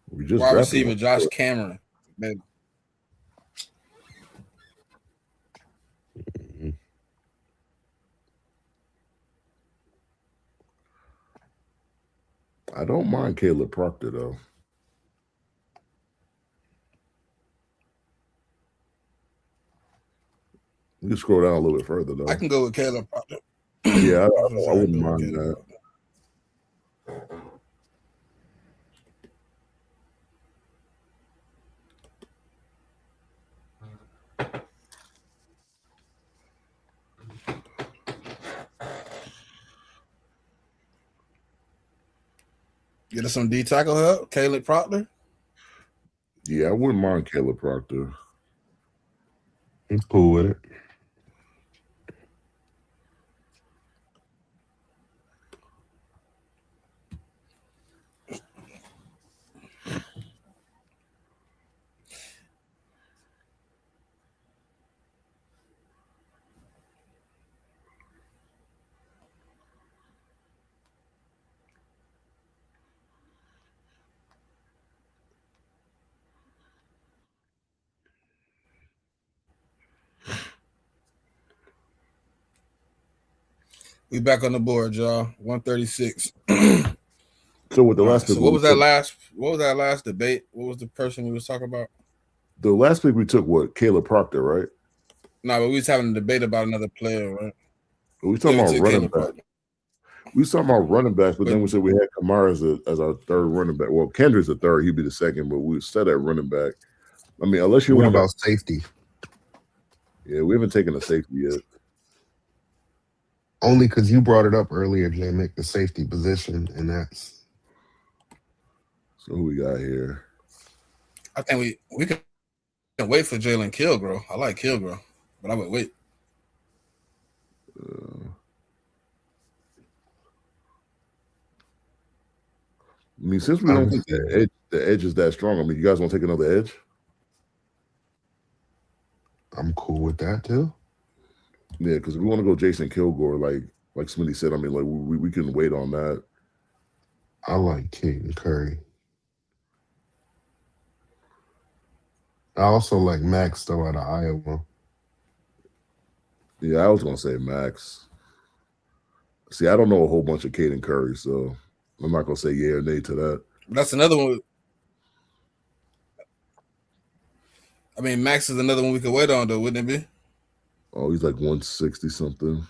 Speaker 4: We just
Speaker 1: wide receiver Josh Cameron. Man.
Speaker 4: I don't mind Caleb Proctor though. We can scroll down a little bit further though.
Speaker 1: I can go with Caleb Proctor.
Speaker 4: Yeah, I wouldn't mind that.
Speaker 1: Get us some D tackle help, Caleb Proctor.
Speaker 4: Yeah, I wouldn't mind Caleb Proctor.
Speaker 5: I'm cool with it.
Speaker 1: We back on the board, y'all. 136.
Speaker 4: So with the last pick,
Speaker 1: what was that last debate? What was the person we was talking about?
Speaker 4: The last pick we took what? Caleb Proctor, right?
Speaker 1: No, but we was having a debate about another player, right?
Speaker 4: We was talking about running back. We was talking about running backs, but then we said we had Kamara as our third running back. Well, Kendrick's the third; he'd be the second, but we said at running back. I mean, unless you
Speaker 5: what
Speaker 4: want
Speaker 5: about safety?
Speaker 4: Yeah, we haven't taken a safety yet.
Speaker 5: Only because you brought it up earlier, JMIK, the safety position, and that's.
Speaker 4: So who we got here?
Speaker 1: I think we can wait for Jalen Kilgore. I like Kilgore, but I would wait.
Speaker 4: I mean, since we don't think the edge is that strong, I mean, you guys want to take another edge?
Speaker 5: I'm cool with that too.
Speaker 4: Yeah, because we want to go Jason Kilgore, like Smitty said. I mean, like we can wait on that.
Speaker 5: I like Caden Curry. I also like Max though out of Iowa.
Speaker 4: Yeah, I was gonna say Max. See, I don't know a whole bunch of Caden Curry, so I'm not gonna say yeah or nay to that.
Speaker 1: That's another one. I mean, Max is another one we could wait on, though, wouldn't it be?
Speaker 4: Oh, he's like 160 something.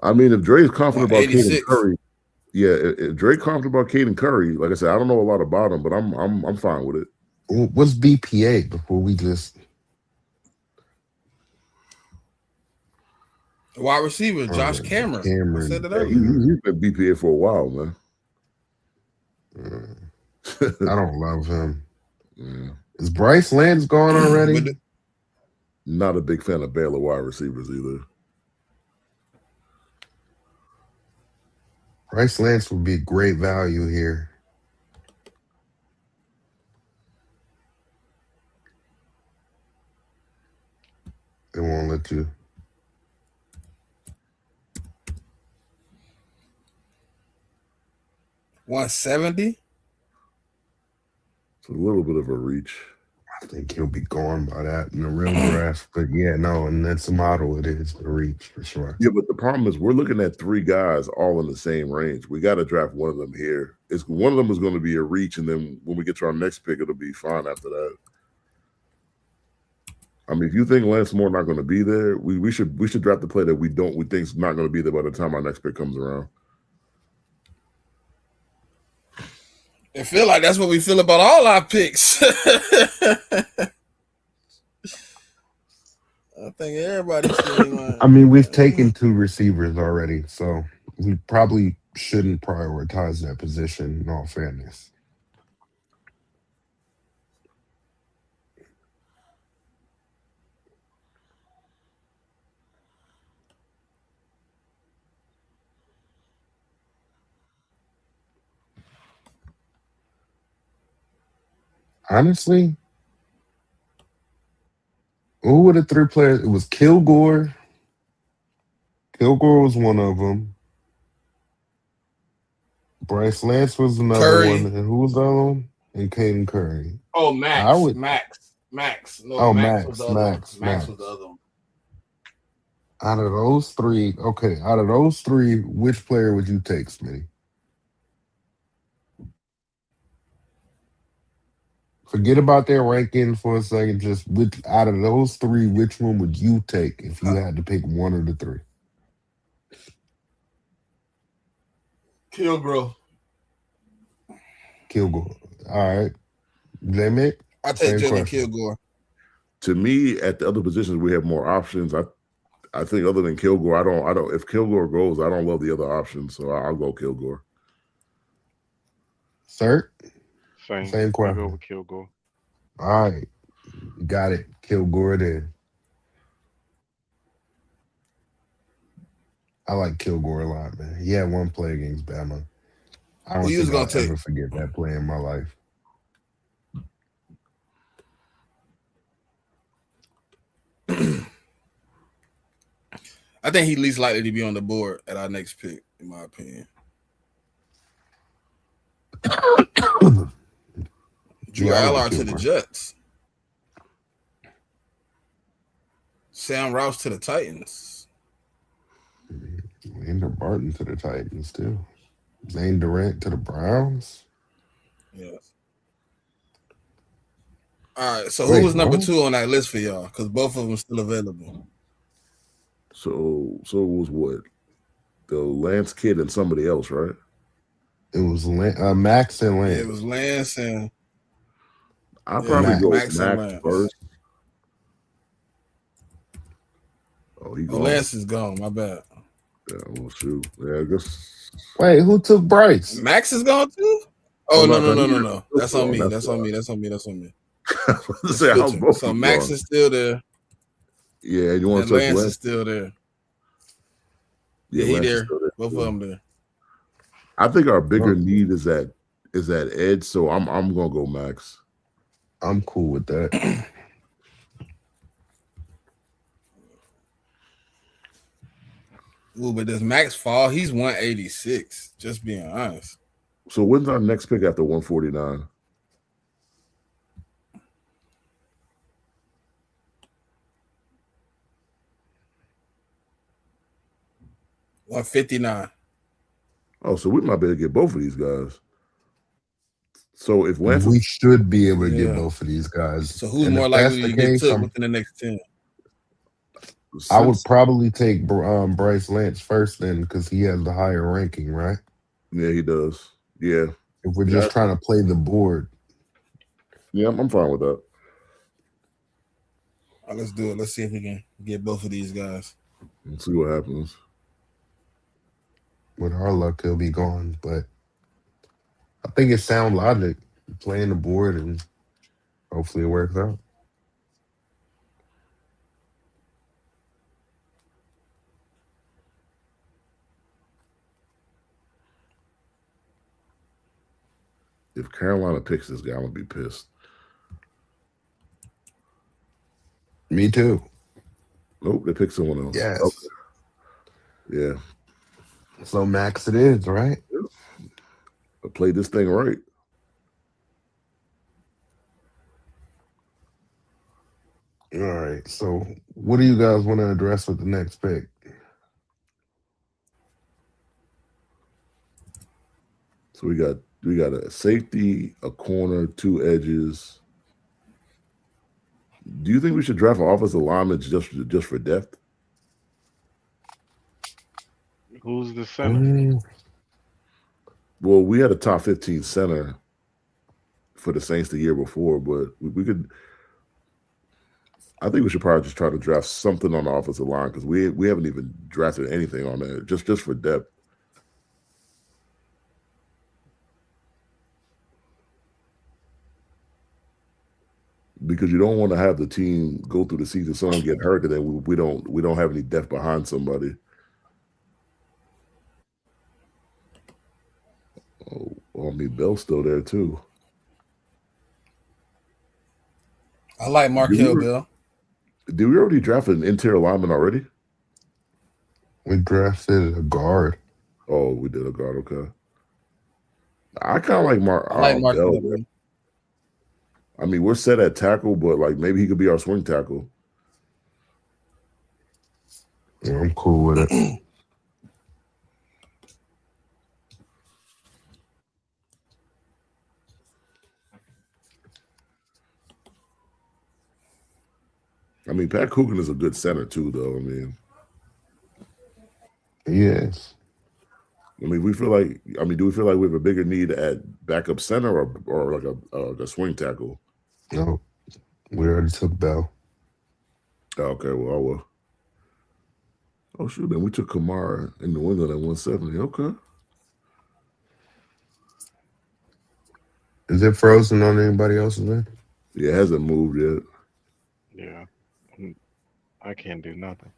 Speaker 4: I mean, if Dre's confident about Caden Curry, yeah, if Dre's confident about Caden Curry, like I said, I don't know a lot about him, but I'm fine with it.
Speaker 5: What's BPA before we just
Speaker 1: wide receiver Josh Cameron. I said that earlier.
Speaker 4: He's been BPA for a while, man.
Speaker 5: I don't love him. Yeah. Is Bryce Lance gone already?
Speaker 4: Not a big fan of Baylor wide receivers either.
Speaker 5: Bryce Lance would be great value here. They won't let you.
Speaker 1: $170.
Speaker 4: It's a little bit of a reach.
Speaker 5: I think he'll be gone by that in the real draft. But yeah, no, and that's the model. It is a reach for sure.
Speaker 4: Yeah, but the problem is we're looking at 3 guys all in the same range. We got to draft one of them here. It's one of them is going to be a reach, and then when we get to our next pick, it'll be fine after that. I mean, if you think Lance Moore not going to be there, we should draft the player that we think's not going to be there by the time our next pick comes around.
Speaker 1: I feel like that's what we feel about all our picks. I think everybody's feeling like.
Speaker 5: I mean, we've taken 2 receivers already, so we probably shouldn't prioritize that position in all fairness. Honestly, who were the 3 players? It was Kilgore. Kilgore was one of them. Bryce Lance was another
Speaker 1: Curry.
Speaker 5: one. And who was the other one? And Caden Curry.
Speaker 1: Oh, Max.
Speaker 5: I would-
Speaker 1: Max. No,
Speaker 5: Oh,
Speaker 1: Max
Speaker 5: Max,
Speaker 1: was the other
Speaker 5: Max,
Speaker 1: one. Max
Speaker 5: Max.
Speaker 1: was the other one.
Speaker 5: Out of those 3, which player would you take, Smitty? Forget about their ranking for a second. Just out of those 3, which one would you take if you had to pick one of the 3?
Speaker 1: Kilgore.
Speaker 5: Kilgore. All right. JMIK?
Speaker 1: I take
Speaker 5: Same
Speaker 1: Jalen
Speaker 5: question.
Speaker 1: Kilgore.
Speaker 4: To me, at the other positions, we have more options. I think other than Kilgore, I don't. If Kilgore goes, I don't love the other options, so I'll go Kilgore.
Speaker 5: Sir?
Speaker 3: Same
Speaker 5: Same
Speaker 3: I
Speaker 5: question.
Speaker 3: go with Kilgore.
Speaker 5: All right. Got it. Kilgore then. I like Kilgore a lot, man. He had one play against Bama. I don't
Speaker 1: Who you was
Speaker 5: think I'll
Speaker 1: gonna take?
Speaker 5: ever forget that play in my life.
Speaker 1: I think he's least likely to be on the board at our next pick, in my opinion. Drew
Speaker 5: Yeah, I like
Speaker 1: Allard to the
Speaker 5: Kilgore.
Speaker 1: Jets. Sam Rouse to the Titans.
Speaker 5: Andrew Barton to the Titans, too. Zane Durant to the Browns.
Speaker 1: Yes. All right. So
Speaker 5: Wait,
Speaker 1: who was number
Speaker 5: what?
Speaker 1: 2 on that list for y'all? Because both of them still available.
Speaker 4: So it was what? The Lance kid and somebody else, right?
Speaker 5: It was Max and Lance.
Speaker 1: Yeah, it was Lance and
Speaker 4: I'll
Speaker 1: Yeah,
Speaker 4: probably go
Speaker 1: Max and
Speaker 4: Max
Speaker 1: Lance.
Speaker 4: first. Oh, he
Speaker 1: Oh,
Speaker 4: gone.
Speaker 1: Lance is gone. My bad.
Speaker 4: Yeah, well, shoot. Yeah, I guess.
Speaker 5: Wait, who took Bryce?
Speaker 1: Max is gone too? Oh,
Speaker 4: no,
Speaker 1: no. That's on me.
Speaker 4: gone.
Speaker 1: That's on me. That's on me.
Speaker 4: I was about to say, how's both
Speaker 1: So
Speaker 4: of them
Speaker 1: Max
Speaker 4: gone?
Speaker 1: is still there.
Speaker 4: Yeah, you want
Speaker 1: And
Speaker 4: to touch
Speaker 1: Lance is
Speaker 4: Lance?
Speaker 1: still there.
Speaker 4: Yeah,
Speaker 1: he
Speaker 4: Lance is
Speaker 1: there.
Speaker 4: still there.
Speaker 1: Both of them there.
Speaker 4: I think our bigger
Speaker 5: Oh.
Speaker 4: need is that edge, so I'm gonna go Max.
Speaker 5: I'm cool with that.
Speaker 1: Ooh, but does Max fall? He's 186. Just being honest.
Speaker 4: So when's our next pick after 149?
Speaker 1: $159.
Speaker 4: Oh, so we might be able to get both of these guys. So if Lance,
Speaker 5: We should be able to
Speaker 1: Yeah.
Speaker 5: get both of these guys.
Speaker 1: So who's
Speaker 5: And
Speaker 1: more
Speaker 5: if that's
Speaker 1: likely
Speaker 5: the
Speaker 1: to get
Speaker 5: case,
Speaker 1: took within the next 10?
Speaker 5: I would probably take Bryce Lance first then because he has the higher ranking, right?
Speaker 4: Yeah, he does. Yeah,
Speaker 5: If we're just trying to play the board.
Speaker 4: yeah, I'm fine with that.
Speaker 1: All right, let's do it. Let's see if we can get both of these guys.
Speaker 4: Let's see what happens.
Speaker 5: With our luck, he'll be gone. But I think it's sound logic, playing the board, and hopefully it works out.
Speaker 4: If Carolina picks this guy, I'm gonna be pissed.
Speaker 5: Me too.
Speaker 4: Nope, they picked someone else.
Speaker 5: Yes.
Speaker 4: Okay. Yeah,
Speaker 5: So Max it is, right?
Speaker 4: I played this thing right.
Speaker 5: All right. So, what do you guys want to address with the next pick?
Speaker 4: So we got a safety, a corner, two edges. Do you think we should draft an offensive lineman just for depth?
Speaker 3: Who's the center?
Speaker 5: Mm,
Speaker 4: Well, we had a top 15 center for the Saints the year before, but we could. I think we should probably just try to draft something on the offensive line because we haven't even drafted anything on that just for depth. Because you don't want to have the team go through the season, someone get hurt, and then we don't have any depth behind somebody. Oh, well, I mean, Bell's still there too.
Speaker 1: I like
Speaker 4: Did we,
Speaker 1: Markel Bell.
Speaker 4: did we already draft an interior lineman already?
Speaker 5: we drafted a guard.
Speaker 4: Oh, we did a guard. Okay. I kind of like
Speaker 1: I like
Speaker 4: Bell.
Speaker 1: Markel Bell.
Speaker 4: I mean, we're set at tackle, but like maybe he could be our swing tackle.
Speaker 5: Yeah, I'm cool with it.
Speaker 4: I mean, Pat Coogan is a good center too, though. I mean,
Speaker 5: Yes.
Speaker 4: we feel like. I mean, do we feel like we have a bigger need at backup center or like a swing tackle?
Speaker 5: No, we already took Bell.
Speaker 4: Okay, well, I will. Oh shoot! Then we took Kamara in New England at 170. Okay.
Speaker 5: Is it frozen on anybody else's end?
Speaker 4: Yeah, it hasn't moved yet.
Speaker 3: Yeah. I can't do nothing.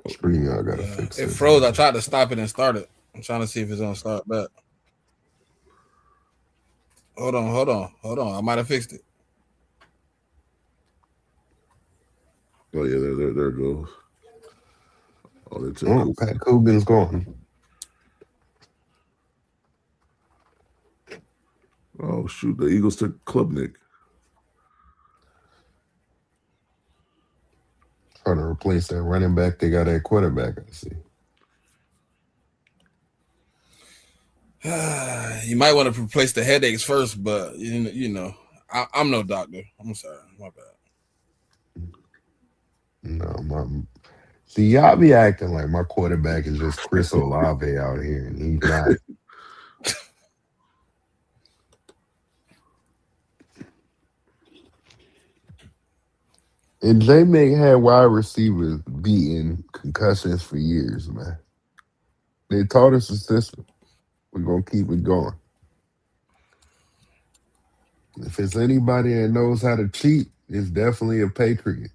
Speaker 5: Screen, y'all gotta
Speaker 1: Yeah,
Speaker 5: fix
Speaker 1: it
Speaker 5: this.
Speaker 1: froze. I tried to stop it and start it. I'm trying to see if it's gonna start back. Hold on. I might have fixed it.
Speaker 4: Oh yeah, there it goes. Oh, they took.
Speaker 5: Oh, Pat Coogan's gone.
Speaker 4: Oh shoot! The Eagles took Klubnik.
Speaker 5: Trying to replace that running back. They got that quarterback. I see.
Speaker 1: You might want to replace the headaches first, but I'm no doctor. I'm sorry, my bad.
Speaker 5: No, see, y'all be acting like my quarterback is just Chris Olave out here, and he's not. And JMIK had wide receivers beating concussions for years, man. They taught us the system. We're gonna keep it going. If it's anybody that knows how to cheat, it's definitely a Patriot.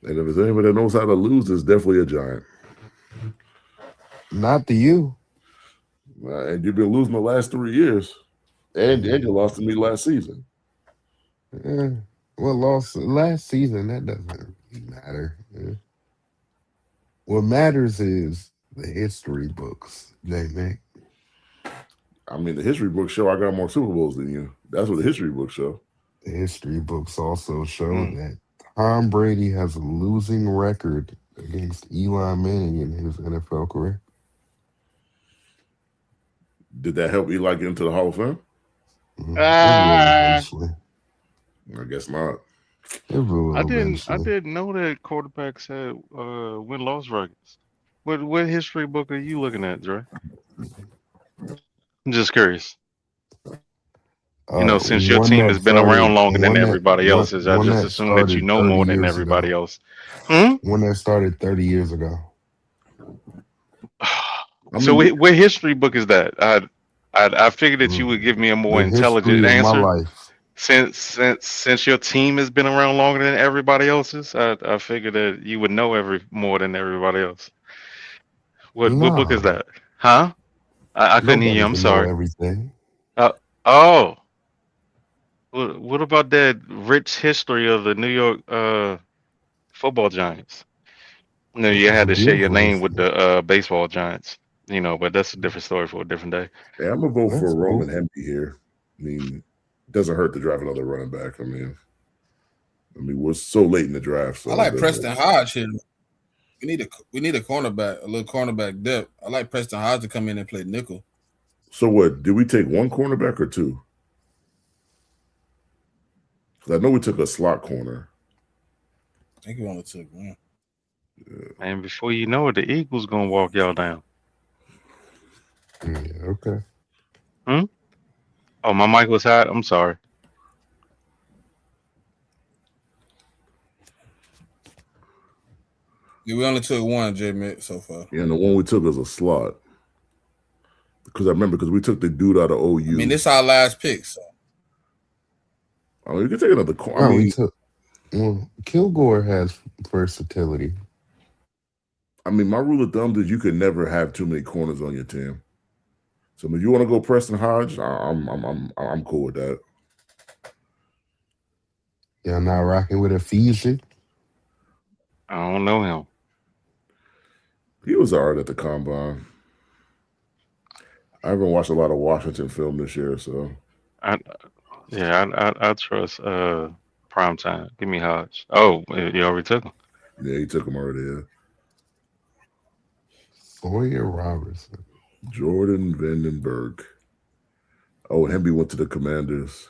Speaker 4: And if there's anybody that knows how to lose, it's definitely a Giant.
Speaker 5: Not to you.
Speaker 4: And you've been losing the last 3 years, and you lost to me last season.
Speaker 5: Yeah. Well, lost last season. That doesn't matter. Yeah. What matters is the history books, JMIK.
Speaker 4: I mean, the history books show I got more Super Bowls than you. That's what the history books show.
Speaker 5: The history books also show that Tom Brady has a losing record against Eli Manning in his NFL career.
Speaker 4: Did that help Eli get into the Hall of Fame?
Speaker 5: It will eventually.
Speaker 4: I guess not.
Speaker 5: It will
Speaker 3: I
Speaker 5: eventually.
Speaker 3: didn't know that quarterbacks had win-loss records. What history book are you looking at, Dre? I'm just curious. Since your team has been around longer than everybody else's, I just assume that you know more than everybody else.
Speaker 5: One that started 30 years ago.
Speaker 3: So what history book is that? I figured that you would give me a more intelligent answer.
Speaker 5: My life.
Speaker 3: Since your team has been around longer than everybody else's, I figured that you would know more than everybody else. What book is that? Huh? I couldn't hear you. I'm sorry.
Speaker 5: Everything.
Speaker 3: Oh. What about that rich history of the New York football Giants? No, you had to share your name with the baseball Giants. But that's a different story for a different day.
Speaker 4: Yeah, I'm gonna vote for
Speaker 5: That's
Speaker 4: Roman
Speaker 5: cool.
Speaker 4: Hemby here. I mean, it doesn't hurt to draft another running back. I mean, we're so late in the draft, so
Speaker 1: I
Speaker 4: it
Speaker 1: like
Speaker 4: doesn't.
Speaker 1: Preston Hodge here. We need a cornerback, a little cornerback depth. I like Preston Hodge to come in and play nickel.
Speaker 4: So what? Did we take one cornerback or two? Because I know we took a slot corner.
Speaker 1: I think we only took one.
Speaker 4: Yeah.
Speaker 3: And before you know it, the Eagles gonna walk y'all down.
Speaker 5: Yeah, okay.
Speaker 3: Oh, my mic was hot. I'm sorry.
Speaker 1: Yeah, we only took one, JMIK, so far.
Speaker 4: Yeah, and the one we took was a slot. Because I remember, because we took the dude out of OU.
Speaker 1: I mean, this is our last pick. So.
Speaker 4: I mean, you can take another corner.
Speaker 5: No, we took. Well, Kilgore has versatility.
Speaker 4: I mean, my rule of thumb is you could never have too many corners on your team. So if you want to go Preston Hodge, I'm cool with that.
Speaker 5: Y'all not rocking with Ephesian?
Speaker 3: I don't know him.
Speaker 4: He was all right at the combine. I haven't watched a lot of Washington film this year, so
Speaker 3: I trust Primetime. Give me Hodge. Oh, you already took him.
Speaker 4: yeah, he took him already. Yeah.
Speaker 5: Sawyer Robertson.
Speaker 4: Jordan Vandenberg. Oh, and Hemby went to the Commanders.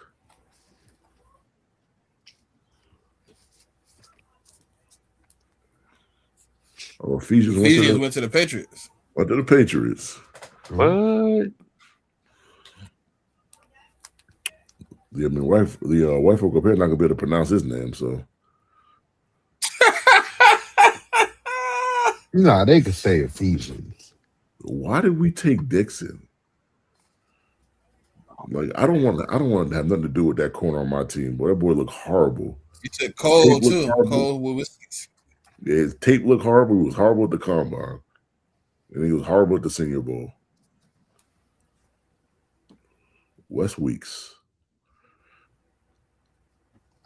Speaker 4: Oh, Ephesians
Speaker 1: went to the Patriots.
Speaker 4: Went to the Patriots.
Speaker 3: What?
Speaker 4: Yeah, I mean, white folk up here not gonna be able to pronounce his name, so.
Speaker 5: Nah, they could say Ephesians.
Speaker 4: Why did we take Dixon? Like, I don't want to have nothing to do with that corner on my team. Boy, that boy looked horrible.
Speaker 1: You took Cole too. Cole was.
Speaker 4: Yeah, his tape looked horrible. He was horrible at the combine, and he was horrible at the Senior Bowl. Wes Weeks.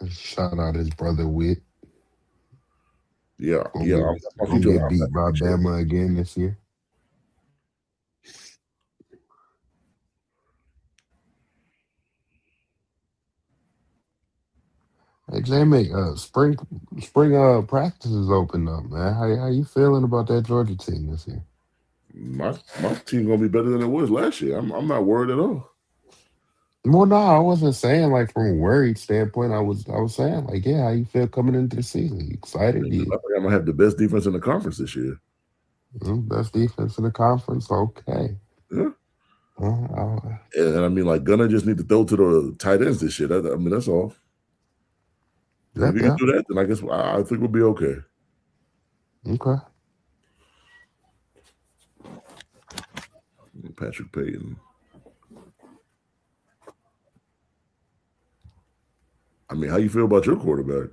Speaker 5: Shout out his brother Witt.
Speaker 4: Yeah,
Speaker 5: Gonna get beat by Bama again this year. Hey, JMIK, spring practices opened up, man. How you feeling about that Georgia team this year?
Speaker 4: My team gonna be better than it was last year. I'm not worried at all.
Speaker 5: Well, no, I wasn't saying like from a worried standpoint. I was saying like, yeah, how you feel coming into the season? You excited?
Speaker 4: I think I'm gonna have the best defense in the conference this year.
Speaker 5: Best defense in the conference. Okay.
Speaker 4: Yeah. And I mean, like, Gunner just need to throw to the tight ends this year. I mean, that's all. If you can do that, then I guess I think we'll be okay.
Speaker 5: Okay.
Speaker 4: Patrick Payton. I mean, how you feel about your quarterback?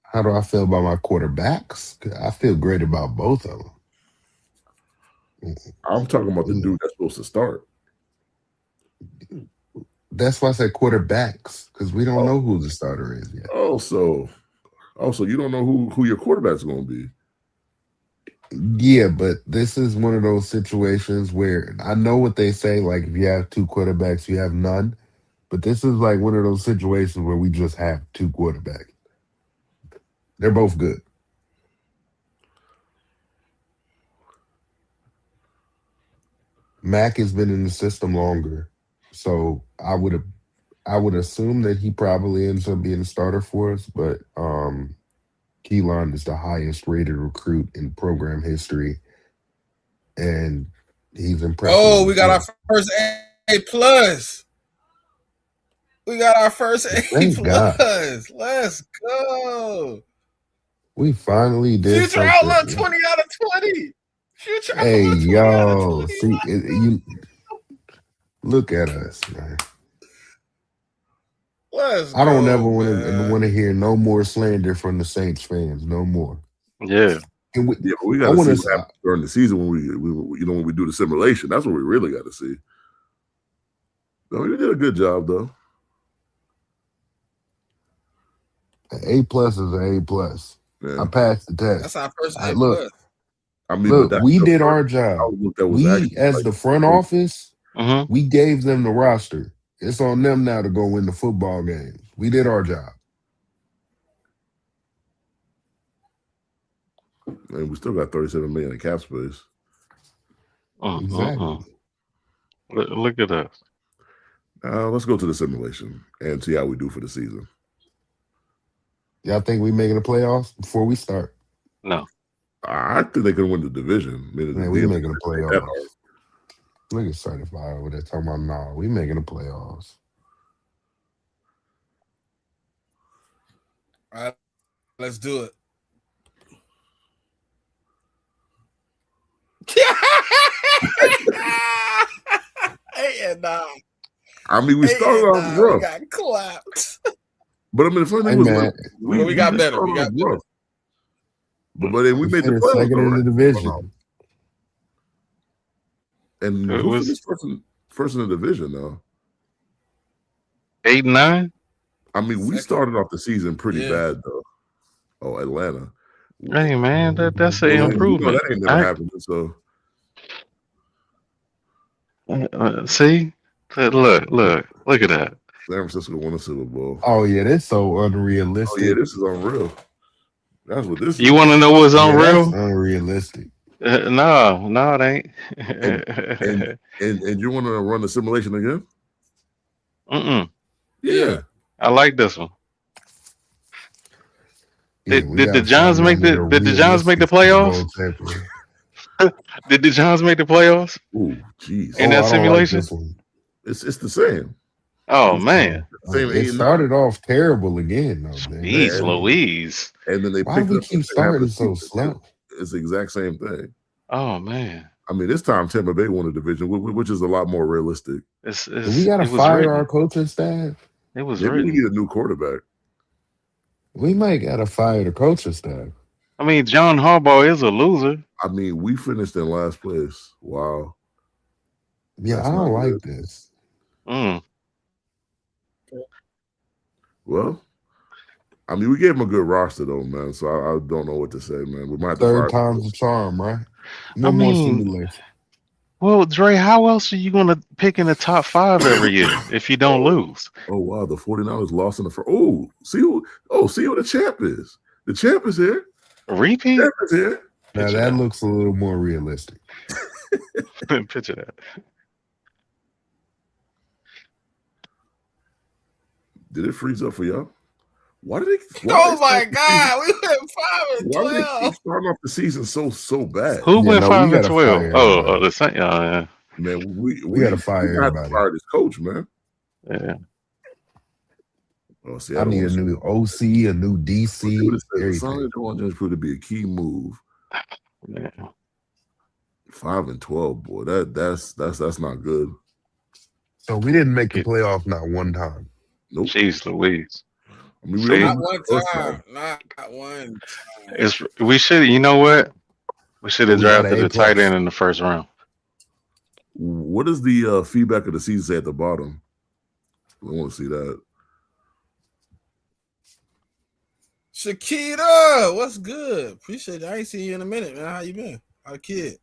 Speaker 5: How do I feel about my quarterbacks? I feel great about both of them.
Speaker 4: I'm talking about the dude that's supposed to start.
Speaker 5: That's why I said quarterbacks, because we don't know who the starter is yet.
Speaker 4: So you don't know who your quarterback's going to be.
Speaker 5: Yeah, but this is one of those situations where I know what they say, like if you have two quarterbacks, you have none. But this is like one of those situations where we just have two quarterbacks. They're both good. Mac has been in the system longer, so I would assume that he probably ends up being a starter for us. But Keelan is the highest rated recruit in program history, and he's impressive.
Speaker 1: Oh, we got our first A plus. We got our first A plus. Let's go.
Speaker 5: We finally did
Speaker 1: Future Outlaw 20 out of 20. Future
Speaker 5: Hey,
Speaker 1: Outlaw 20
Speaker 5: yo,
Speaker 1: out of 20.
Speaker 5: see, you look at us, man. I don't ever want to hear no more slander from the Saints fans. No more.
Speaker 3: Yeah.
Speaker 4: We got to see what happens during the season when when we do the simulation. That's what we really got to see. No, you did a good job though.
Speaker 5: An A+ is an A+. Yeah. I passed the test.
Speaker 1: That's our first A+.
Speaker 4: I mean,
Speaker 5: Look,
Speaker 4: but
Speaker 5: we
Speaker 4: that's
Speaker 5: did
Speaker 4: the
Speaker 5: our
Speaker 4: first
Speaker 5: job.
Speaker 4: outlook that was
Speaker 5: We,
Speaker 4: actually
Speaker 5: as
Speaker 4: like,
Speaker 5: the front office,
Speaker 3: Mm-hmm.
Speaker 5: we gave them the roster. It's on them now to go win the football games. We did our job.
Speaker 4: and we still got 37 million in cap space.
Speaker 5: Exactly.
Speaker 3: Look at us.
Speaker 4: Let's go to the simulation and see how we do for the season.
Speaker 5: Y'all think we making the playoffs before we start?
Speaker 3: No.
Speaker 4: I think they can win the division. I mean,
Speaker 5: Man,
Speaker 4: the
Speaker 5: we
Speaker 4: DMV
Speaker 5: making the
Speaker 4: ain't that hard.
Speaker 5: playoffs. Look at certified over there talking about nah, we making the playoffs.
Speaker 1: All right, let's do it. Hey, nah.
Speaker 4: I mean, we started off rough.
Speaker 1: We got clapped.
Speaker 4: But I mean, the funny
Speaker 5: Hey,
Speaker 4: thing was,
Speaker 5: man,
Speaker 1: we got
Speaker 4: did
Speaker 1: better.
Speaker 4: start
Speaker 1: We got
Speaker 4: off
Speaker 1: better.
Speaker 4: rough. But then we
Speaker 5: we
Speaker 4: made the
Speaker 5: finished
Speaker 4: playoffs.
Speaker 5: second in the division.
Speaker 4: And
Speaker 3: It
Speaker 4: who
Speaker 3: was
Speaker 4: finished first in the division, though?
Speaker 3: 8-9.
Speaker 4: I mean, we
Speaker 1: Second.
Speaker 4: started off the season pretty bad, though. Oh, Atlanta.
Speaker 3: Hey man, that's an
Speaker 4: Well,
Speaker 3: improvement.
Speaker 4: that ain't never happened. So
Speaker 3: See, look at that.
Speaker 4: San Francisco won the Super Bowl.
Speaker 5: Oh yeah, that's so unrealistic.
Speaker 4: Oh yeah, this is unreal. That's what this
Speaker 3: You
Speaker 4: is.
Speaker 3: want to know what's
Speaker 5: Yeah,
Speaker 3: unreal?
Speaker 5: that's unrealistic.
Speaker 3: No, it ain't.
Speaker 4: And you want to run the simulation again?
Speaker 3: Yeah, I like this one.
Speaker 5: Yeah,
Speaker 3: Did the Giants make the playoffs? Did the Giants make the playoffs?
Speaker 4: Oh, jeez.
Speaker 3: In that simulation?
Speaker 5: Like this one.
Speaker 4: It's the same.
Speaker 3: Oh man.
Speaker 4: Same
Speaker 5: It started off terrible again, though, man.
Speaker 3: Jeez Louise.
Speaker 4: And then they
Speaker 5: Why
Speaker 4: picked
Speaker 5: we
Speaker 4: up
Speaker 5: keep starting so slow?
Speaker 4: It's the exact same thing.
Speaker 3: Oh man.
Speaker 4: I mean, this time Tampa Bay won the division, which is a lot more realistic.
Speaker 5: Do we gotta fire our coaching staff?
Speaker 3: It was
Speaker 4: Maybe
Speaker 3: written.
Speaker 4: we need a new quarterback.
Speaker 5: We might gotta fire the coaching staff.
Speaker 3: I mean, John Harbaugh is a loser.
Speaker 4: I mean, we finished in last place. Wow.
Speaker 5: Yeah,
Speaker 4: That's
Speaker 5: I don't
Speaker 4: not
Speaker 5: like
Speaker 4: good.
Speaker 5: this.
Speaker 4: Well, I mean, we gave him a good roster, though, man. So I don't know what to say, man. We might have to
Speaker 5: Third
Speaker 4: fire
Speaker 5: time's the charm, right?
Speaker 3: I
Speaker 5: More
Speaker 3: mean,
Speaker 5: simulation.
Speaker 3: well, Dre, how else are you going to pick in the top 5 every year if you don't lose?
Speaker 4: Oh wow, the 49ers lost in the first. See who the champ is. The champ is here.
Speaker 3: Repeat?
Speaker 4: The champ is here.
Speaker 5: Now that looks a little more realistic.
Speaker 3: Picture that.
Speaker 4: Did it freeze up for y'all? Why did they?
Speaker 1: Oh my God, we went 5-12.
Speaker 4: Why did they keep starting off the season so bad?
Speaker 3: Who went 5-12? Oh, the same. Yeah.
Speaker 4: Man, we
Speaker 5: gotta fire everybody.
Speaker 4: Fire this coach, man.
Speaker 3: Yeah.
Speaker 4: Oh, see,
Speaker 5: I need a new OC, a new DC.
Speaker 4: Everything. Just proved to be a key move.
Speaker 3: Yeah.
Speaker 4: 5-12, boy. That's not good.
Speaker 5: So we didn't make the playoff not one time.
Speaker 4: Nope.
Speaker 3: Jeez Louise.
Speaker 4: I mean,
Speaker 1: not one time. Not one time.
Speaker 3: We should. You know what? We should have drafted a tight end in the first round.
Speaker 4: What does the feedback of the season say at the bottom? I want to see that.
Speaker 1: Shakita, what's good? Appreciate it. I ain't seen you in a minute, man. How you been? How the kid?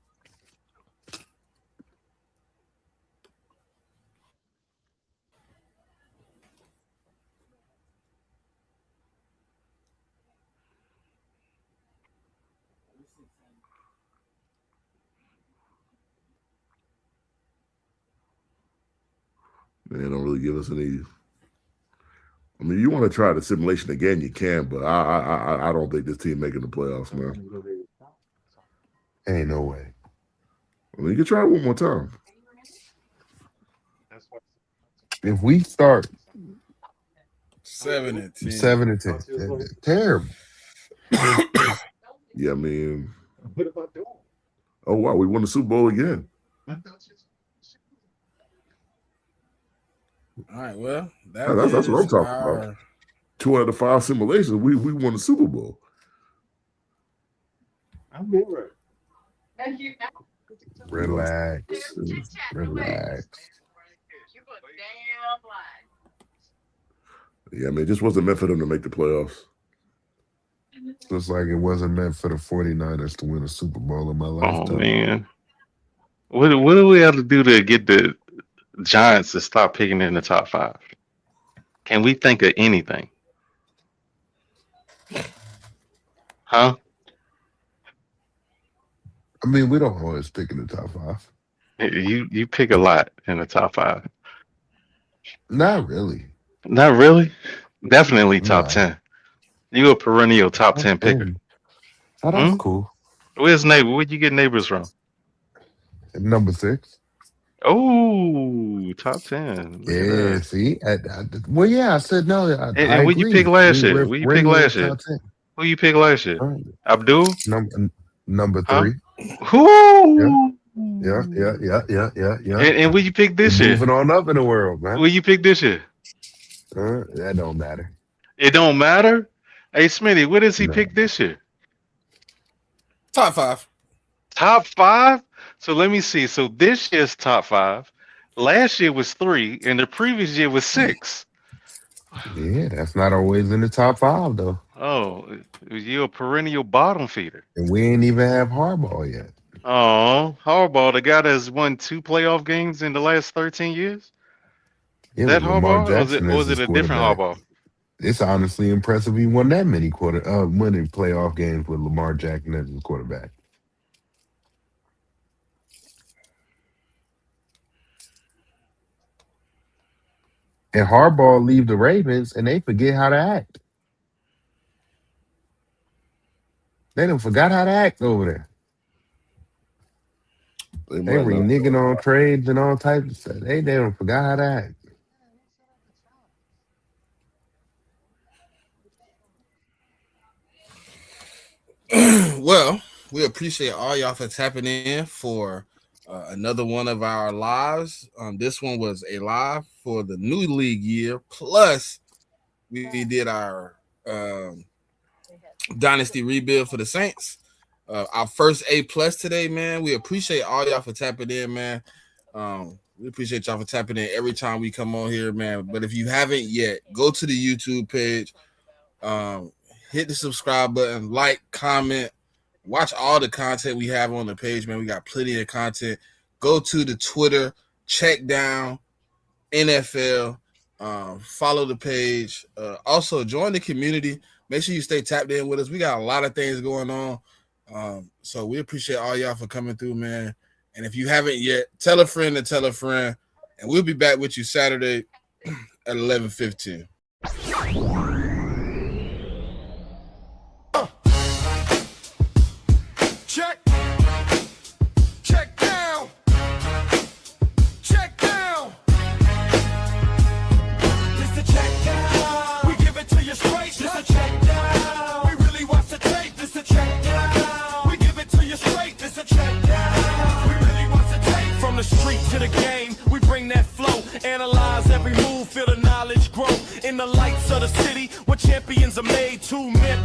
Speaker 4: They don't really give us any. I mean, you want to try the simulation again, you can, but I don't think this team making the playoffs, man.
Speaker 5: Ain't no way.
Speaker 4: I mean, you can try it one more time.
Speaker 5: If we start
Speaker 1: 7-10.
Speaker 5: 7-10, terrible.
Speaker 4: Yeah, I mean, oh wow, we won the Super Bowl again.
Speaker 1: All right, well,
Speaker 4: that's what I'm talking about. 2 out of 5 simulations, we won the Super Bowl.
Speaker 6: I'm good, right? Thank you.
Speaker 5: Relax.
Speaker 4: Yeah, I mean, it just wasn't meant for them to make the playoffs.
Speaker 5: Looks like it wasn't meant for the 49ers to win a Super Bowl in my
Speaker 3: Oh
Speaker 5: lifetime.
Speaker 3: man, what do we have to do to get the Giants to stop picking in the top 5? Can we think of anything? Huh?
Speaker 5: I mean, we don't always pick in the top 5.
Speaker 3: You pick a lot in the top 5.
Speaker 5: Not really.
Speaker 3: Not really. Definitely top
Speaker 5: No.
Speaker 3: 10. You a perennial top 10 picker.
Speaker 5: Oh, that's
Speaker 3: Hmm?
Speaker 5: cool.
Speaker 3: Where's neighbor? Where'd you get neighbors from?
Speaker 5: Number 6.
Speaker 3: Oh, top 10. Look at
Speaker 5: Yeah,
Speaker 3: that.
Speaker 5: see? Well, yeah, I said no. I
Speaker 3: And where you pick
Speaker 5: agree.
Speaker 3: last year?
Speaker 5: We're
Speaker 3: Where you pick
Speaker 5: perennial
Speaker 3: last year?
Speaker 5: top 10.
Speaker 3: Who you pick last year?
Speaker 5: All right.
Speaker 3: Abdul?
Speaker 5: Number
Speaker 3: Huh?
Speaker 5: 3. Yeah,
Speaker 3: Who?
Speaker 5: yeah.
Speaker 3: And where you pick
Speaker 5: We're
Speaker 3: this year?
Speaker 5: moving on up in the world, man.
Speaker 3: Where you pick this year?
Speaker 5: That don't matter.
Speaker 3: It don't matter. Hey, Smitty, where does he
Speaker 5: No.
Speaker 3: pick this year?
Speaker 1: Top 5.
Speaker 3: Top 5? So let me see. So this year's top 5. Last year was 3, and the previous year was 6.
Speaker 5: Yeah, that's not always in the top 5 though.
Speaker 3: Oh, you're a perennial bottom feeder.
Speaker 5: And we ain't even have Harbaugh yet.
Speaker 3: Oh, Harbaugh, the guy that's won 2 playoff games in the last 13 years?
Speaker 5: Yeah,
Speaker 3: That
Speaker 5: but Lamar
Speaker 3: Harbaugh?
Speaker 5: Jackson
Speaker 3: Or
Speaker 5: is
Speaker 3: is it
Speaker 5: his
Speaker 3: a different
Speaker 5: quarterback.
Speaker 3: Harbaugh?
Speaker 5: It's honestly impressive he won that many winning playoff games with Lamar Jackson as his quarterback. And Harbaugh leave the Ravens and they forget how to act. They done forgot how to act over there. They
Speaker 4: might
Speaker 5: were
Speaker 4: not.
Speaker 5: reneging on trades and all types of stuff. They done forgot how to act.
Speaker 1: Well, we appreciate all y'all for tapping in for another one of our lives. This one was a live for the new league year. Plus, we did our dynasty rebuild for the Saints. Our first A+ today, man. We appreciate all y'all for tapping in, man. We appreciate y'all for tapping in every time we come on here, man. But if you haven't yet, go to the YouTube page, hit the subscribe button, like, comment, watch all the content we have on the page, man. We got plenty of content. Go to the Twitter, CheckDown NFL, follow the page. Also, join the community. Make sure you stay tapped in with us. We got a lot of things going on. So we appreciate all y'all for coming through, man. And if you haven't yet, tell a friend to tell a friend. And we'll be back with you Saturday at 11:15.
Speaker 7: Check. Check down. Check down. It's the check down. We give it to you straight. It's the check down. We really watch the tape. It's the check down. We give it to you straight. It's the check down. We really watch the tape. From the street to the game, we bring that flow. Analyze every move, feel the knowledge grow. In the lights of the city, where champions are made. 2 men.